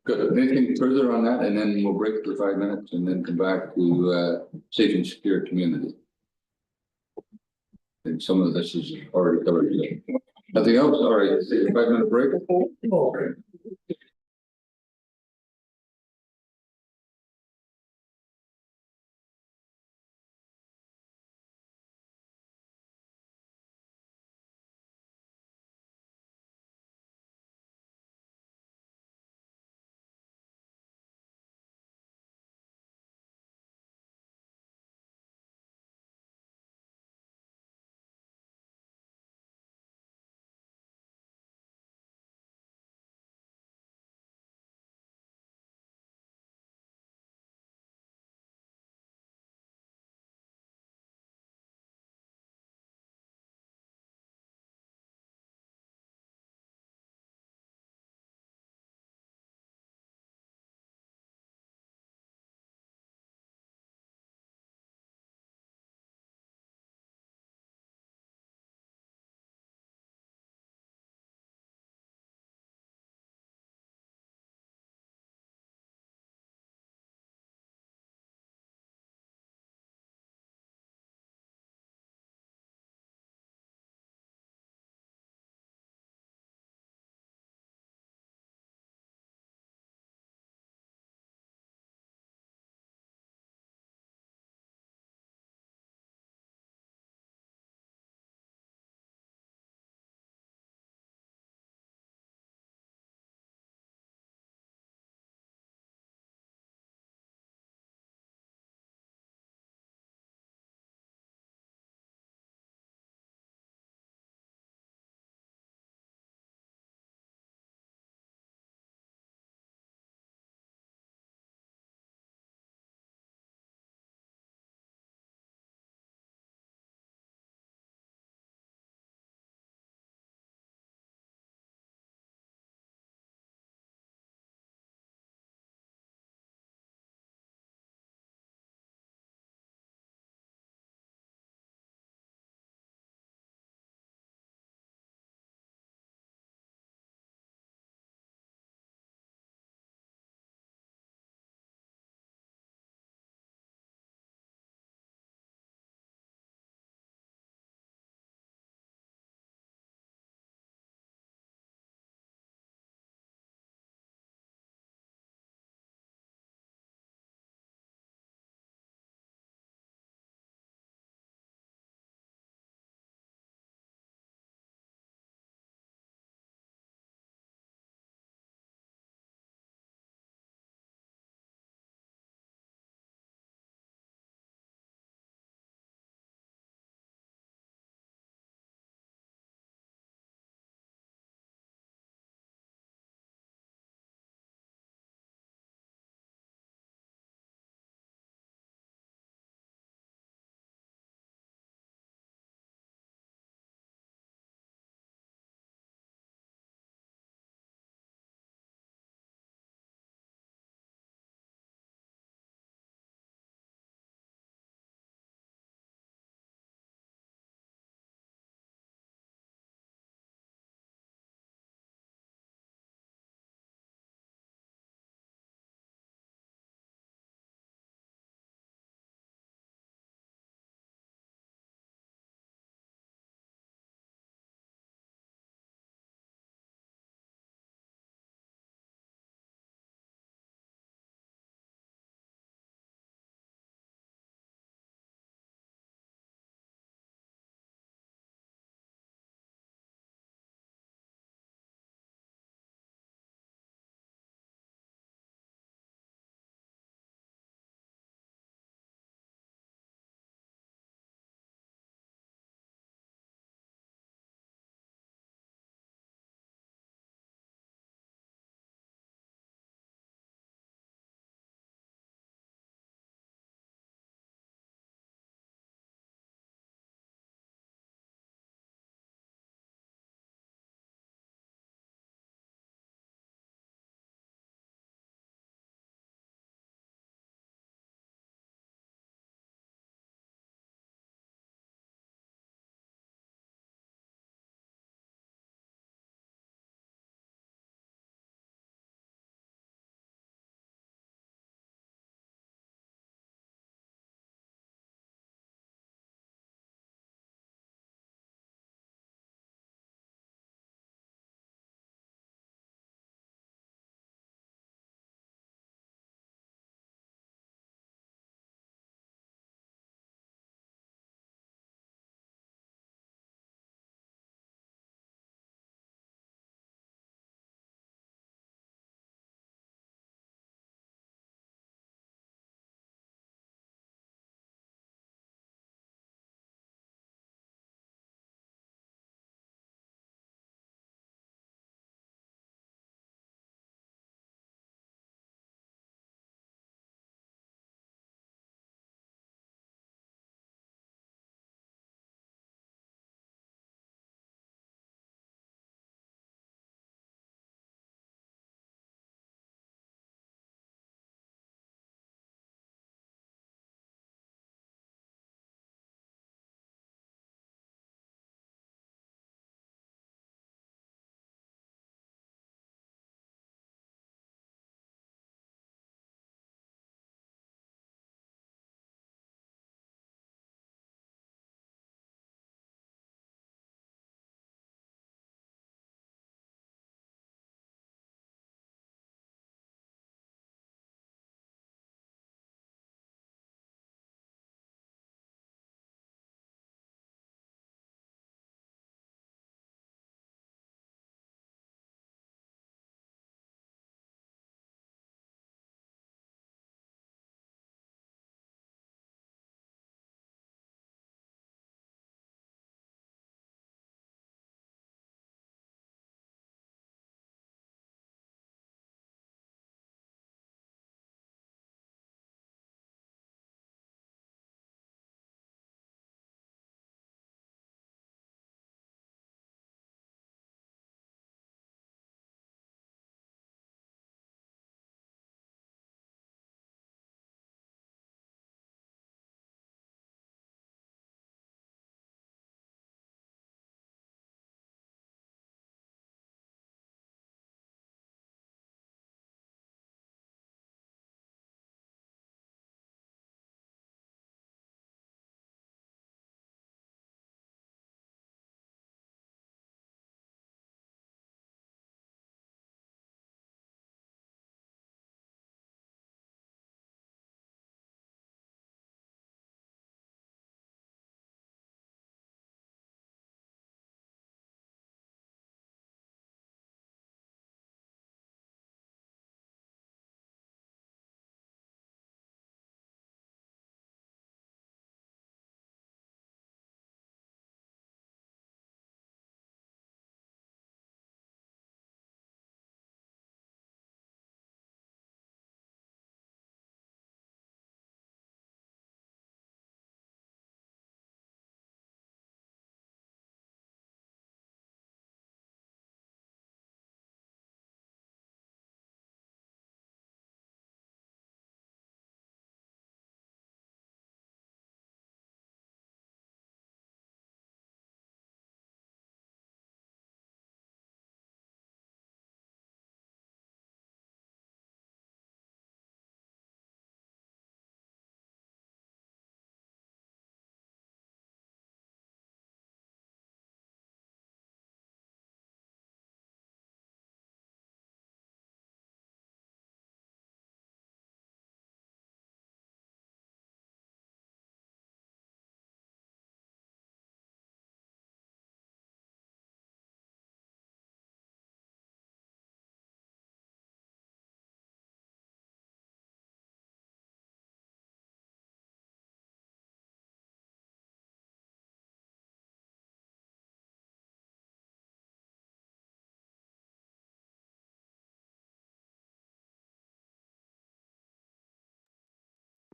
Good. Anything further on that? And then we'll break for 5 minutes and then come back to safe and secure community. And some of this is already covered. Nothing else? All right, 5 minute break.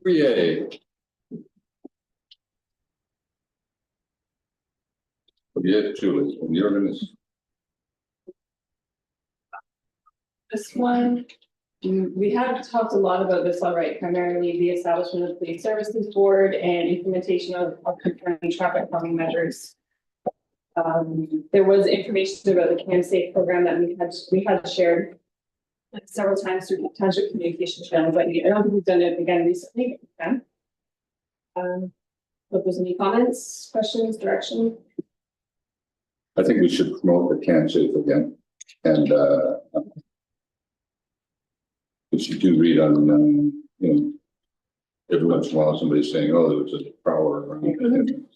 3A. Yeah, Julie, and you're gonna, This one, we have talked a lot about this already, primarily the establishment of the Police Services Board and implementation of concurrent traffic calming measures. There was information about the Cam Safe program that we had shared several times through township communication channels, but I don't think we've done it again recently. Okay. If there's any comments, questions, direction? I think we should promote the Can Safe again, and which you do read on, you know, every once in a while somebody's saying, oh, there was a prowler around.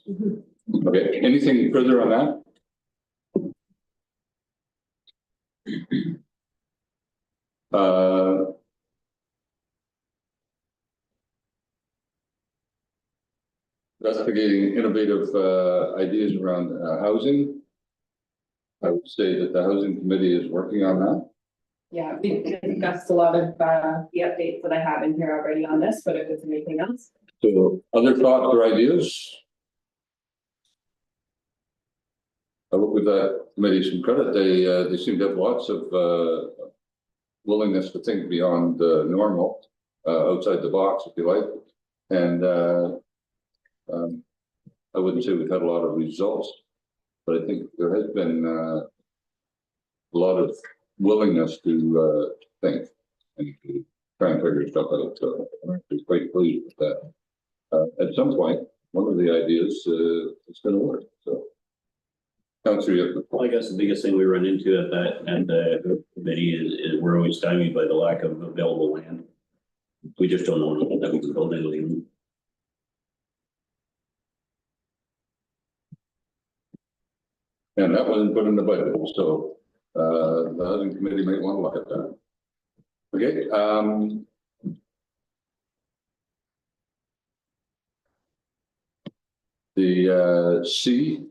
Okay, anything further on that? Investigating innovative ideas around housing. I would say that the housing committee is working on that. Yeah, we discussed a lot of the updates that I have in here already on this, but if there's anything else. So other thoughts or ideas? I work with that committee some credit. They seem to have lots of willingness to think beyond normal, outside the box, if you like. And I wouldn't say we've had a lot of results, but I think there has been a lot of willingness to think and to try and figure stuff out. So I'm actually quite pleased with that. At some point, one of the ideas is going to work. So, Councillor, Well, I guess the biggest thing we run into at the committee is we're always stymied by the lack of available land. We just don't know that we can build anything. and that wasn't put in the budget, so the housing committee might want to look at that. Okay. The C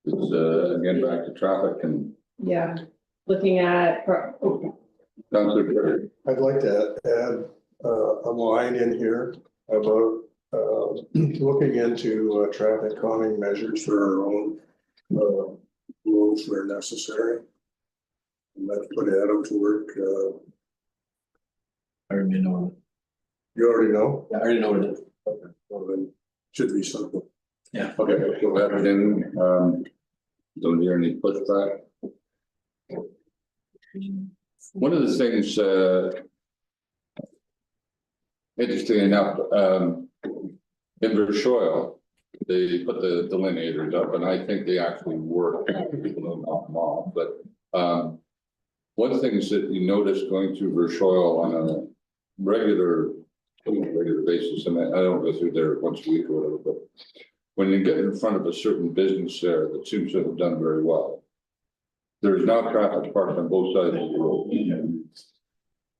is again back to traffic and Yeah, looking at, Councillor Perry. I'd like to add a line in here about looking into traffic calming measures for our own roads where necessary. And let's put Adam to work. I already know. You already know? I already know what it is. Okay, well then, should be something. Okay, so that in, don't hear any pushback. One of the things, interesting enough, in Verschoyle, they put the delineators up, and I think they actually work. People don't knock them off, but one of the things that you notice going through Verschoyle on a regular basis, and I don't go through there once a week or whatever, but when you get in front of a certain business there that seems to have done very well, there's now traffic parked on both sides of the road.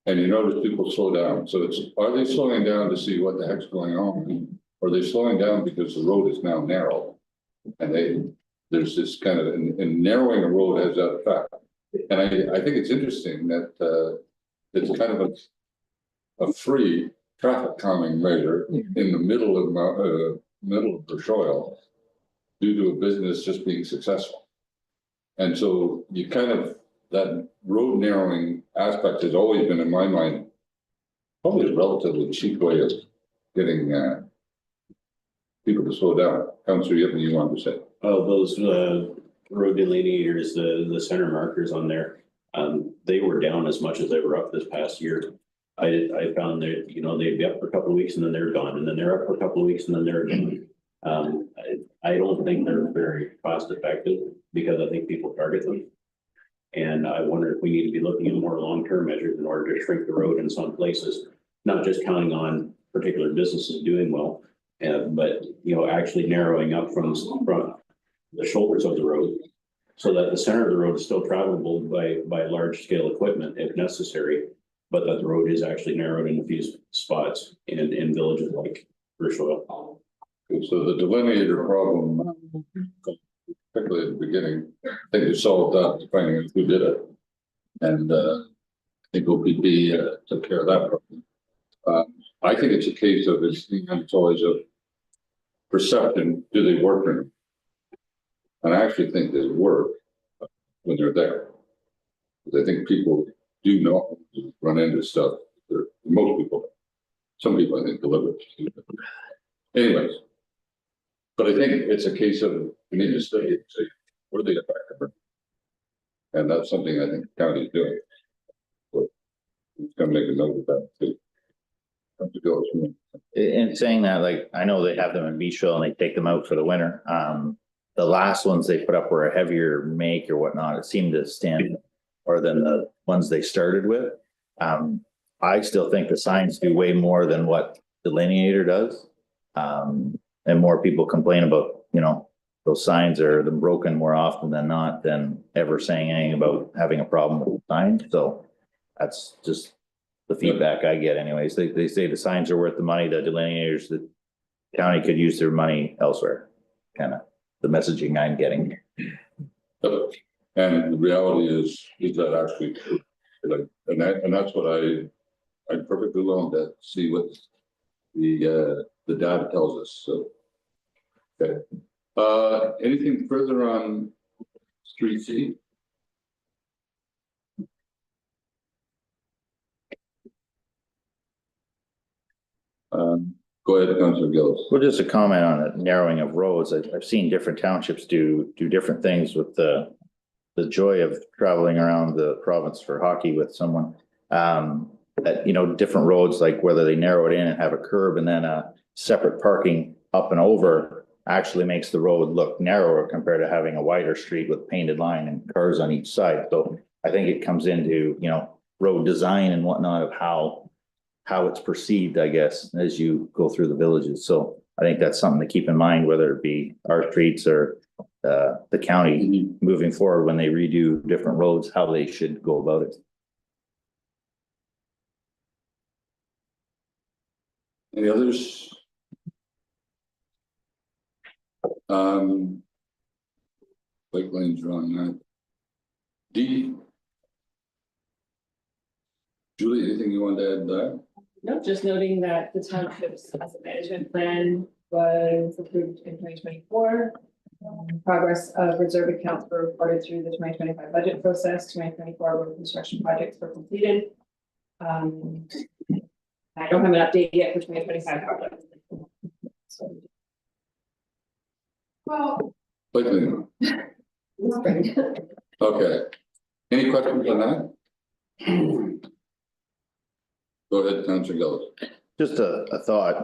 And you notice people slow down. So it's, are they slowing down to see what the heck's going on? Or are they slowing down because the road is now narrow? And there's this kind of, and narrowing a road has that effect. And I think it's interesting that it's kind of a free traffic calming measure in the middle of Verschoyle due to a business just being successful. And so you kind of, that road narrowing aspect has always been in my mind, probably a relatively cheap way of getting people to slow down. Councillor, you have anything you want to say? Oh, those road delineators, the center markers on there, they were down as much as they were up this past year. I found that, you know, they'd be up for a couple of weeks and then they're gone, and then they're up for a couple of weeks and then they're gone. I don't think they're very cost effective because I think people target them. And I wonder if we need to be looking at more long-term measures in order to shrink the road in some places, not just counting on particular businesses doing well, but, you know, actually narrowing up from the shoulders of the road so that the center of the road is still travelable by large scale equipment if necessary, but that the road is actually narrowed in a few spots in villages like Verschoyle. So the delineator problem, particularly at the beginning, I think it solved that, depending on who did it. And I think OPP took care of that problem. I think it's a case of it's always a perception, do they work or not? And I actually think they work when they're there. Because I think people do know, run into stuff, most people, some people I think deliberately. Anyways. But I think it's a case of, we need to say, what are they effective? And that's something I think the county is doing. So, it's gonna make a note of that too. Have to go. In saying that, like, I know they have them in Beachville and they take them out for the winter. The last ones they put up were a heavier make or whatnot. It seemed to stand more than the ones they started with. I still think the signs do way more than what Delineator does. And more people complain about, you know, those signs are broken more often than not than ever saying anything about having a problem with the sign. So that's just the feedback I get anyways. They say the signs are worth the money, the delineators, the county could use their money elsewhere. Kind of the messaging I'm getting. And the reality is that actually true? Like, and that's what I'm perfectly willing to see what the data tells us, so. Okay, anything further on 3C? Go ahead, Councilor Gillis. Well, just a comment on the narrowing of roads. I've seen different townships do different things with the joy of traveling around the province for hockey with someone. That, you know, different roads, like whether they narrow it in and have a curb and then a separate parking up and over actually makes the road look narrower compared to having a wider street with painted line and cars on each side. So I think it comes into, you know, road design and whatnot of how it's perceived, I guess, as you go through the villages. So I think that's something to keep in mind, whether it be our streets or the county moving forward when they redo different roads, how they should go about it. Any others? Bike lanes are on that. D. Julie, anything you want to add there? No, just noting that the township's asset management plan was approved in 2024. Progress of reserve accounts were reported through the 2025 budget process. 2024 road construction projects were completed. I don't have an update yet for 2025 projects. Well. Bike lane. Okay. Any questions on that? Go ahead, Councilor Gillis. Just a thought,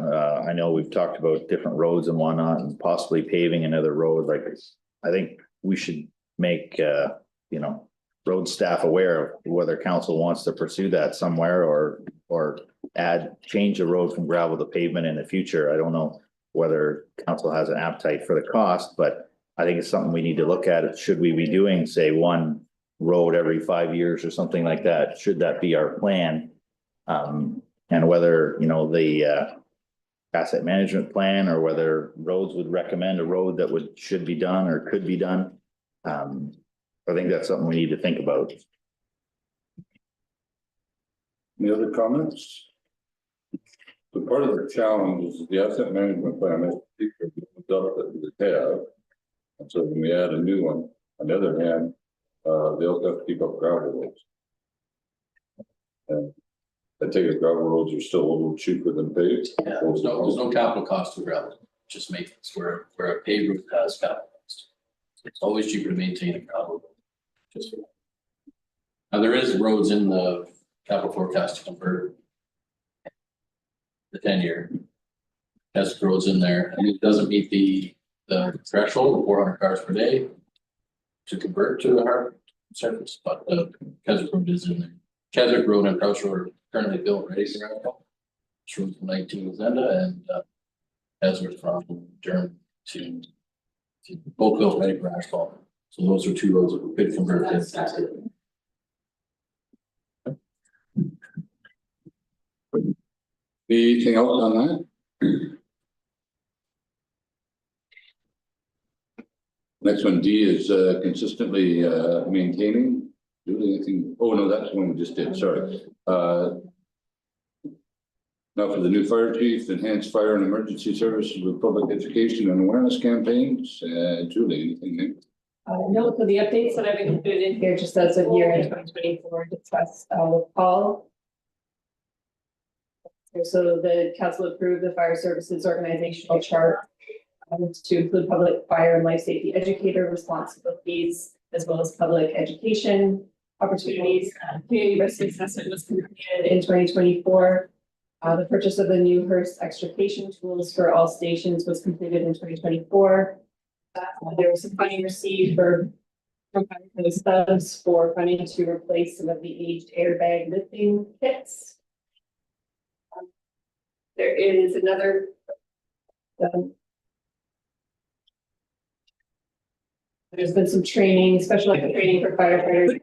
I know we've talked about different roads and whatnot and possibly paving another road like this. I think we should make, you know, road staff aware of whether council wants to pursue that somewhere or change the road from gravel to pavement in the future. I don't know whether council has an appetite for the cost, but I think it's something we need to look at. Should we be doing, say, one road every 5 years or something like that? Should that be our plan? And whether, you know, the asset management plan or whether roads would recommend a road that should be done or could be done. I think that's something we need to think about. Any other comments? So part of the challenge is the asset management plan is that we have. And so when we add a new one, on the other hand, they also have to keep up gravel roads. And I take it gravel roads are still a little cheaper than paved. Yeah, there's no capital cost to gravel, just maintenance, where a paved road has capital cost. It's always cheaper to maintain a gravel road. Just for that. Now, there is roads in the capital forecast to convert the 10-year. Has roads in there, and it doesn't meet the threshold of 400 cars per day to convert to a hard surface, but the Keswick Road is in there. Keswick Road and Crouch Road are currently built ready for gravel. Road from 19 Zenda and Keswick from Durham to both built ready for asphalt. So those are two roads that we could convert to. Anything else on that? Next one, D is consistently maintaining. Do anything? Oh no, that's the one we just did. Sorry. Now for the new fire chief, enhanced fire and emergency services with public education and awareness campaigns. Julie, anything new? No, so the updates that I've included in here just as of year end 2024 discussed with Paul. So the council approved the fire services organizational chart to include public fire and life safety educator responsibilities, as well as public education opportunities. Community risk assessment was completed in 2024. The purchase of the new Hearst extrication tools for all stations was completed in 2024. There was some funding received from the subs for funding to replace some of the aged airbag lifting kits. There is another there's been some training, specialized training for firefighters,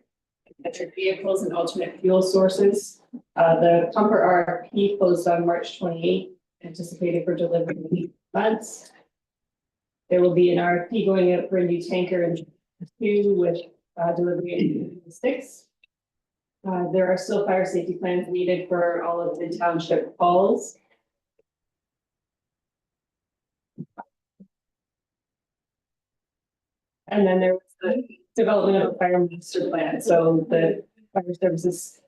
electric vehicles and alternate fuel sources. The pumper RFP closed on March 28th, anticipated for delivery in 8 months. There will be an RFP going out for a new tanker in 2 with delivery in 6. There are still fire safety plans needed for all of the township halls. And then there was the development of a fire master plan. So the fire services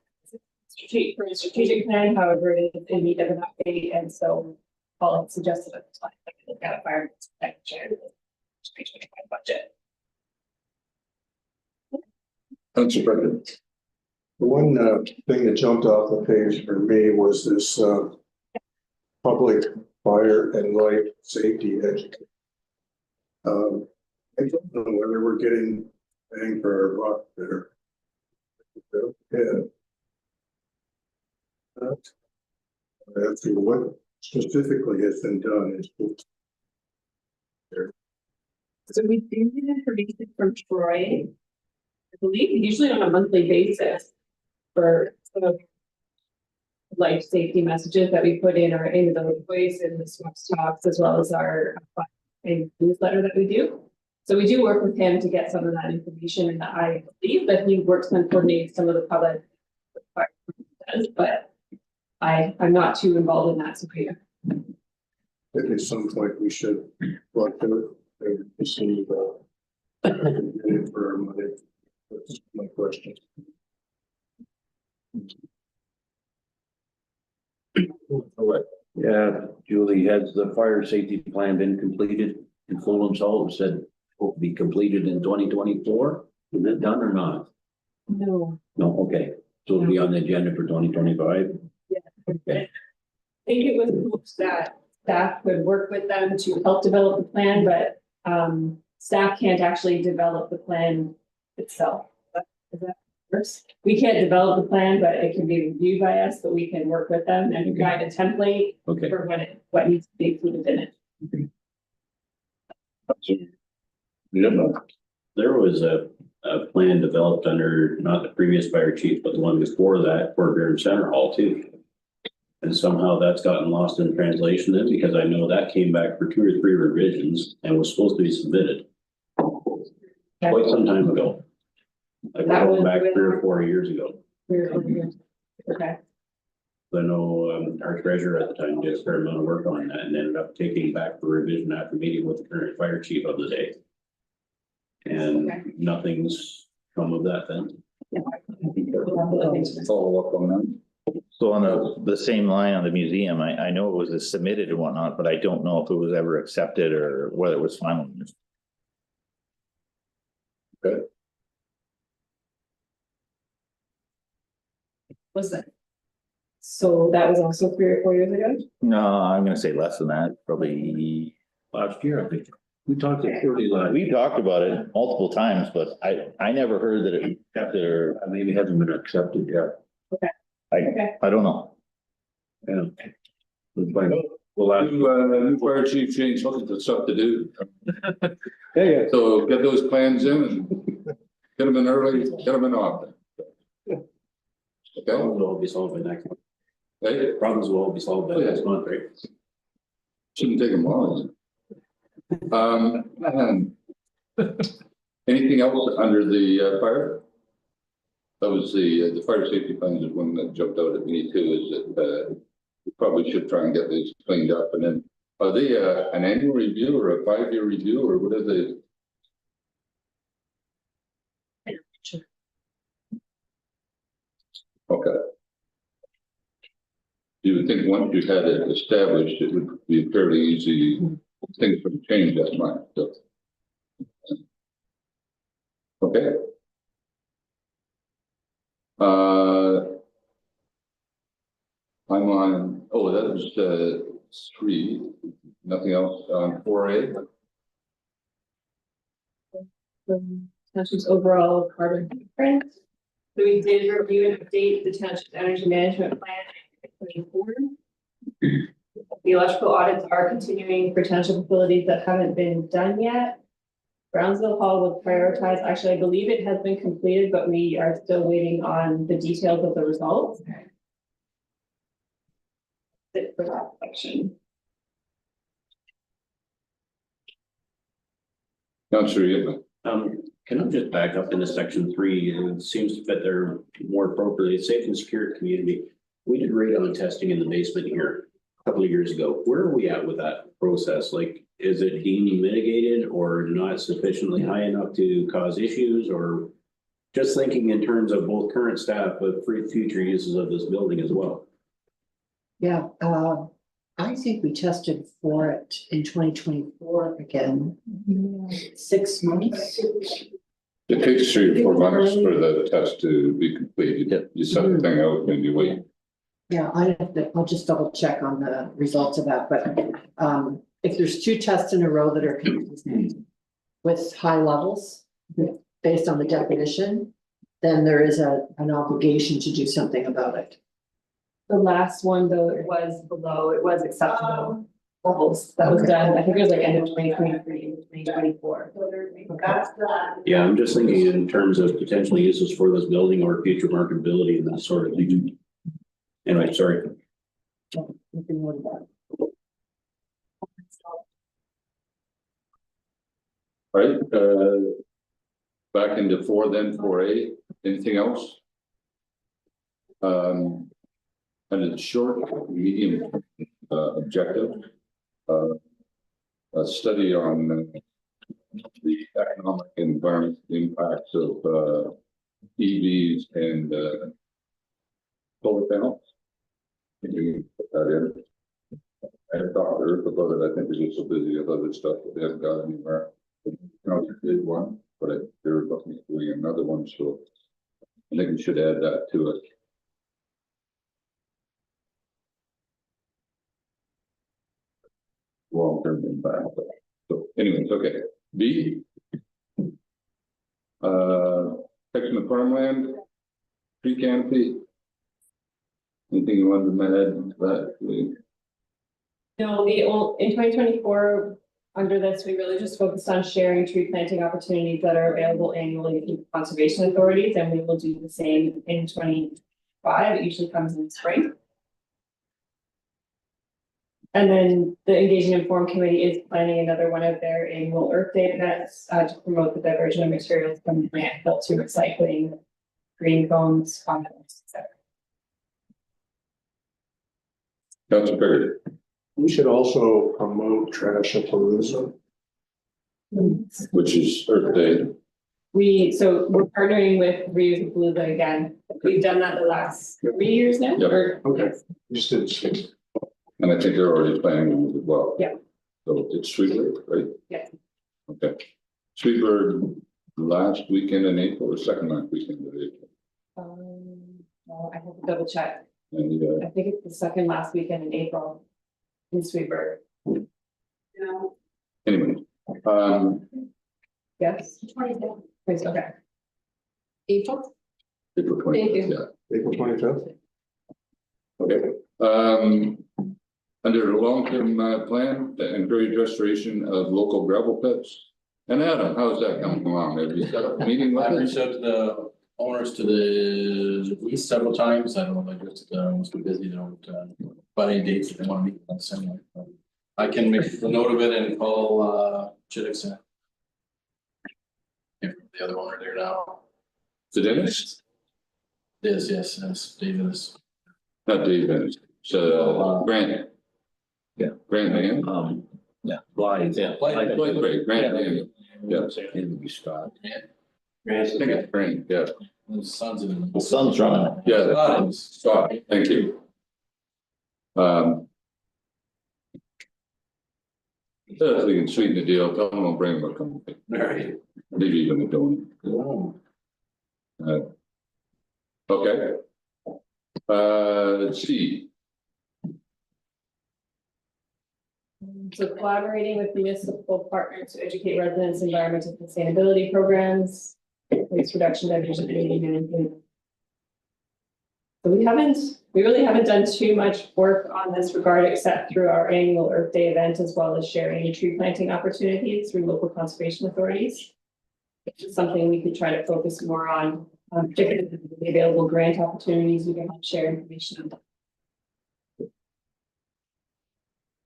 strategic plan, however, it is in need of an update. And so Paul had suggested at the time that we look at a fire master plan budget. Councilor Brendan. The one thing that jumped off the page for me was this public fire and life safety education. I don't know whether we're getting bang for our buck there. Yeah. Actually, what specifically has been done is So we do get information from Troy, I believe, usually on a monthly basis for some of life safety messages that we put in our the voice and the SWAPS talks, as well as our newsletter that we do. So we do work with him to get some of that information, and I believe that he works on coordinating some of the public does, but I'm not too involved in that. So at some point we should look at it and receive for our money. That's my question. Yeah, Julie, has the fire safety plan been completed in full and soul? It said will be completed in 2024. Is it done or not? no. No, okay. So it'll be on the agenda for 2025. I think it was hoped that staff could work with them to help develop the plan, but staff can't actually develop the plan itself. Is that worse? We can't develop the plan, but it can be reviewed by us, but we can work with them and provide a template Okay. for what needs to be included in it. There was a plan developed under not the previous fire chief, but the one before that for Durham Center Hall too. And somehow that's gotten lost in translation then, because I know that came back for 2 or 3 revisions and was supposed to be submitted quite some time ago. Like That was back with- 3 or 4 years ago. Okay. I know our treasurer at the time did a fair amount of work on that and ended up taking back for revision after meeting with the current fire chief of the day. And Okay. nothing's come of that then. Follow up on that. So on the same line on the museum, I know it was submitted and whatnot, but I don't know if it was ever accepted or whether it was final. Was that? So that was also 3 or 4 years ago? No, I'm gonna say less than that, probably. Last year, I think. We talked to Shirley last. We talked about it multiple times, but I never heard that it accepted or Maybe hasn't been accepted yet. I don't know. Yeah. We'll ask. New fire chief Shane's looking for stuff to do. Yeah. So get those plans in and get them in early, get them in often. Okay, Problems will all be solved by next month. hey, Problems will all be solved by next month, right? shouldn't take them long. Anything else under the fire? That was the fire safety plan is one that jumped out at me too, is that probably should try and get these cleaned up, and then, are they, an annual review or a 5-year review, or what are they? Okay. You would think once you had it established, it would be fairly easy, things would change that much, so. Okay. I'm on, oh, that was, 3, nothing else on 4A? Township's overall carbon footprint. So we did review and update the township's energy management plan in 2024. The electrical audits are continuing for township facilities that haven't been done yet. Brownsville Hall will prioritize, actually, I believe it has been completed, but we are still waiting on the details of the results. That's it for that section. Councillor Yitman. Can I just back up into section 3? It seems to fit there more appropriately. It's safe and secure community. We did radon testing in the basement here a couple of years ago. Where are we at with that process? Like, is it deemed mitigated or not sufficiently high enough to cause issues, or just thinking in terms of both current staff, but for future uses of this building as well? Yeah, I think we tested for it in 2024 again. 6 months. It takes 3 or 4 months for the test to be completed. You set the thing out and you wait. Yeah, I'll just double check on the results of that, but if there's 2 tests in a row that are consistent with high levels based on the definition, then there is an obligation to do something about it. The last one, though, it was below, it was acceptable levels. That was done, I think it was like end of 2023, 2024. Yeah, I'm just thinking in terms of potential uses for this building or future marketability and that sort of thing. Anyway, sorry. Nothing more than that. Right, back into 4 then, 4A, anything else? And it's short, medium, objective. A study on the economic and environmental impacts of EVs and solar panels. Can you put that in? I had talked to Earth about it. I think they're just so busy with other stuff that they haven't got anywhere. Council did one, but they're looking at doing another one, so I think we should add that to it. Long-term impact. So anyways, okay. B. Section of farmland, tree canopy. Anything you want to add to that? No, in 2024, under this, we really just focused on sharing tree planting opportunities that are available annually to conservation authorities, and we will do the same in 2025. It usually comes in spring. And then the Engaging Informed Committee is planning another one of their annual Earth Day events to promote the diversion of materials from landfill to recycling, green cones, compost, etc. That's bigger. We should also promote trash and pollution. Which is Earth Day. So we're partnering with Reuse Palooza again. We've done that the last 3 years now. Yep. Okay. Just did 6. And I think they're already planning on it as well. Yeah. So it's Sweetbird, right? Yeah. Okay. Sweetbird last weekend in April or second last weekend of April. Well, I have to double check. And I think it's the second last weekend in April in Sweetbird. anyway, Yes. 27. Okay. April? April 20th, Thank you. yeah. April 25th. Okay. Under the long-term plan, the encourage restoration of local gravel pits. And Adam, how's that coming along? Have you set up a meeting with I've us? reached out to the owners to the least several times. I don't know, they just must be busy, they don't find any dates that they want to meet on the same. I can make a note of it and call Chittix. The other owner there now. The Dennis? Yes, David is. Not Dave Dennis. So, Grant. Yeah. Grant, man. Yeah. Blythe. Yeah. Great, Grant, man. Yeah. It'll be Scott. I think it's Grant, yeah. The sun's in. The sun's running. Yeah, that's Scott, thank you. If we can sweeten the deal, tell them I'll bring them a company, Right. maybe even a donut. Okay. Let's see, So collaborating with municipal partners to educate residents, environmental sustainability programs, waste reduction, diversion, community management. So we really haven't done too much work on this regard, except through our annual Earth Day event, as well as sharing any tree planting opportunities through local conservation authorities. Which is something we could try to focus more on, particularly the available grant opportunities, we can help share information on.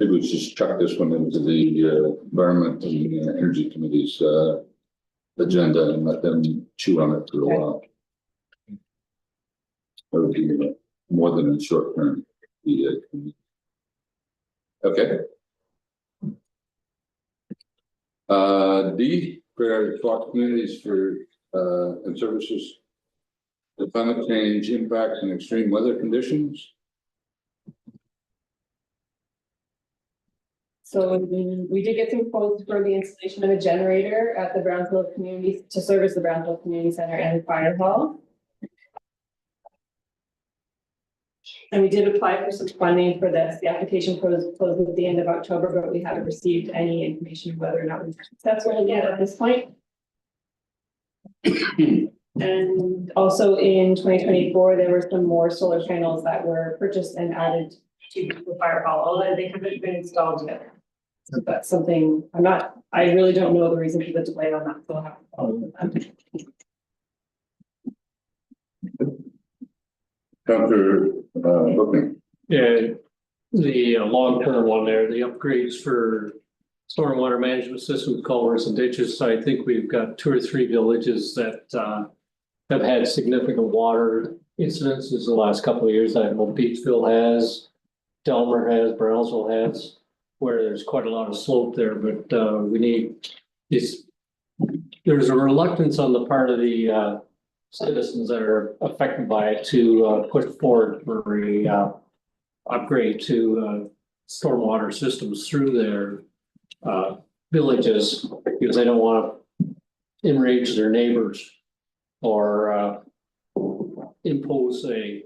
maybe we just chuck this one into the Environment and Energy Committee's agenda and let them chew on it for a while. That would be more than a short term. Okay. D, for Fox Communities for and services. The climate change impacts and extreme weather conditions. So we did get some quotes for the installation of a generator at the Brownsville Community, to service the Brownsville Community Center and the fire hall. And we did apply for some funding for this. The application closed at the end of October, but we haven't received any information of whether or not we've successful yet at this point. And also in 2024, there were some more solar panels that were purchased and added to the fire hall, although they haven't been installed yet. So that's something I really don't know the reason for the delay on that, so I'll have to follow with that. Dr. Booking. Yeah, the long-term one there, the upgrades for stormwater management systems, culverts and ditches. I think we've got 2 or 3 villages that have had significant water incidences the last couple of years. I know Beachville has, Delmer has, Brownsville has, where there's quite a lot of slope there, but we need these. There's a reluctance on the part of the citizens that are affected by it to push forward for a upgrade to stormwater systems through their villages, because they don't want to enrage their neighbors or impose a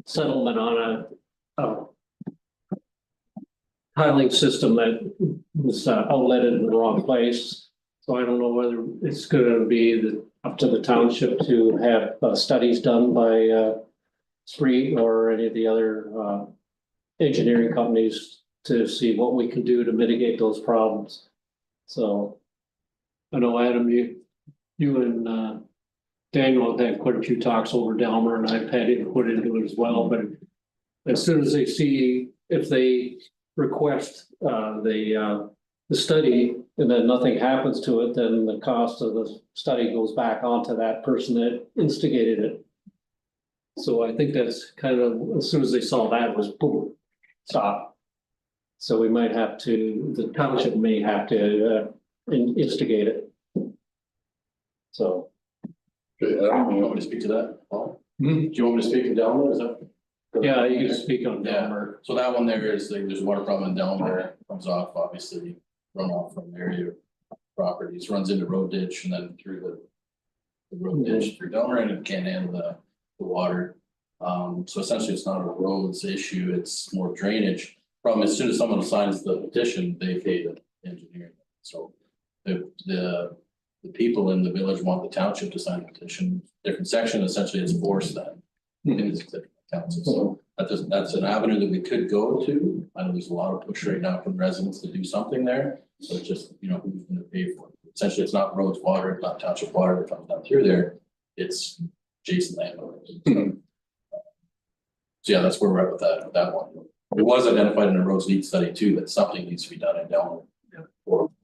settlement on a tiling system that was outletted in the wrong place. So I don't know whether it's going to be up to the township to have studies done by Spree or any of the other engineering companies to see what we can do to mitigate those problems. So I know, Adam, you and Daniel have had quite a few talks over Delmer, and I've had input into it as well. But as soon as they see, if they request the study and then nothing happens to it, then the cost of the study goes back onto that person that instigated it. So I think that's kind of, as soon as they saw that, it was boom, stop. So we might have to, the township may have to instigate it. So. Do you want me to speak to that, Paul? Do you want me to speak to Delmer, is that? Yeah, you can speak on Yeah. Delmer. So that one there is, there's a water problem in Delmer, comes off, obviously, runoff from area properties, runs into road ditch and then through the road ditch through Delmer, and it can't handle the water. So essentially it's not a roads issue, it's more drainage. Problem, as soon as someone signs the petition, they pay the engineer. So the people in the village want the township to sign the petition, different section, essentially it's forced then. In this council, so that's an avenue that we could go to. I know there's a lot of push right now from residents to do something there, so it's just, you know, who's gonna pay for it. Essentially, it's not roads, water, it's not township water that comes down through there, it's adjacent landowners. So yeah, that's where we're at with that one. It was identified in a roads need study too, that something needs to be done in Delmer.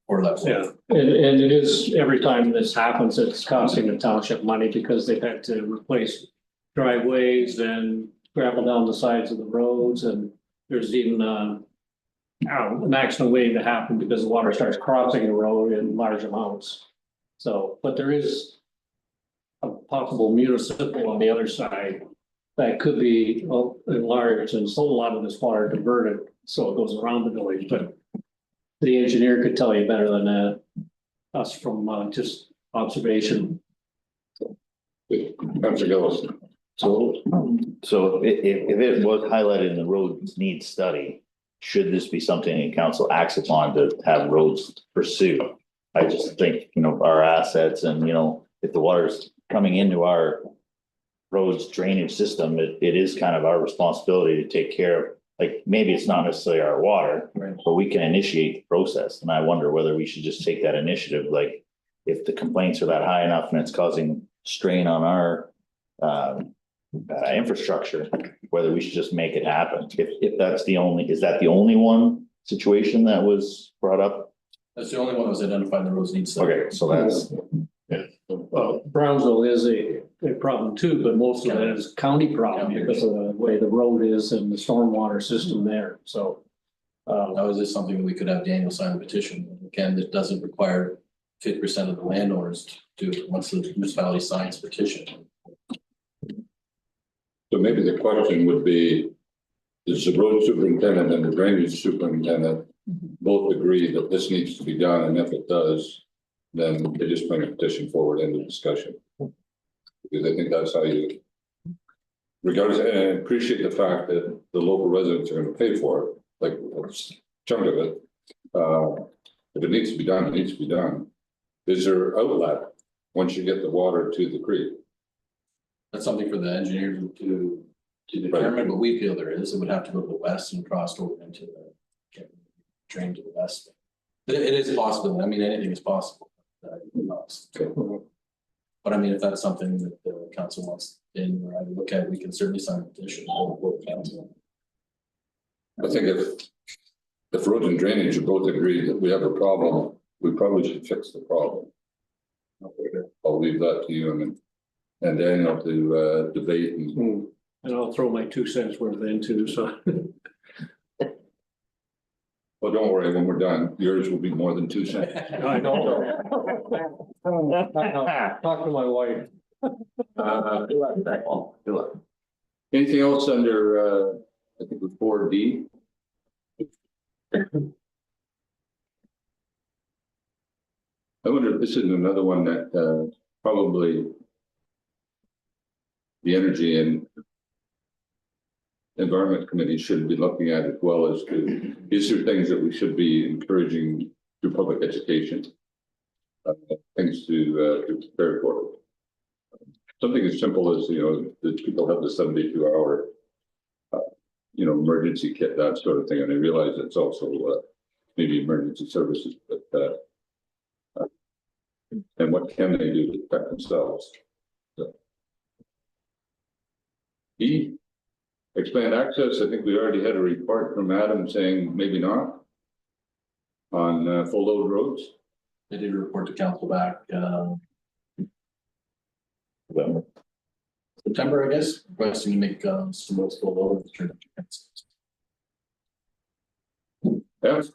Or that. Yeah, and it is, every time this happens, it's costing the township money because they've had to replace driveways and gravel down the sides of the roads, and there's even, an accident waiting to happen because the water starts crossing the road in large amounts. So, but there is a possible municipal on the other side that could be enlarged and so a lot of this water diverted, so it goes around the village, but the engineer could tell you better than that, us from just observation. Councilor Gillis. So if it was highlighted in the road needs study, should this be something that council acts upon to have roads pursue? I just think, our assets and, if the water's coming into our roads drainage system, it is kind of our responsibility to take care of, like, maybe it's not necessarily our water, Right. but we can initiate the process. And I wonder whether we should just take that initiative, like, if the complaints are that high enough and it's causing strain on our infrastructure, whether we should just make it happen. If that's is that the only one situation that was brought up? That's the only one that was identified in the roads needs. Okay, so that's, Brownsville is a problem too, but most of it is county problem because of the way the road is and the stormwater system there, so. Now, is this something that we could have Daniel sign a petition? Again, that doesn't require 50% of the landowners to do it once the municipality signs petition. So maybe the question would be, does the road superintendent and the drainage superintendent both agree that this needs to be done? And if it does, then they just bring a petition forward into discussion. Because I think that's how you, regardless, and I appreciate the fact that the local residents are going to pay for it, like a chunk of it. If it needs to be done, it needs to be done. Is there outlet once you get the water to the creek? That's something for the engineer to determine, but we feel there is. It would have to go to the west and cross over into the drain to the west. But it is possible. I mean, anything is possible. But I mean, if that's something that the council wants in, or I would look at, we can certainly sign a petition for the council. I think if roads and drainage are both agreed that we have a problem, we probably should fix the problem. I'll leave that to you and Daniel to debate and. And I'll throw my 2 cents worth in too, so. Well, don't worry, when we're done, yours will be more than 2 cents. I know. Talk to my wife. Anything else under, I think with 4D? I wonder if this is another one that probably the Energy and Environment Committee should be looking at, as well as to, is there things that we should be encouraging through public education? Things to prepare for it. Something as simple as, that people have the 72-hour, emergency kit, that sort of thing. And I realize it's also maybe emergency services, but and what can they do to protect themselves? So. E, expand access. I think we already had a report from Adam saying maybe not on full load roads. They did report to council back, September, I guess, requesting to make some roads full load. F,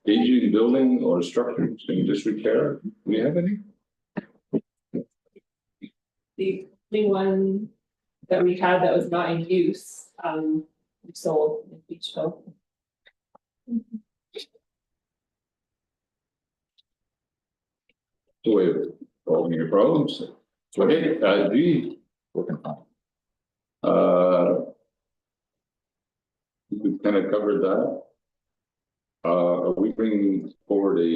aging building or structures in disrepair. Do we have any? The only one that we had that was not in use, we sold in Beachville. The way of solving your problems. Okay, G. We've kind of covered that. Are we bringing forward a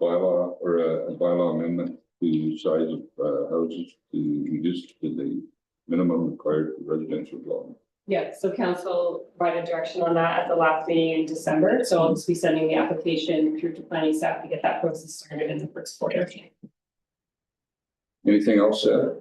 bylaw or a bylaw amendment to size of houses to reduce to the minimum required for residential dwelling? Yeah, so council provided direction on that at the last meeting in December, so I'll just be sending the application through to planning staff to get that process started in the first quarter. Anything else said?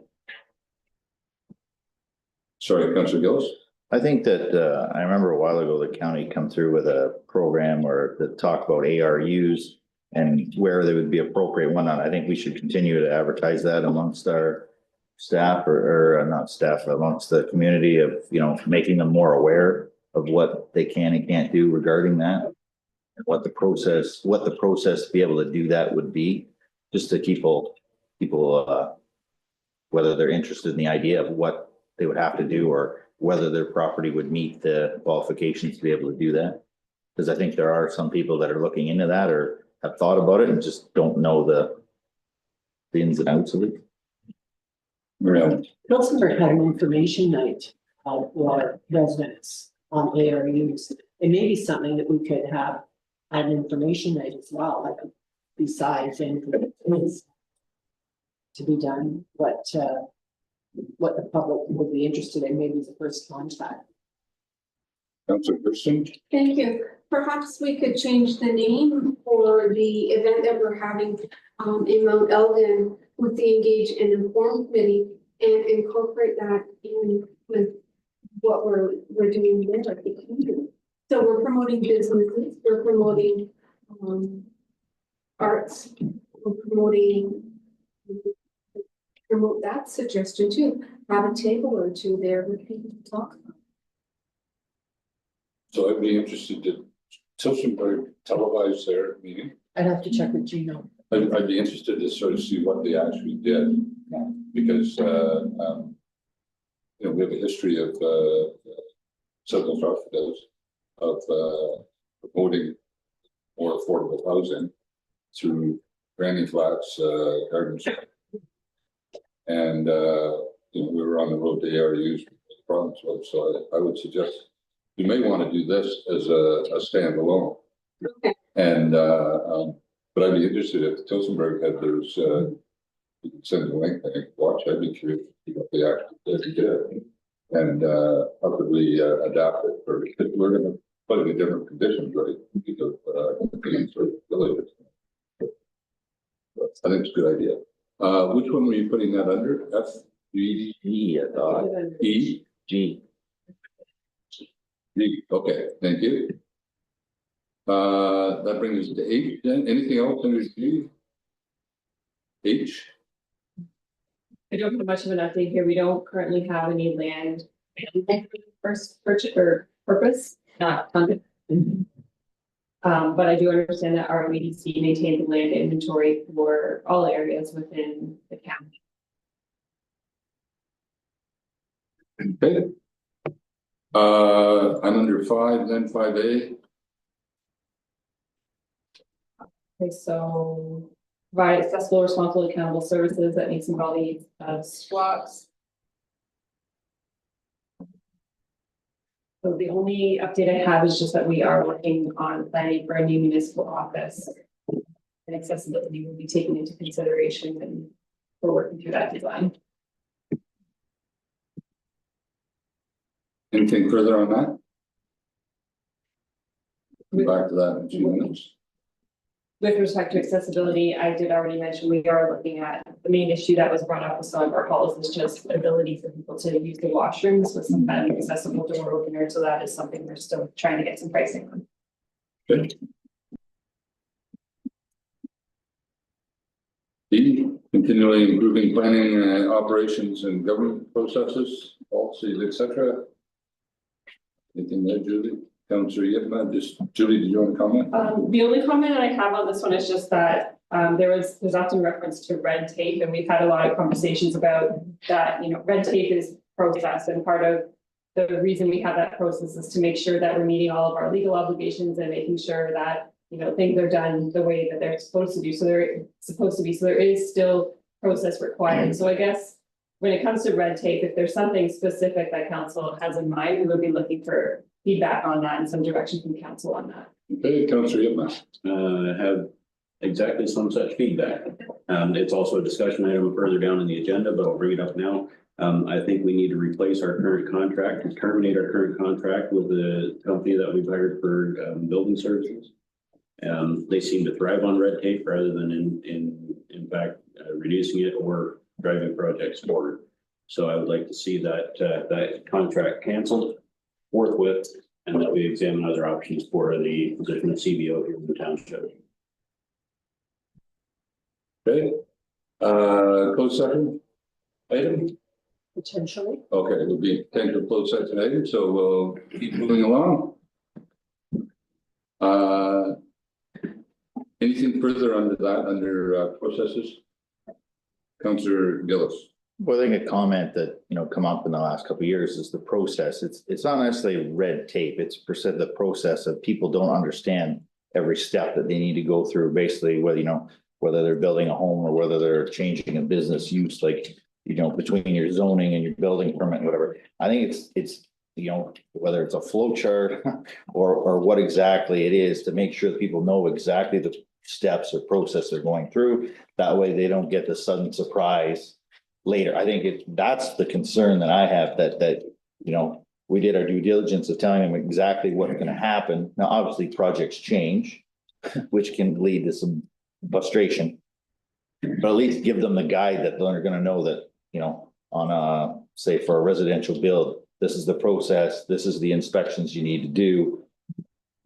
Sorry, Councilor Gillis. I think that, I remember a while ago, the county come through with a program where that talk about ARUs and where they would be appropriate, whatnot. I think we should continue to advertise that amongst our staff or not staff, amongst the community of, you know, making them more aware of what they can and can't do regarding that. And what the process to be able to do that would be, just to people, whether they're interested in the idea of what they would have to do or whether their property would meet the qualifications to be able to do that. Because I think there are some people that are looking into that or have thought about it and just don't know the ins and outs of it. Tillsonburg had an information night for residents on ARUs. It may be something that we could have at an information night as well, like besides anything that is to be done, what the public would be interested in, maybe the first contact. Councilor Christian? Thank you. Perhaps we could change the name for the event that we're having in Mount Elgin with the Engage and Inform Committee and incorporate that in with what we're doing there at the community. So we're promoting businesses, we're promoting arts, we're promote that suggestion too. Have a table or two there with people to talk about. So I'd be interested to Tillsonburg televise their meeting. I'd have to check with Gino. I'd be interested to sort of see what they actually did. Yeah. Because, you know, we have a history of, several Stratfords of, promoting more affordable housing through granny flats, gardens. And, you know, we were on the road to ARUs with the province, so I would suggest you may want to do this as a standalone. Okay. And, but I'd be interested if Tillsonburg had those, you can send a link, I think, watch, I'd be curious to see what they actually did. And, how could we, adapt it for, because we're gonna put it in different conditions, right? Because, sort of villages. I think it's a good idea. Which one were you putting that under? F, G, E, I thought. E? G. G, okay, thank you. That brings us to H then. Anything else under G? H? I don't have much of an update here. We don't currently have any land first purchase or purpose, not funded. But I do understand that our EDC maintains the land inventory for all areas within the county. Okay. I'm under 5, then 5A. Okay, so provide accessible, responsible, accountable services that meets all the needs of SWATs. So the only update I have is just that we are working on planning for a new municipal office. And accessibility will be taken into consideration, and we're working through that design. Anything further on that? Come back to that in a few minutes. With respect to accessibility, I did already mention we are looking at the main issue that was brought up with some of our calls is just ability for people to use the washrooms with some kind of accessible door opener. So that is something we're still trying to get some pricing on. Good. D, continually improving planning and operations and government processes, policies, etc. Anything there, Julie? Councillor Yipman, just Julie, did you want to comment? The only comment that I have on this one is just that there's often reference to red tape, and we've had a lot of conversations about that. You know, red tape is process, and part of the reason we have that process is to make sure that we're meeting all of our legal obligations and making sure that, you know, things are done the way that they're supposed to do. So there is still process required. So I guess when it comes to red tape, if there's something specific that council has in mind, we would be looking for feedback on that and some direction from council on that. Okay, Councillor Yipman. Have exactly some such feedback. It's also a discussion item further down in the agenda, but I'll bring it up now. I think we need to replace our current contract and terminate our current contract with the company that we've hired for building services. They seem to thrive on red tape rather than in fact reducing it or driving projects forward. So I would like to see that contract canceled forthwith, and that we examine other options for the position of CBO here in the township. Okay. Closed session? item? Potentially. Okay, it would be potential closed session item, so we'll keep moving along. Anything further under that, under processes? Councillor Gillis. Well, I think a comment that, come up in the last couple of years is the process. It's not necessarily red tape. It's percent the process of people don't understand every step that they need to go through, basically, whether they're building a home or whether they're changing a business use, like, between your zoning and your building permit, and whatever. I think it's, whether it's a flow chart or what exactly it is, to make sure that people know exactly the steps or process they're going through. That way they don't get the sudden surprise later. I think that's the concern that I have, that we did our due diligence of telling them exactly what's going to happen. Now, obviously, projects change, which can lead to some frustration. But at least give them the guide that they're going to know that, on a, say, for a residential build, this is the process, this is the inspections you need to do,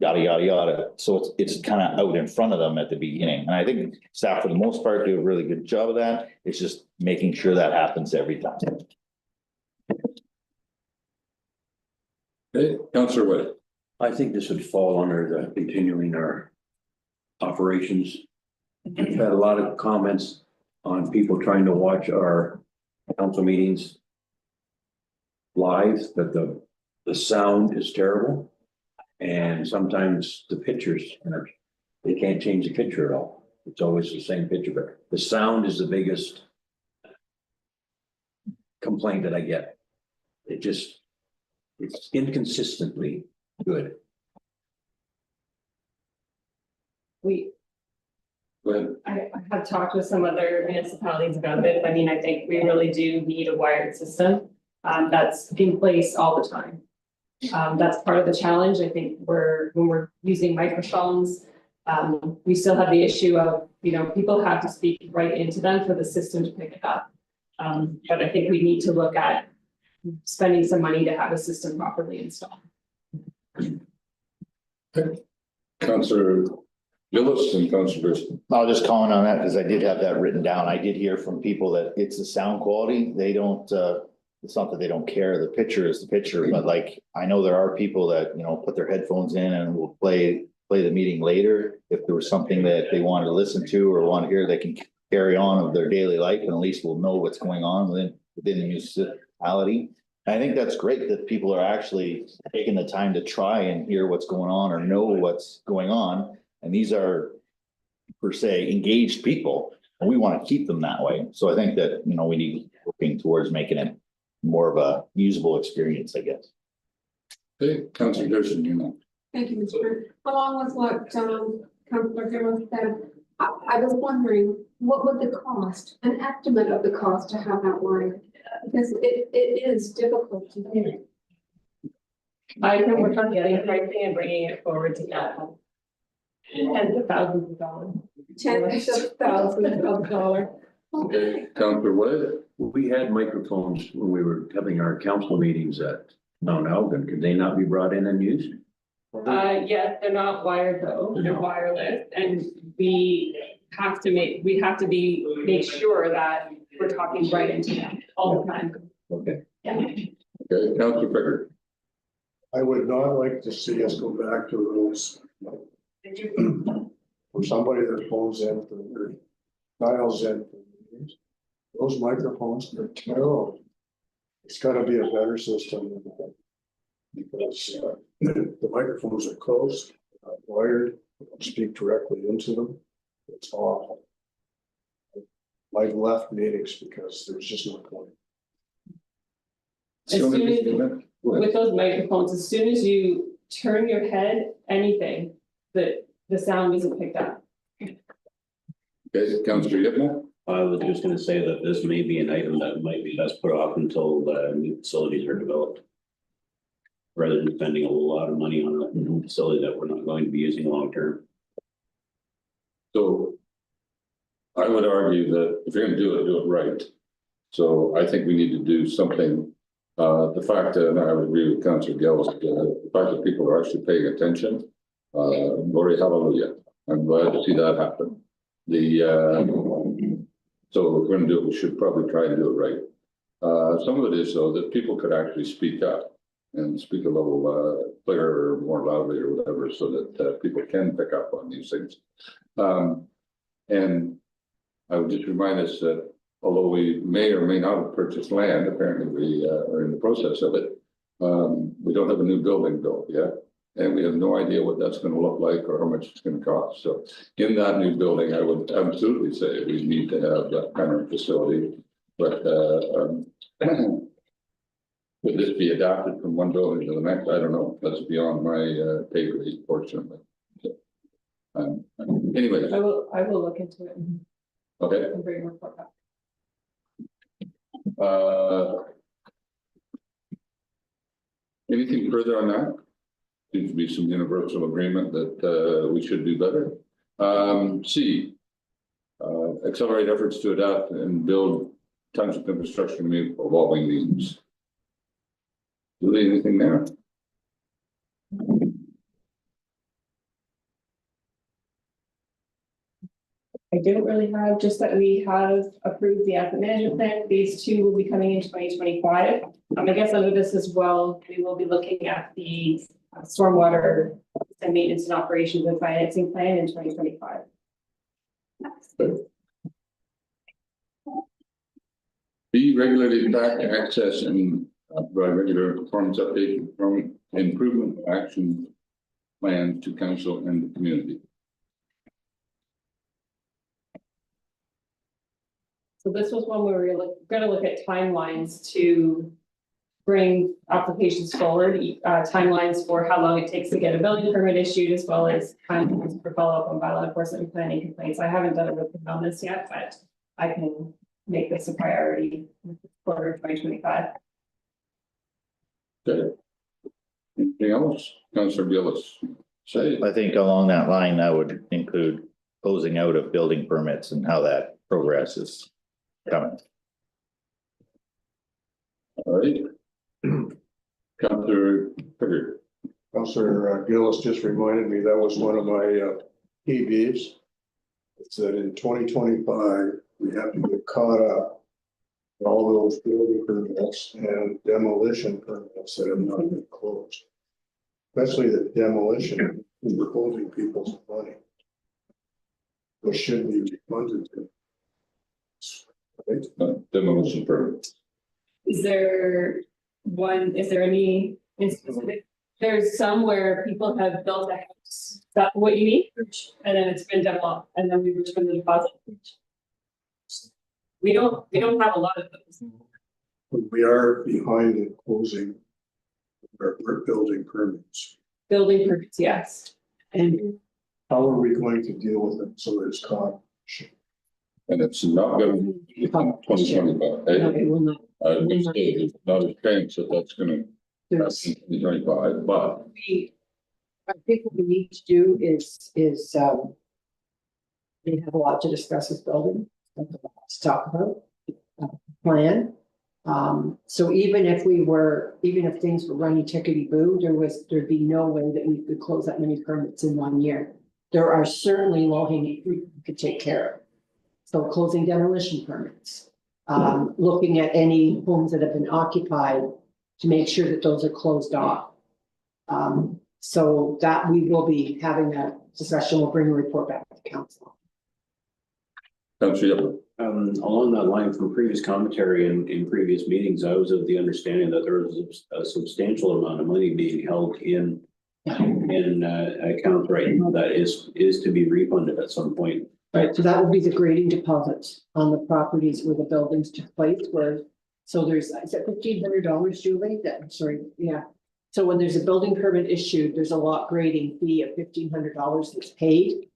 yada, yada, yada. So it's kind of out in front of them at the beginning. And I think staff, for the most part, do a really good job of that. It's just making sure that happens every time. Okay, Councillor White. I think this would fall under the continuing our operations. We've had a lot of comments on people trying to watch our council meetings live, that the sound is terrible. And sometimes the pictures, they can't change the picture at all. It's always the same picture, but the sound is the biggest complaint that I get. It's inconsistently good. Go ahead. I have talked with some other municipalities about this. I mean, I think we really do need a wired system that's in place all the time. That's part of the challenge. I think when we're using microphones, we still have the issue of, people have to speak right into them for the system to pick it up. But I think we need to look at spending some money to have a system properly installed. Councillor Gillis and Councillor Briston. I'll just comment on that because I did have that written down. I did hear from people that it's the sound quality. They don't, it's not that they don't care. The picture is the picture, but like, I know there are people that, put their headphones in and will play the meeting later. If there was something that they wanted to listen to or want to hear, they can carry on with their daily life, and at least we'll know what's going on within the municipality. I think that's great that people are actually taking the time to try and hear what's going on or know what's going on. And these are, per se, engaged people, and we want to keep them that way. So I think that, we need working towards making it more of a usable experience, I guess. Okay, Councillor Gerson, Thank you, Mr. Chair. Along with what Councillor Gillis said, I was wondering, what would the cost, an estimate of the cost to have that line? Because it is difficult to do. I can work on getting pricing and bringing it forward to get tens of thousands of dollars. Tens of thousands of dollars. Okay, Councillor White. We had microphones when we were having our council meetings at Mount Elgin. Could they not be brought in and used? Yes, they're not wired though, they're wireless, and we have to make sure that we're talking right into them all the time. Okay. Yeah. Okay, Councillor Pickard. I would not like to see us go back to rules. For somebody that phones in or dials in for meetings, those microphones are terrible. It's gotta be a better system than that. Because the microphones are closed, wired, speak directly into them. It's awful. I've left meetings because there's just no point. As soon as, with those microphones, as soon as you turn your head, anything, the sound isn't picked up. Okay, Councillor Yipman. I was just gonna say that this may be an item that might be best put off until the new facilities are developed. Rather than spending a lot of money on a new facility that we're not going to be using long term. So I would argue that if you're gonna do it right. So I think we need to do something. The fact that, and I would agree with Councillor Gillis, the fact that people are actually paying attention, glory hallelujah. I'm glad to see that happen. So if we're gonna do it, we should probably try to do it right. Some of it is though that people could actually speak up and speak a little clearer or more loudly or whatever, so that people can pick up on these things. And I would just remind us that although we may or may not have purchased land, apparently we are in the process of it. We don't have a new building built yet, and we have no idea what that's going to look like or how much it's going to cost. So in that new building, I would absolutely say we need to have that kind of facility. But would this be adapted from one building to the next? I don't know. That's beyond my pay grade, fortunately. Anyways, I will look into it okay. and bring a report back. Anything further on that? Seems to be some universal agreement that we should do better. C, accelerate efforts to adapt and build township infrastructure to meet evolving needs. Do anything there? I didn't really have, just that we have approved the asset management plan. Phase 2 will be coming in 2025. I guess under this as well, we will be looking at the stormwater and maintenance and operations and financing plan in 2025. B, regulated back access and provide regular performance update from improvement action plan to council and the community. So this was one where we were going to look at timelines to bring applications forward, timelines for how long it takes to get a building permit issued, as well as timelines for follow-up on bylaw enforcement and planning complaints. I haven't done a report on this yet, but I can make this a priority for 2025. Okay. Anything else? Councillor Gillis, say. I think along that line, that would include closing out of building permits and how that progresses coming. All right. Councillor Pickard. Councillor Gillis just reminded me, that was one of my PBs. It's that in 2025, we have to get caught up on all those building permits and demolition permits that have not been closed. Especially the demolition, we're holding people's money, which should be refunded to. Right? Demolition permit. Is there any in specific? There's some where people have built a house. Is that what you mean? And then it's been demolished and then we return the deposit. We don't have a lot of those. We are behind in closing our building permits. Building permits, yes. And How are we going to deal with them so that it's caught? And it's not going to be 2025. no, it will not. It's not a chance that that's going to happen There's, in 2025, but I think what we need to do is we have a lot to discuss with building, to talk about, plan. So even if things were running tickety-boo, there'd be no way that we could close that many permits in 1 year. There are certainly low-hanging fruit we could take care of. So closing demolition permits, looking at any homes that have been occupied to make sure that those are closed off. So that we will be having that discussion. We'll bring a report back to council. Councillor, Along that line from previous commentary in previous meetings, I was of the understanding that there was a substantial amount of money being held in accounts right now that is to be refunded at some point. Right, so that would be the grading deposits on the properties where the buildings took place so there's, is that $1,500, Julie? Yeah. So when there's a building permit issued, there's a lot grading fee of $1,500 that's paid.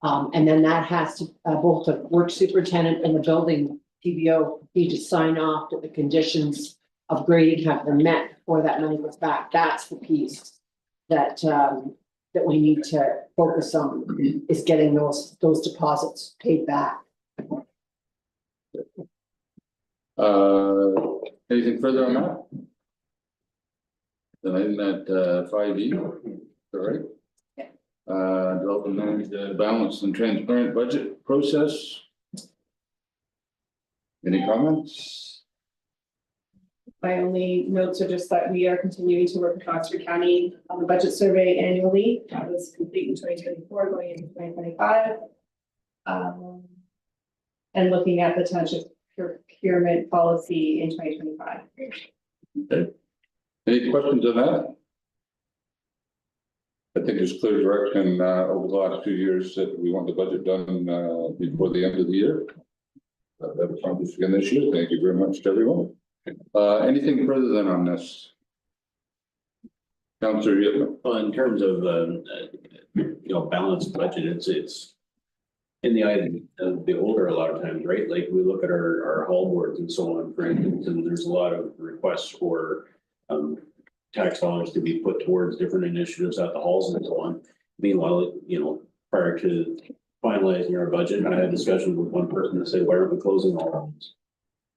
And then that has to, both the work superintendent and the building PBO need to sign off that the conditions of grading have been met before that money goes back. That's the piece that we need to focus on, is getting those deposits paid back. anything further on that? Then I'm at 5E, all right? Yeah. Develop and manage the balanced and transparent budget process. Any comments? My only notes are just that we are continuing to work with Oxford County on the budget survey annually. That was complete in 2024, going into 2025. And looking at the township procurement policy in 2025. Any questions on that? I think there's clear direction over the last 2 years that we want the budget done before the end of the year. That was accomplished again this year. Thank you very much to everyone. Anything further than on this? Councillor Yitman. Well, in terms of, balanced budget, it's in the eye of the beholder a lot of times, right? Like we look at our hall boards and so on, for instance, and there's a lot of requests for tax dollars to be put towards different initiatives at the halls and so on. Meanwhile, prior to finalizing our budget, I had discussions with one person that said, why aren't we closing all halls?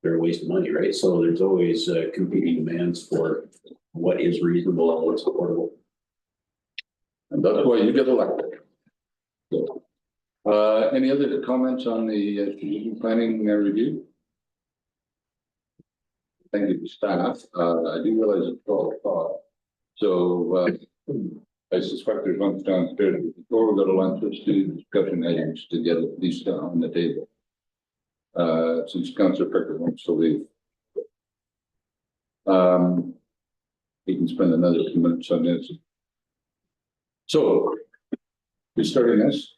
They're a waste of money, right? So there's always competing demands for what is reasonable and what's affordable. And that's why you get elected. So, any other comments on the strategic planning review? Thank you, staff. I do realize it's 12 o'clock. So I suspect there's lunch downstairs. Before we go to lunch, let's do discussion items to get at least on the table. Since Councillor Pickard wants to leave. We can spend another few minutes on this. So, we're starting this.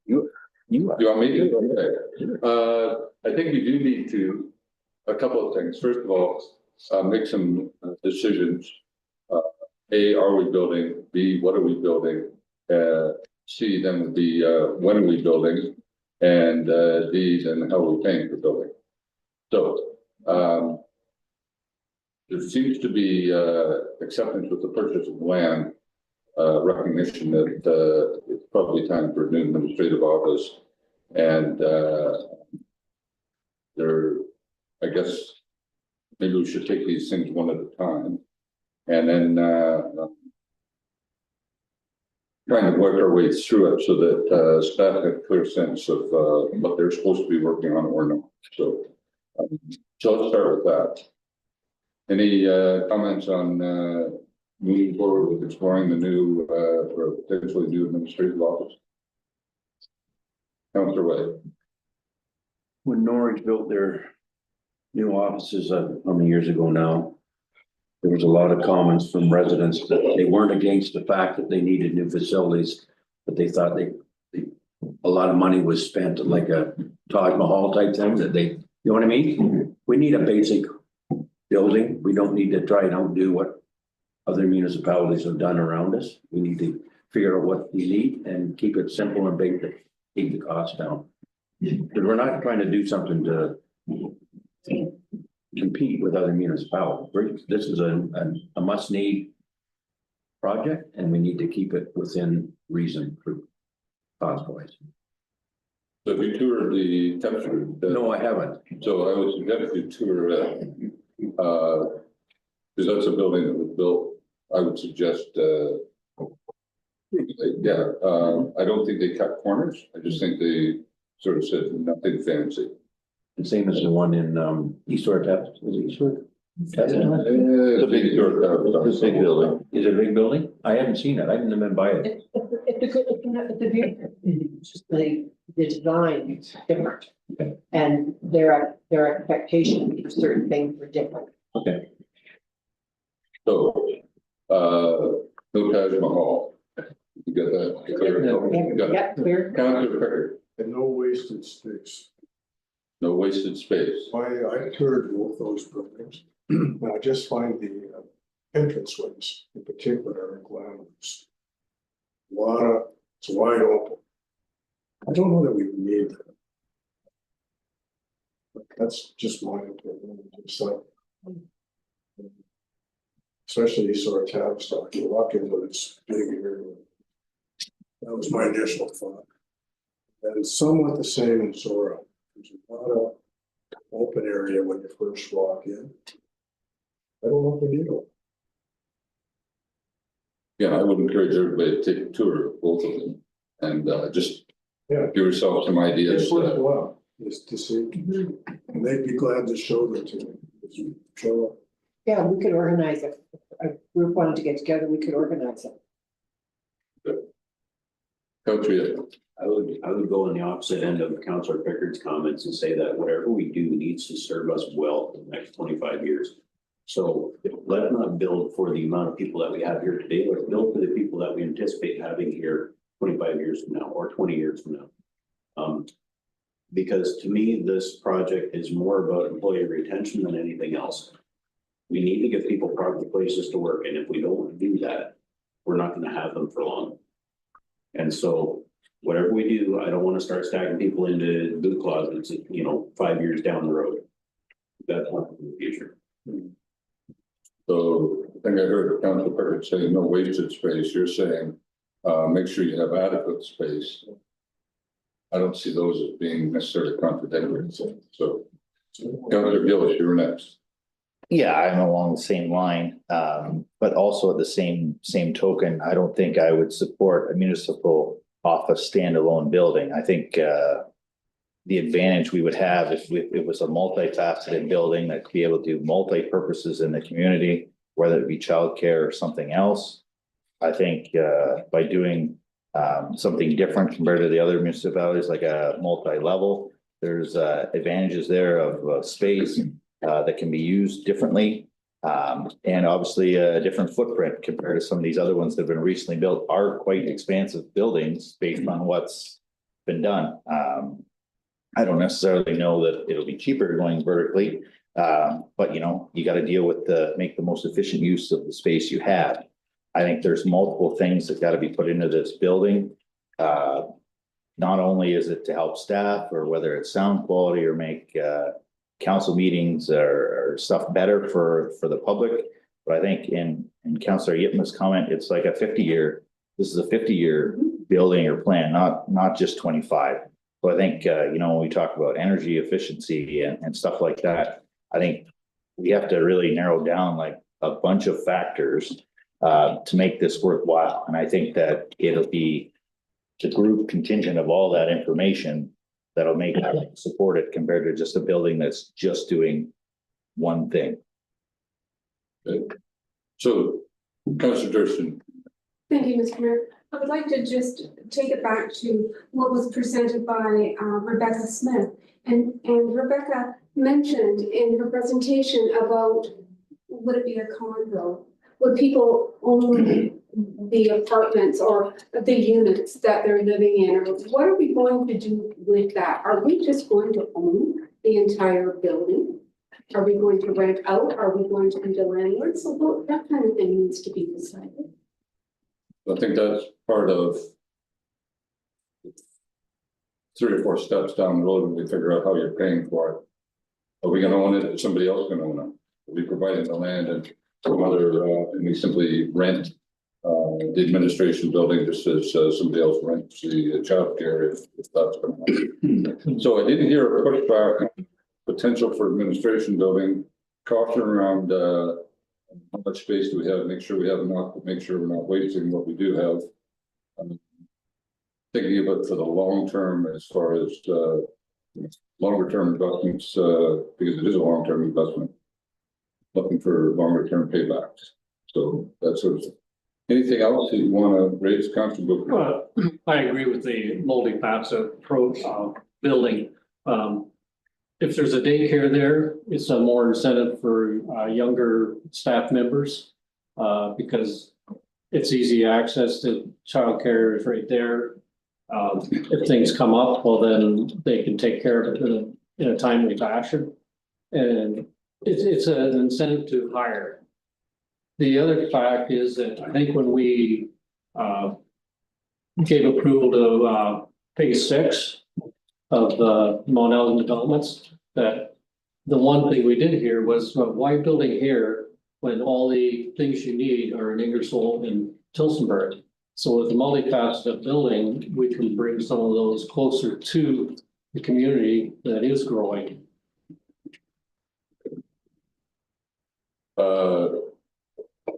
You want me to? Okay. I think we do need to, a couple of things. First of all, make some decisions. A, are we building? B, what are we building? C, then would be when are we building? And D, then how are we paying for building? So there seems to be acceptance with the purchase of land, recognition that it's probably time for a new administrative office. And I guess maybe we should take these things one at a time. And then trying to work our way through it so that staff have a clear sense of what they're supposed to be working on or not. So let's start with that. Any comments on moving forward with exploring the new or potentially new administrative office? Councillor Wade. When Norwich built their new offices, how many years ago now? There was a lot of comments from residents that they weren't against the fact that they needed new facilities, but they thought a lot of money was spent on like a Taj Mahal type thing that you know what I mean? We need a basic building. We don't need to try and outdo what other municipalities have done around us. We need to figure out what we need and keep it simple and basic, keep the cost down. Because we're not trying to do something to compete with other municipalities. This is a must-need project, and we need to keep it within reason for cost-wise. So have you toured the Thetford? No, I haven't. So I would suggest you tour, because that's a building that was built, I would suggest, I don't think they cut corners. I just think they sort of said nothing fancy. The same as the one in Eastward, is it Eastward? It's a big building. Is it a big building? I haven't seen it. I haven't been by it. It's just the design is different. Okay. And their expectation for certain things were different. Okay. So, no Taj Mahal. You got that? Clear? You got it. Yep, clear. Councillor Pickard, And no wasted space. no wasted space. I toured both those buildings. And I just find the entrance-ways in particular are glamorous. It's wide open. I don't know that we need that. But that's just my opinion. It's like, especially these sort of Tavistock, you walk into this big area. That was my initial thought. And somewhat the same in Zora. There's a lot of open area when you first walk in. I don't know if we need it. Yeah, I would encourage everybody to take a tour of both of them and just Yeah. give yourself some ideas. It's worthwhile. is to see. And they'd be glad to show them to you. Show up. Yeah, we could organize a group wanted to get together, we could organize it. Country, I would go on the opposite end of Councillor Pickard's comments and say that whatever we do needs to serve us well for the next 25 years. So let's not build for the amount of people that we have here today, let's build for the people that we anticipate having here 25 years from now or 20 years from now. Because to me, this project is more about employee retention than anything else. We need to give people proper places to work, and if we don't do that, we're not going to have them for long. And so whatever we do, I don't want to start stacking people into boot closets, 5 years down the road. That's not in the future. so I think I heard Councilor Pickard say no wasted space. You're saying, make sure you have adequate space. I don't see those as being necessarily contradictory. So, Councilor Gillis, you're next. Yeah, I'm along the same line, but also at the same token, I don't think I would support a municipal office standalone building. I think the advantage we would have if it was a multifaceted building that could be able to do multi-purposes in the community, whether it be childcare or something else. I think by doing something different compared to the other municipalities, like a multi-level, there's advantages there of space that can be used differently. And obviously a different footprint compared to some of these other ones that have been recently built are quite expansive buildings based on what's been done. I don't necessarily know that it'll be cheaper going vertically, but you got to deal with make the most efficient use of the space you have. I think there's multiple things that got to be put into this building. Not only is it to help staff or whether it's sound quality or make council meetings or stuff better for the public. But I think in Councillor Yitma's comment, it's like a 50-year, this is a 50-year building or plan, not just 25. So I think, when we talk about energy efficiency and stuff like that, I think we have to really narrow down like a bunch of factors to make this worthwhile. And I think that it'll be the group contingent of all that information that'll make it support it compared to just a building that's just doing one thing. So, Councilor Thurston, Thank you, Mr. Mayor. I would like to just take it back to what was presented by Rebecca Smith. And Rebecca mentioned in her presentation about, would it be a condo? Would people own the apartments or the units that they're living in? Or what are we going to do with that? Are we just going to own the entire building? Are we going to rent out? Are we going to be the landlord? So that kind of thing needs to be decided. I think that's part of 3 or 4 steps down the road when we figure out how you're paying for it. Are we gonna own it? Is somebody else gonna own it? Are we providing the land and some other, and we simply rent the administration building just as somebody else rents the childcare if that's gonna happen. So I didn't hear a pushback on potential for administration building, caution around how much space do we have, make sure we have enough, but make sure we're not wasting what we do have. Thinking about for the long term as far as longer term investments, because it is a long term investment. Looking for longer term paybacks. So that's sort of, anything else that you want to raise, Councilor? Well, I agree with the multi-facet approach of building. If there's a daycare there, it's a more incentive for younger staff members because it's easy access to childcare is right there. If things come up, well, then they can take care of it in a timely fashion. And it's an incentive to hire. The other fact is that I think when we gave approval to phase 6 of the Mount Elgin developments, that the one thing we did here was why building here when all the things you need are in Ingersoll and Tillsonburg. So with the multifaceted building, we can bring some of those closer to the community that is growing.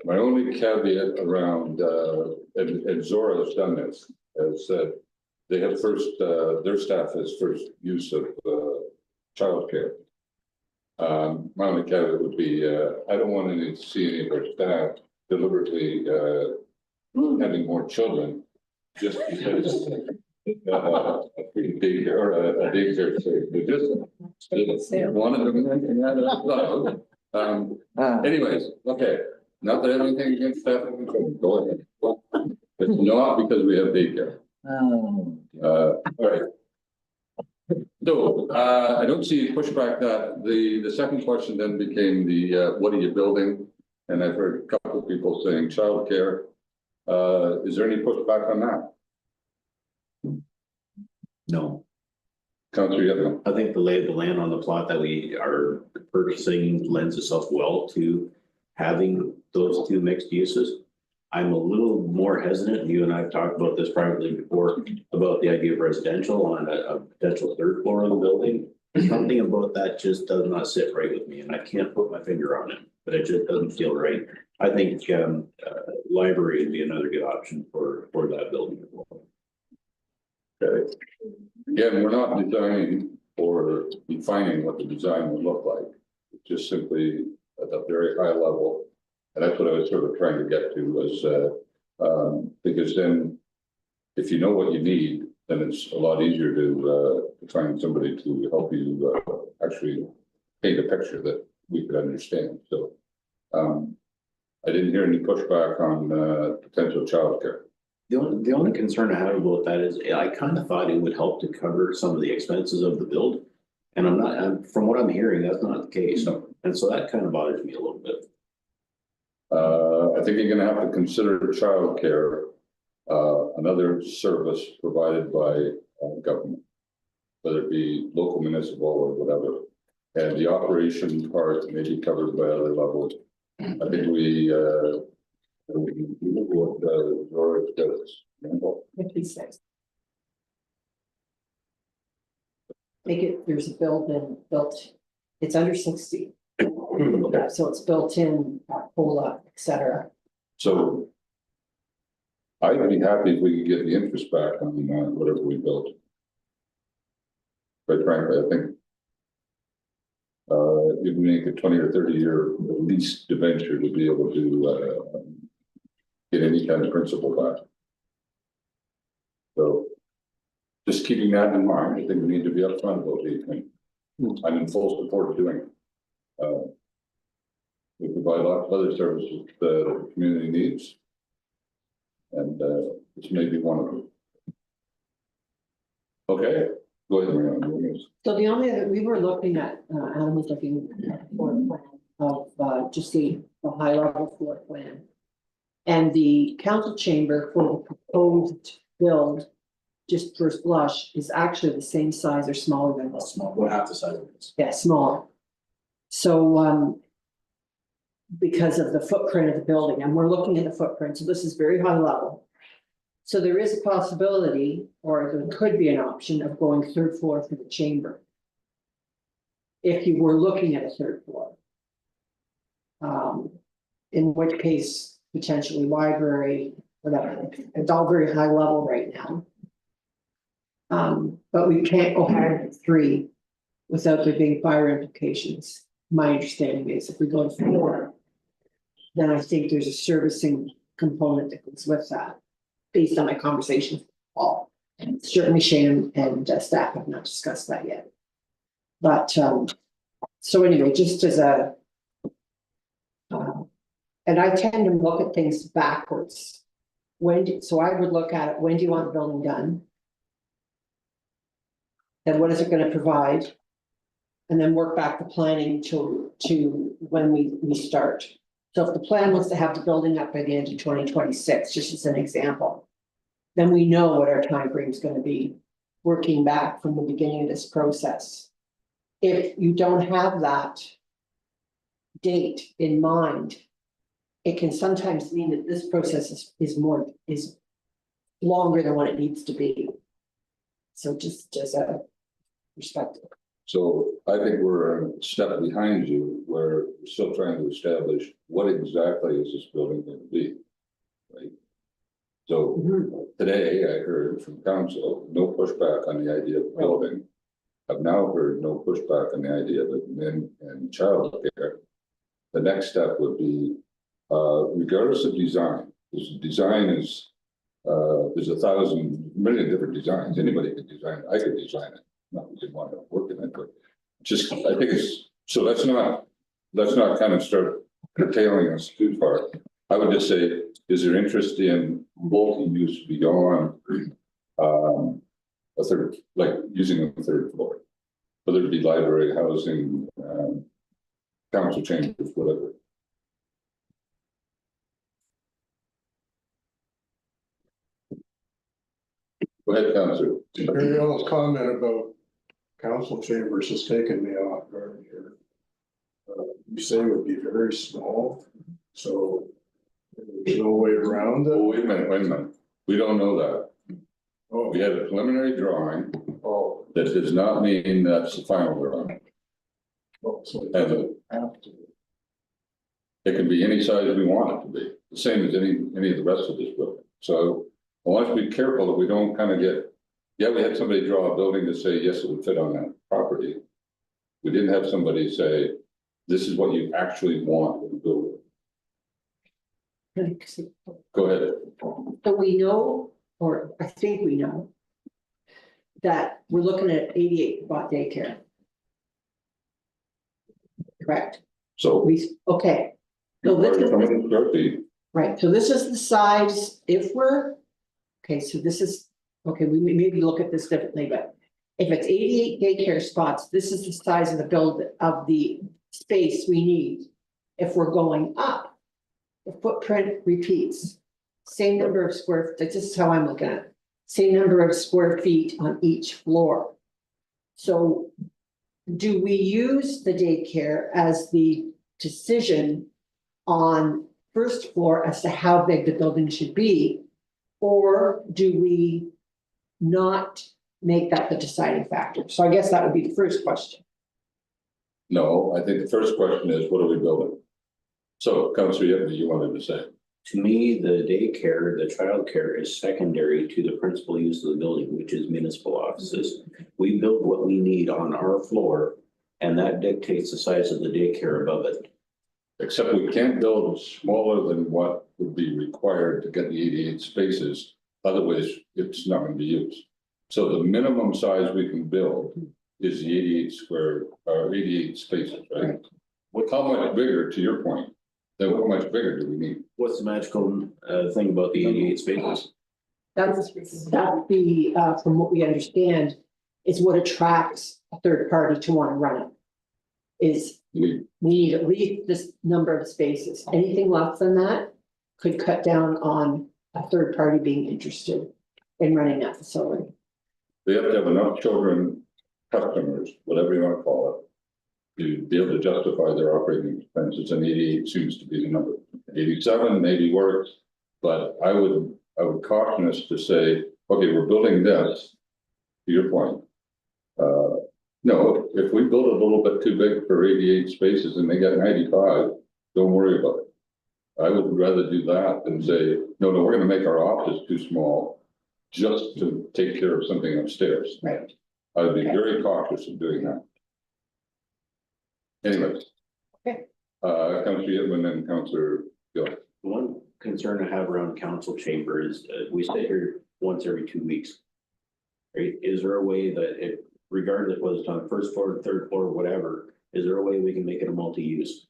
My only caveat around, and Zora has done this, has said, they have first, their staff has first use of, childcare. My only caveat would be, I don't want to see any of our staff deliberately, having more children just because. A daycare or a daycare, just one of them. Anyways, okay, not that I have anything against staff, go ahead. It's not because we have daycare. All right. So, I don't see pushback that the second question then became the, what are you building? And I've heard a couple of people saying childcare. Is there any pushback on that? No, Councilor Yetman? I think the lay of the land on the plot that we are purchasing lends itself well to having those two mixed uses. I'm a little more hesitant, you and I have talked about this privately before, about the idea of residential on a potential third floor of the building. Something about that just does not sit right with me, and I can't put my finger on it, but it just doesn't feel right. I think library would be another good option for that building as well. Okay. Again, we're not designing or defining what the design would look like. It's just simply at a very high level. And that's what I was sort of trying to get to was, because then if you know what you need, then it's a lot easier to find somebody to help you actually paint a picture that we could understand. So I didn't hear any pushback on potential childcare. The only concern I have about that is I kind of thought it would help to cover some of the expenses of the build. And from what I'm hearing, that's not the case. No. And so that kind of bothers me a little bit. I think you're gonna have to consider childcare, another service provided by government, whether it be local, municipal, or whatever. And the operation part may be covered by other levels. I think we what Rory does. 56. There's a built, it's under 60. So it's built in, COLA, et cetera. So I would be happy if we could get the interest back on whatever we built. Quite frankly, I think you'd make a 20 or 30-year lease debenture to be able to get any kind of principal back. So just keeping that in mind, I think we need to be upfront about these things. I'm in full support of doing it. We provide lots of other services the community needs. And this may be one of them. Okay, go ahead, Marianne. So the only other, we were looking at, Alan was looking at the floor plan of just the high level floor plan. And the council chamber for the proposed build, just first blush, is actually the same size or smaller than this. Small, what half the size of this? Yeah, small. So because of the footprint of the building, and we're looking at the footprint, so this is very high level. So there is a possibility, or there could be an option of going third floor for the chamber. If you were looking at a third floor. In which case, potentially library, whatever, it's all very high level right now. But we can't go higher than 3 without there being fire implications. My understanding is if we go to 4, then I think there's a servicing component that goes with that, based on my conversation with Paul. And certainly Shane and staff have not discussed that yet. But so anyway, just as a and I tend to look at things backwards. So I would look at it, when do you want the building done? Then what is it going to provide? And then work back the planning to when we start. So if the plan was to have the building up by the end of 2026, just as an example, then we know what our time frame is going to be, working back from the beginning of this process. If you don't have that date in mind, it can sometimes mean that this process is longer than what it needs to be. So just as a perspective. So I think we're a step behind you, where we're still trying to establish what exactly is this building going to be, right? So Mhm. today I heard from council, no pushback on the idea of building. I've now heard no pushback on the idea of men and childcare. The next step would be, regardless of design, because design is, there's 1,000 million different designs, anybody can design it, I could design it. Not that you want to work in it, but just, I think it's, so let's not kind of start curtailing us too far. I would just say, is there interest in multi-use beyond, a third, like using a third floor? Whether it be library, housing, council chambers, whatever. Go ahead, councilor. Ariel's comment about council chambers has taken me off guard here. You say it would be very small, so there's no way around Oh, it. wait a minute. We don't know that. Oh, We have a preliminary drawing. That does not mean that's the final drawing. so And it have to. can be any size we want it to be, the same as any of the rest of this building. So I want to be careful that we don't kind of get, yeah, we had somebody draw a building to say, yes, it would fit on that property. We didn't have somebody say, this is what you actually want in the building. Go ahead. But we know, or I think we know, that we're looking at 88 spot daycare. Correct? So. Okay. So this is, Square feet. right, so this is the size, if we're, okay, so this is, okay, we may maybe look at this differently, but if it's 88 daycare spots, this is the size of the build of the space we need. If we're going up, the footprint repeats, same number of square, this is how I'm looking at it. Same number of square feet on each floor. So do we use the daycare as the decision on first floor as to how big the building should be? Or do we not make that the deciding factor? So I guess that would be the first question. No, I think the first question is, what are we building? So, Councilor Yepney, you wanted to say, To me, the daycare, the childcare is secondary to the principal use of the building, which is municipal offices. We build what we need on our floor, and that dictates the size of the daycare above it. except we can't build smaller than what would be required to get the 88 spaces. Otherwise, it's not going to be used. So the minimum size we can build is the 88 spaces, right? How much bigger, to your point, then how much bigger do we need? What's the magical thing about the 88 spaces? That's the, from what we understand, is what attracts a third party to want to run it. Is we need at least this number of spaces. Anything less than that could cut down on a third party being interested in running that facility. They have to have enough children, customers, whatever you want to call it, to be able to justify their operating expenses, and 88 seems to be the number. 87 maybe works, but I would caution us to say, okay, we're building this, to your point. No, if we build a little bit too big for 88 spaces and they got 95, don't worry about it. I would rather do that than say, no, we're gonna make our office too small just to take care of something upstairs. Right. I would be very cautious of doing that. Anyways. Okay. Councilor Yitman and Councilor Gill. One concern I have around council chamber is we sit here once every 2 weeks. Right? Is there a way that it, regardless whether it's on the first floor, third floor, whatever, is there a way we can make it a multi-use?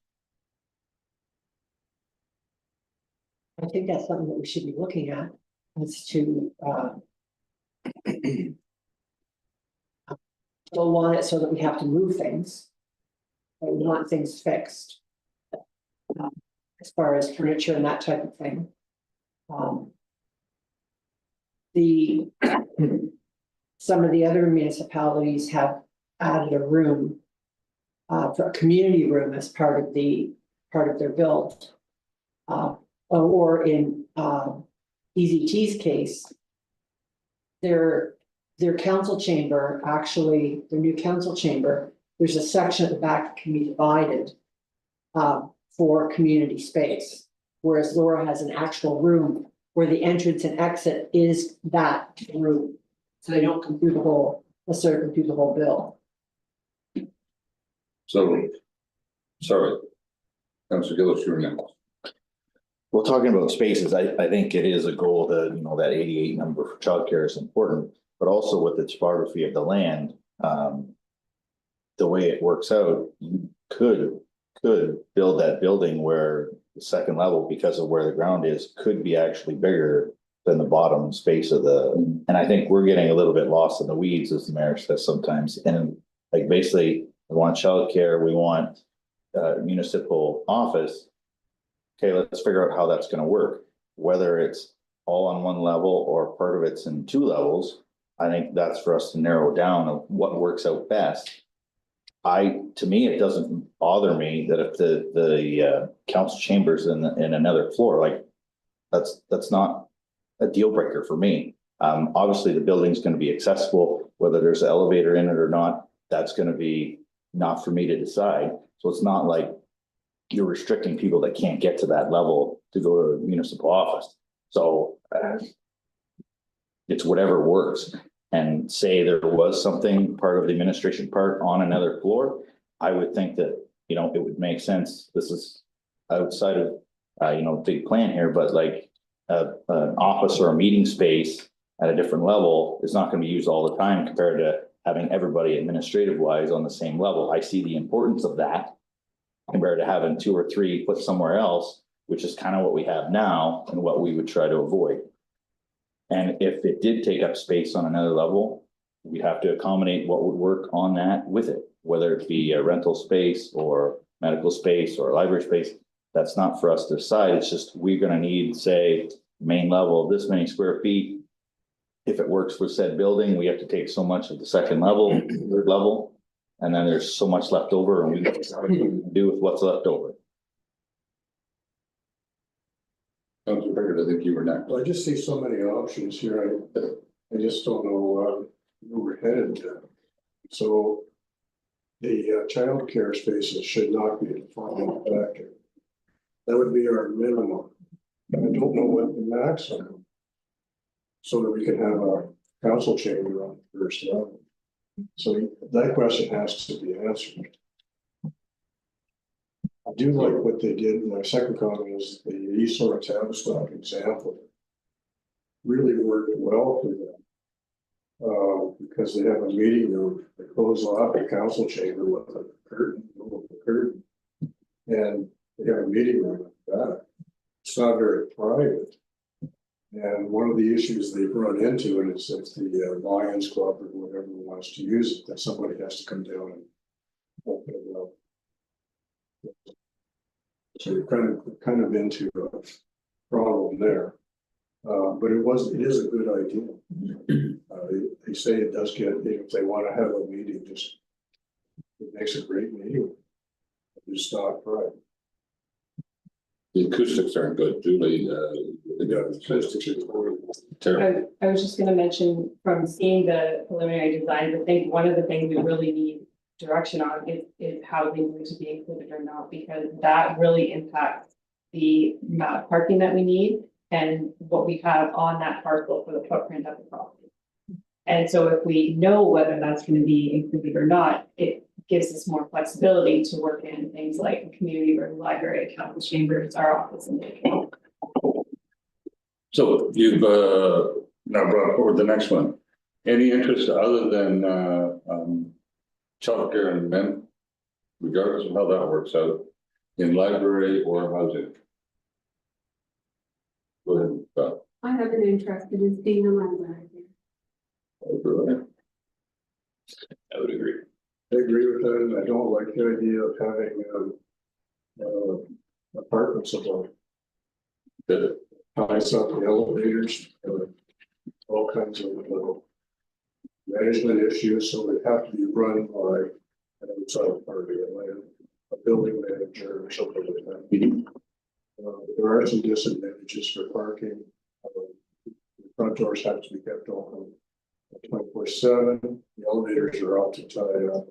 I think that's something that we should be looking at, is to, don't want it so that we have to move things. But we want things fixed. As far as furniture and that type of thing. Some of the other municipalities have added a room. For a community room as part of their build. Or in EZT's case. Their council chamber, actually, their new council chamber, there's a section at the back that can be divided. For community space, whereas Laura has an actual room where the entrance and exit is that room. So they don't come through the whole, necessarily come through the whole bill. So, sorry. Councilor Gillis, you're next. Well, talking about spaces, I think it is a goal that, that 88 number for childcare is important, but also with the topography of the land, the way it works out, you could build that building where the second level, because of where the ground is, could be actually bigger than the bottom space of and I think we're getting a little bit lost in the weeds, as the mayor says sometimes, and like basically, we want childcare, we want municipal office. Okay, let's figure out how that's gonna work, whether it's all on one level or part of it's in 2 levels. I think that's for us to narrow down of what works out best. To me, it doesn't bother me that if the council chambers in another floor, like, that's not a deal breaker for me. Obviously, the building's gonna be accessible, whether there's an elevator in it or not, that's gonna be not for me to decide. So it's not like you're restricting people that can't get to that level to go to a municipal office. So it's whatever works. And say there was something, part of the administration part on another floor, I would think that, it would make sense. This is outside of, big plan here, but like an office or a meeting space at a different level is not going to be used all the time compared to having everybody administrative wise on the same level. I see the importance of that compared to having 2 or 3 put somewhere else, which is kind of what we have now and what we would try to avoid. And if it did take up space on another level, we'd have to accommodate what would work on that with it, whether it be a rental space or medical space or library space. That's not for us to decide. It's just, we're gonna need, say, main level of this many square feet. If it works for said building, we have to take so much of the second level, third level, and then there's so much left over and we do with what's left over. Councilor Pickard, I think you were next. Well, I just see so many options here. I just don't know where we're headed. So the childcare spaces should not be a defining factor. That would be our minimum. I don't know what the maximum. So that we can have a council chamber on the first level. So that question has to be answered. I do like what they did. My second comment is the East Sort of Tavistock example really worked well for them. Because they have a meeting room that close off the council chamber with a curtain, and they have a meeting room like that. It's not very private. And one of the issues they've run into, and it's if the Lions Club or whatever wants to use it, that somebody has to come down and open it up. So you're kind of into a problem there. But it is a good idea. They say it does get, if they want to have a meeting, it makes a great meeting. It's not right. The acoustics aren't good, Julie. The acoustics are horrible. Terrible. I was just gonna mention from seeing the preliminary designs, I think one of the things we really need direction on is housing going to be included or not, because that really impacts the amount of parking that we need and what we have on that parcel for the footprint of the property. And so if we know whether that's going to be included or not, it gives us more flexibility to work in things like a community room, library, council chambers, our office and the. So you've now brought forward the next one. Any interest other than childcare and men, regardless of how that works out, in library or housing? Go ahead, Scott. I have an interest in being a library. I would agree. I agree with that, and I don't like the idea of having apartments above. Good. Ties up the elevators, all kinds of management issues, so they have to be run by an outside party, a building manager or something like that. There are some disadvantages for parking. The front doors have to be kept open 24/7. The elevators are out to tie up.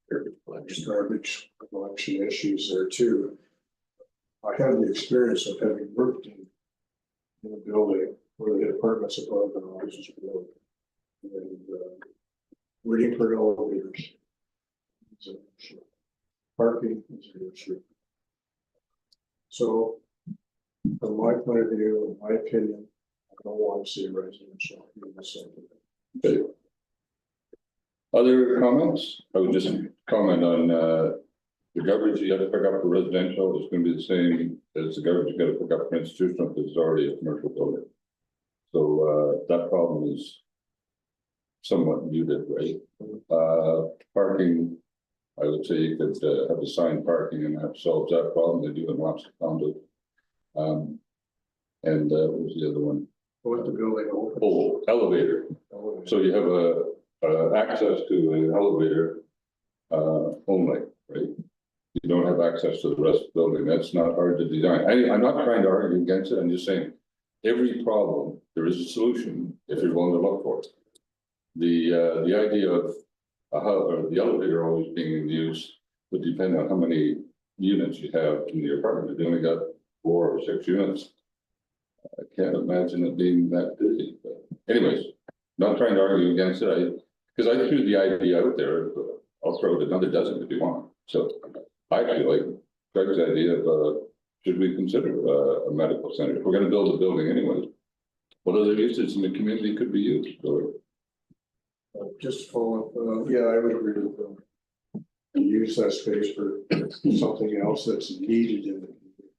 There's garbage collection issues there too. I have the experience of having worked in a building where the apartments above and houses below. And, waiting for elevators. Is an issue. Parking is an issue. So, from my point of view, in my opinion, I don't want to see a residential in the center. Okay. Other comments? I would just comment on, the garbage you have to pick up for residential is gonna be the same as the garbage you gotta pick up for institutional, because it's already a commercial building. So, that problem is somewhat muted, right? Parking, I would say you could, have assigned parking and that solves that problem. They do in lots of condos. And, what was the other one? What the building open. Oh, elevator. So you have access to an elevator, only, right? You don't have access to the rest of the building. That's not hard to design. I'm not trying to argue against it. I'm just saying, every problem, there is a solution if you're willing to look for it. The idea of or the elevator always being in use would depend on how many units you have in the apartment. If you only got 4 or 6 units, I can't imagine it being that busy. But anyways, not trying to argue against it. Because I threw the idea out there. I'll throw it another dozen if you want. So I feel like Greg's idea of should we consider a medical center? If we're going to build a building anyway, what other uses in the community could be used? So, Just follow up, yeah, I would agree with them. Use that space for something else that's needed in the community.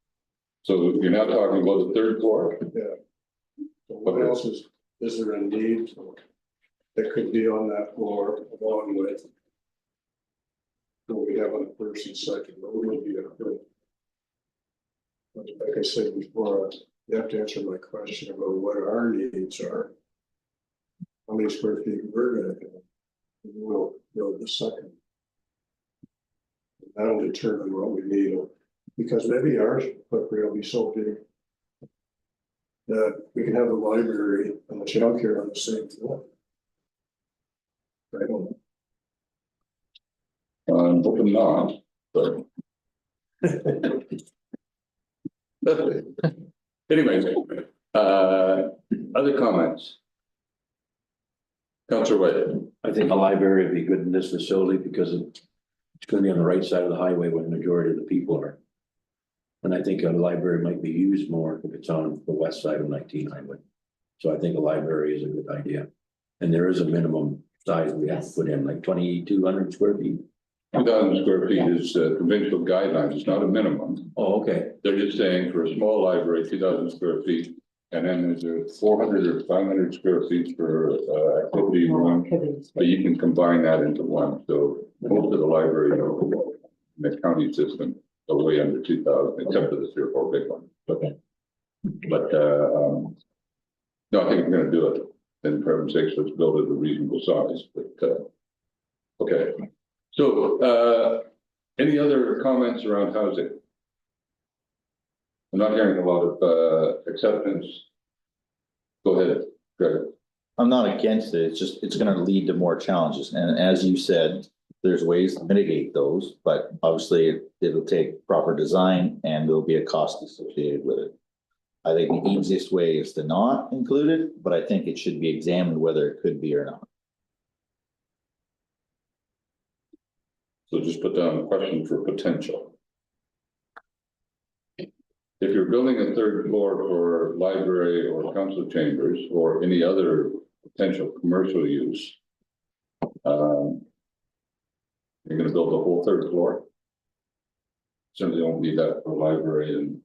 so you're now talking about the 3rd floor? Yeah. So what else is there a need that could be on that floor along with? What we have on the first and second, what would be a good? But like I said before, you have to answer my question about what our needs are. How many square feet we're gonna have, and we'll build the second. That'll determine what we need, because maybe our footprint will be so big that we can have the library and the childcare on the same floor. I don't know. Hoping not, but. Anyways, other comments? Councillor White. I think a library would be good in this facility because it's gonna be on the right side of the highway where the majority of the people are. And I think a library might be used more if it's on the west side of 19 highway. So I think a library is a good idea. And there is a minimum size we have to put in, like 2,200 square feet. 2,000 square feet is provincial guidelines. It's not a minimum. Oh, okay. They're just saying for a small library, 2,000 square feet. And then there's 400 or 500 square feet for activity room, but you can combine that into one. So most of the libraries in the county system are way under 2,000, except for the 3 or 4 big ones. Okay. But no, I think if we're going to do it, then for heaven's sakes, let's build it a reasonable size. But okay. So any other comments around housing? I'm not hearing a lot of acceptance. Go ahead, Greg. I'm not against it, it's just, it's gonna lead to more challenges, and as you said, there's ways to mitigate those, but obviously it'll take proper design and there'll be a cost associated with it. I think the easiest way is to not include it, but I think it should be examined whether it could be or not. So just put down a question for potential. If you're building a 3rd floor for library or council chambers or any other potential commercial use, you're going to build a whole 3rd floor. Certainly don't need that for library, and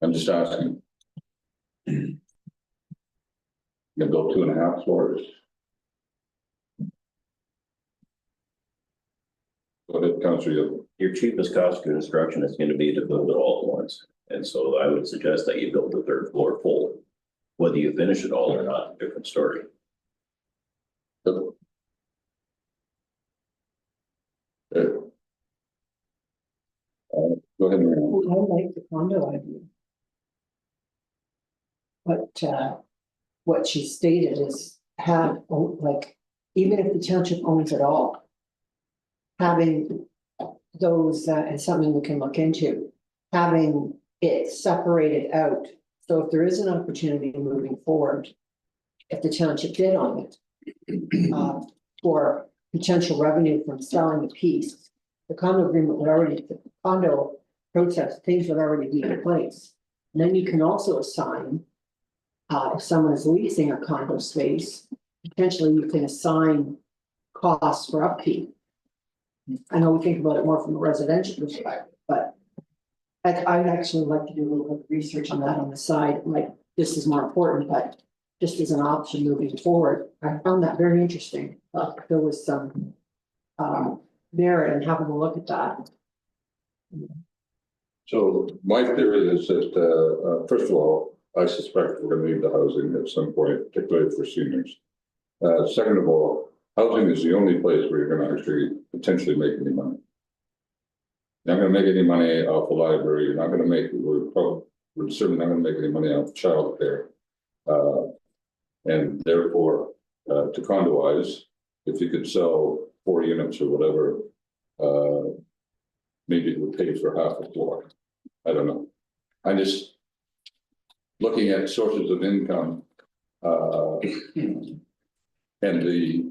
I'm just asking. You can build 2.5 floors. Go ahead, Councillor. Your cheapest cost of construction is gonna be to build it all at once. And so I would suggest that you build the 3rd floor full. Whether you finish it all or not, different story. Go ahead, Marianne. I like the condo idea. But what she stated is have, like, even if the township owns it all, having those, and something we can look into, having it separated out. So if there is an opportunity moving forward, if the township bid on it, for potential revenue from selling the piece, the condo agreement would already, the condo process, things would already be in place. And then you can also assign, if someone is leasing a condo space, potentially you can assign costs for upkeep. I know we think about it more from a residential perspective, but I'd actually like to do a little bit of research on that on the side, like, this is more important, but just as an option moving forward. I found that very interesting. There was some merit in having a look at that. So my theory is that, first of all, I suspect we're gonna need the housing at some point, particularly for seniors. Second of all, housing is the only place where you're gonna actually potentially make any money. You're not gonna make any money off the library, you're not gonna make, we're certainly not gonna make any money off childcare. And therefore, to condoize, if you could sell 4 units or whatever, maybe it would pay for half a floor. I don't know. I'm just looking at sources of income, and the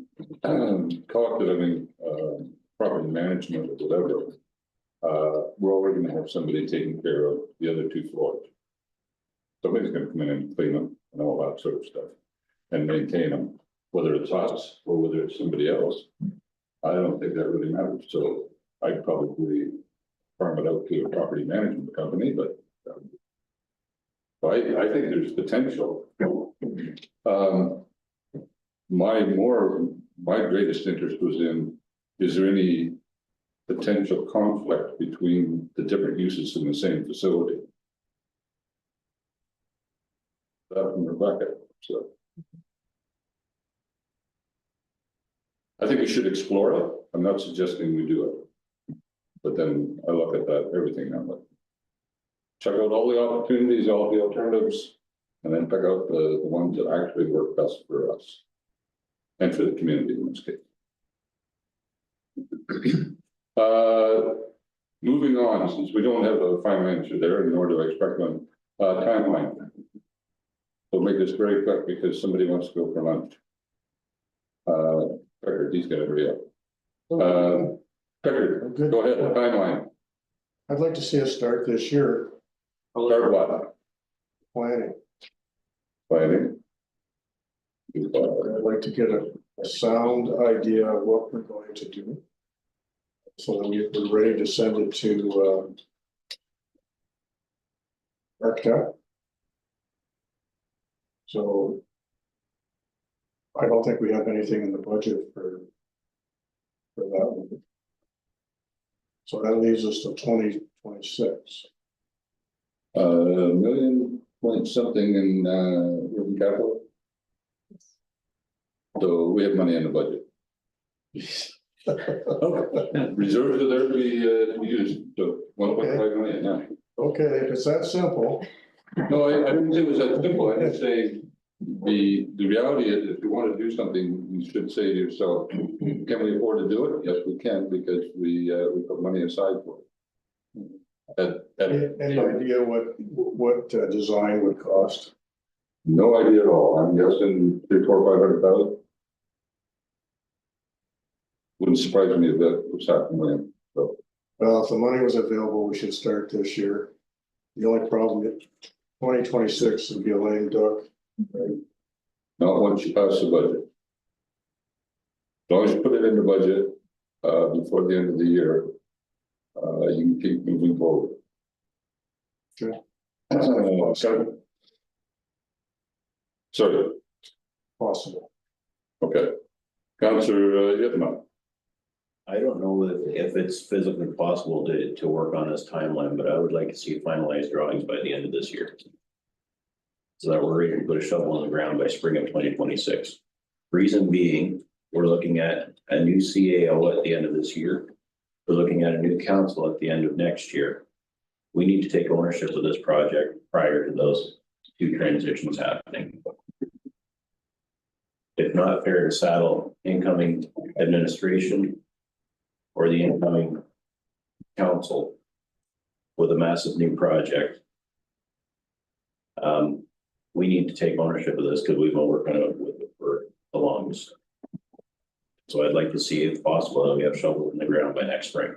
collective living, property management or whatever. We're already gonna have somebody taking care of the other 2 floors. Somebody's gonna come in and clean them and all that sort of stuff and maintain them, whether it's us or whether it's somebody else. I don't think that really matters. So I'd probably farm it out to a property management company, but I think there's potential. My greatest interest was in, is there any potential conflict between the different uses in the same facility? That from Rebecca, so. I think we should explore it. I'm not suggesting we do it. But then I look at that, everything now, like, check out all the opportunities, all the alternatives, and then pick out the ones that actually work best for us. And for the community in this case. Moving on, since we don't have a final answer there, nor do I expect one, timeline. We'll make this very quick because somebody wants to go for lunch. Pecker, he's gonna hurry up. Pecker, go ahead, timeline. I'd like to see us start this year Start what? planning. Planning. I'd like to get a sound idea of what we're going to do. So that we're ready to send it to architect. So I don't think we have anything in the budget for that one. So that leaves us to 2026. $1 million something in working capital. So we have money in the budget. Reserves are there to be used, so 1.5 million, yeah. Okay, if it's that simple. No, I didn't say it was that simple. I didn't say the reality is if you want to do something, you should say to yourself, can we afford to do it? Yes, we can, because we put money aside for it. Any idea what design would cost? No idea at all. I'm guessing 300,000, 400,000, 500,000. Wouldn't surprise me if that was happening. So. Well, if the money was available, we should start this year. The only problem is 2026 would be a lame duck. Right? Not once you pass the budget. As long as you put it in the budget before the end of the year, you can keep moving forward. Okay. Sorry. Possible. Okay. Councillor Yitma. I don't know if it's physically possible to work on this timeline, but I would like to see finalized drawings by the end of this year. So that we're ready to put a shovel on the ground by spring of 2026. Reason being, we're looking at a new CAO at the end of this year. We're looking at a new council at the end of next year. We need to take ownership of this project prior to those 2 transitions happening. It's not fair to saddle incoming administration or the incoming council with a massive new project. We need to take ownership of this because we've been working on it with it for the longest. So I'd like to see if possible that we have shovels in the ground by next spring.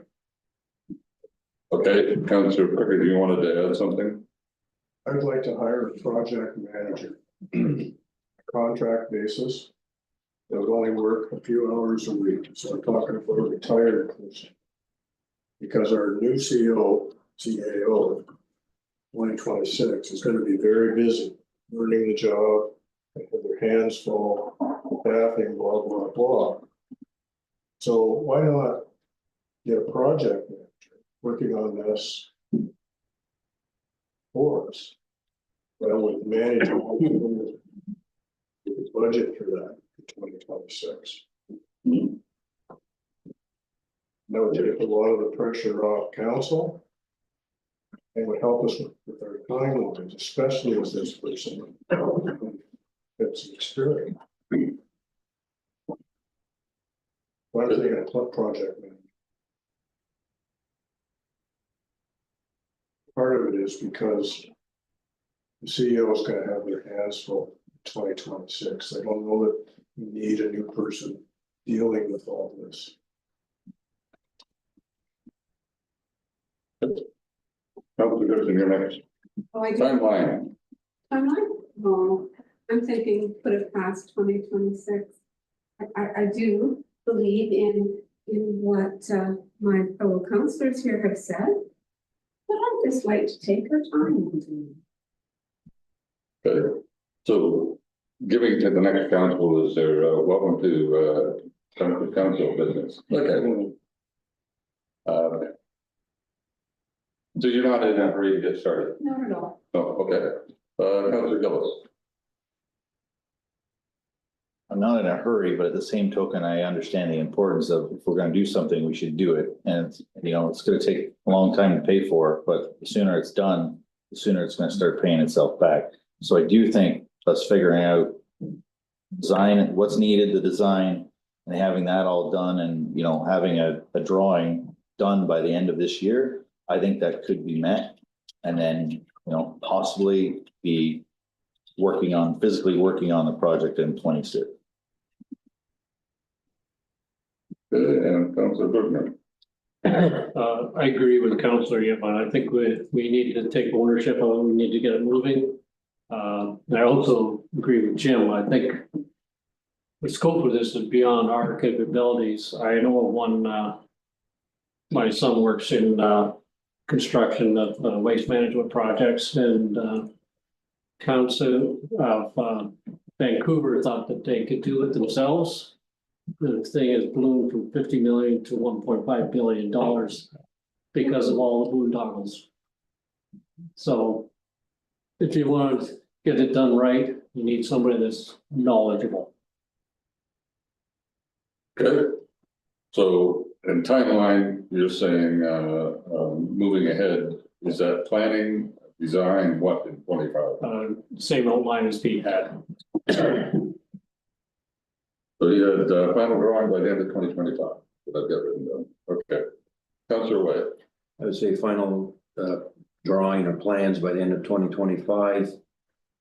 Okay, Councillor Pickard, you wanted to add something? I'd like to hire a project manager. Contract basis. That would only work a few hours a week, so I'm talking about a retired person. Because our new CAO 2026 is gonna be very busy, learning the job, and have their hands full, staffing, blah, blah, blah. So why not get a project manager working on this for us? Well, with management, the budget for that in 2026. That would take a lot of the pressure off council. And would help us with our timelines, especially as this person. It's experience. Why are they gonna put project manager? Part of it is because the CEO is gonna have their hands full in 2026. I don't know that we need a new person dealing with all this. Councillor Gibson, you're next. Oh, I do. Timeline. I'm like, well, I'm thinking put it past 2026. I do believe in what my fellow councillors here have said. But I'd just like to take our time. Okay, so giving to the next council is their welcome to council business. Okay. So you're not in a hurry to get started? Not at all. Oh, okay. Councillor Gillis. I'm not in a hurry, but at the same token, I understand the importance of if we're gonna do something, we should do it. And, you know, it's gonna take a long time to pay for, but the sooner it's done, the sooner it's gonna start paying itself back. So I do think us figuring out design, what's needed, the design, and having that all done and, you know, having a drawing done by the end of this year, I think that could be met. And then, you know, possibly be physically working on the project in 26. And Councillor Bergman. I agree with Councillor Yvonne. I think we need to take ownership of it. We need to get it moving. I also agree with Jim. I think the scope of this is beyond our capabilities. I know of one, my son works in construction of waste management projects, and council of Vancouver thought that they could do it themselves. The thing has bloomed from 50 million to $1.5 billion because of all the boondoggles. So if you want to get it done right, you need somebody that's knowledgeable. Okay. So in timeline, you're saying moving ahead, is that planning, design, what in 25? Same outline as Pete had. So you had final drawing by the end of 2025. Did I get written down? Okay. Councillor White. I would say final drawing or plans by the end of 2025.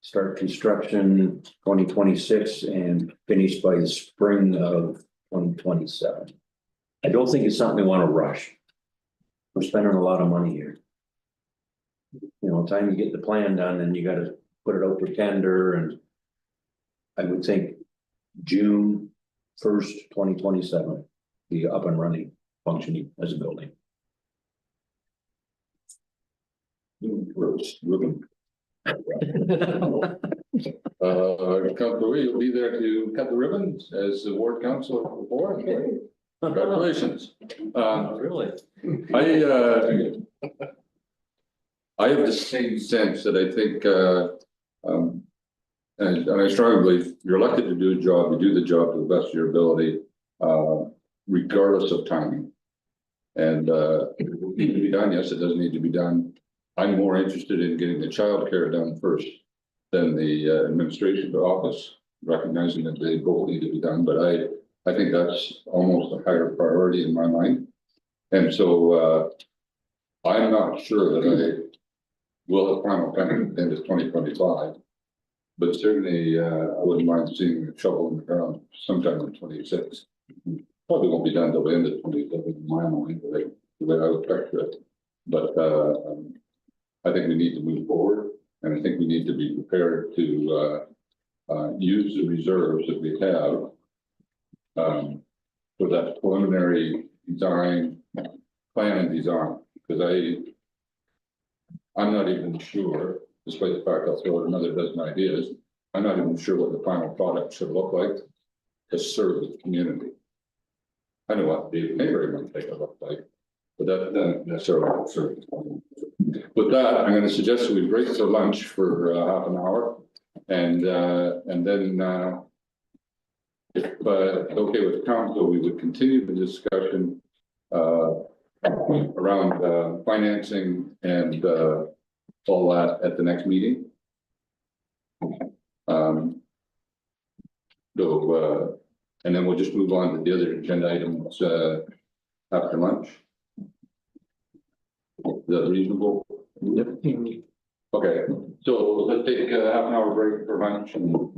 Start construction 2026 and finish by the spring of 2027. I don't think it's something we want to rush. We're spending a lot of money here. You know, time you get the plan done and you got to put it out for tender, and I would think June 1st, 2027, be up and running, functioning as a building. Councillor Wee, you'll be there to cut the ribbons as the ward council before. Congratulations. Really? I have the same sense that I think, and I strongly believe you're elected to do a job, you do the job to the best of your ability, regardless of timing. And it will need to be done. Yes, it does need to be done. I'm more interested in getting the childcare done first than the administration of office, recognizing that they both need to be done. But I think that's almost a higher priority in my mind. And so I'm not sure that I will have final plan at the end of 2025. But certainly, I wouldn't mind seeing a shovel in the ground sometime in 26. Probably won't be done till the end of 27 in my mind, the way I would picture it. But, I think we need to move forward, and I think we need to be prepared to, use the reserves that we have. For that preliminary design, plan and design, because I'm not even sure, despite the fact I'll throw out another dozen ideas, I'm not even sure what the final product should look like to serve the community. I know what the neighborhood might take a look like, but that doesn't necessarily serve. With that, I'm gonna suggest we break for lunch for half an hour, and then if okay with council, we would continue the discussion around financing and all that at the next meeting. And then we'll just move on to the other agenda items after lunch. Is that reasonable? Yep. Okay, so let's take a half an hour break for lunch and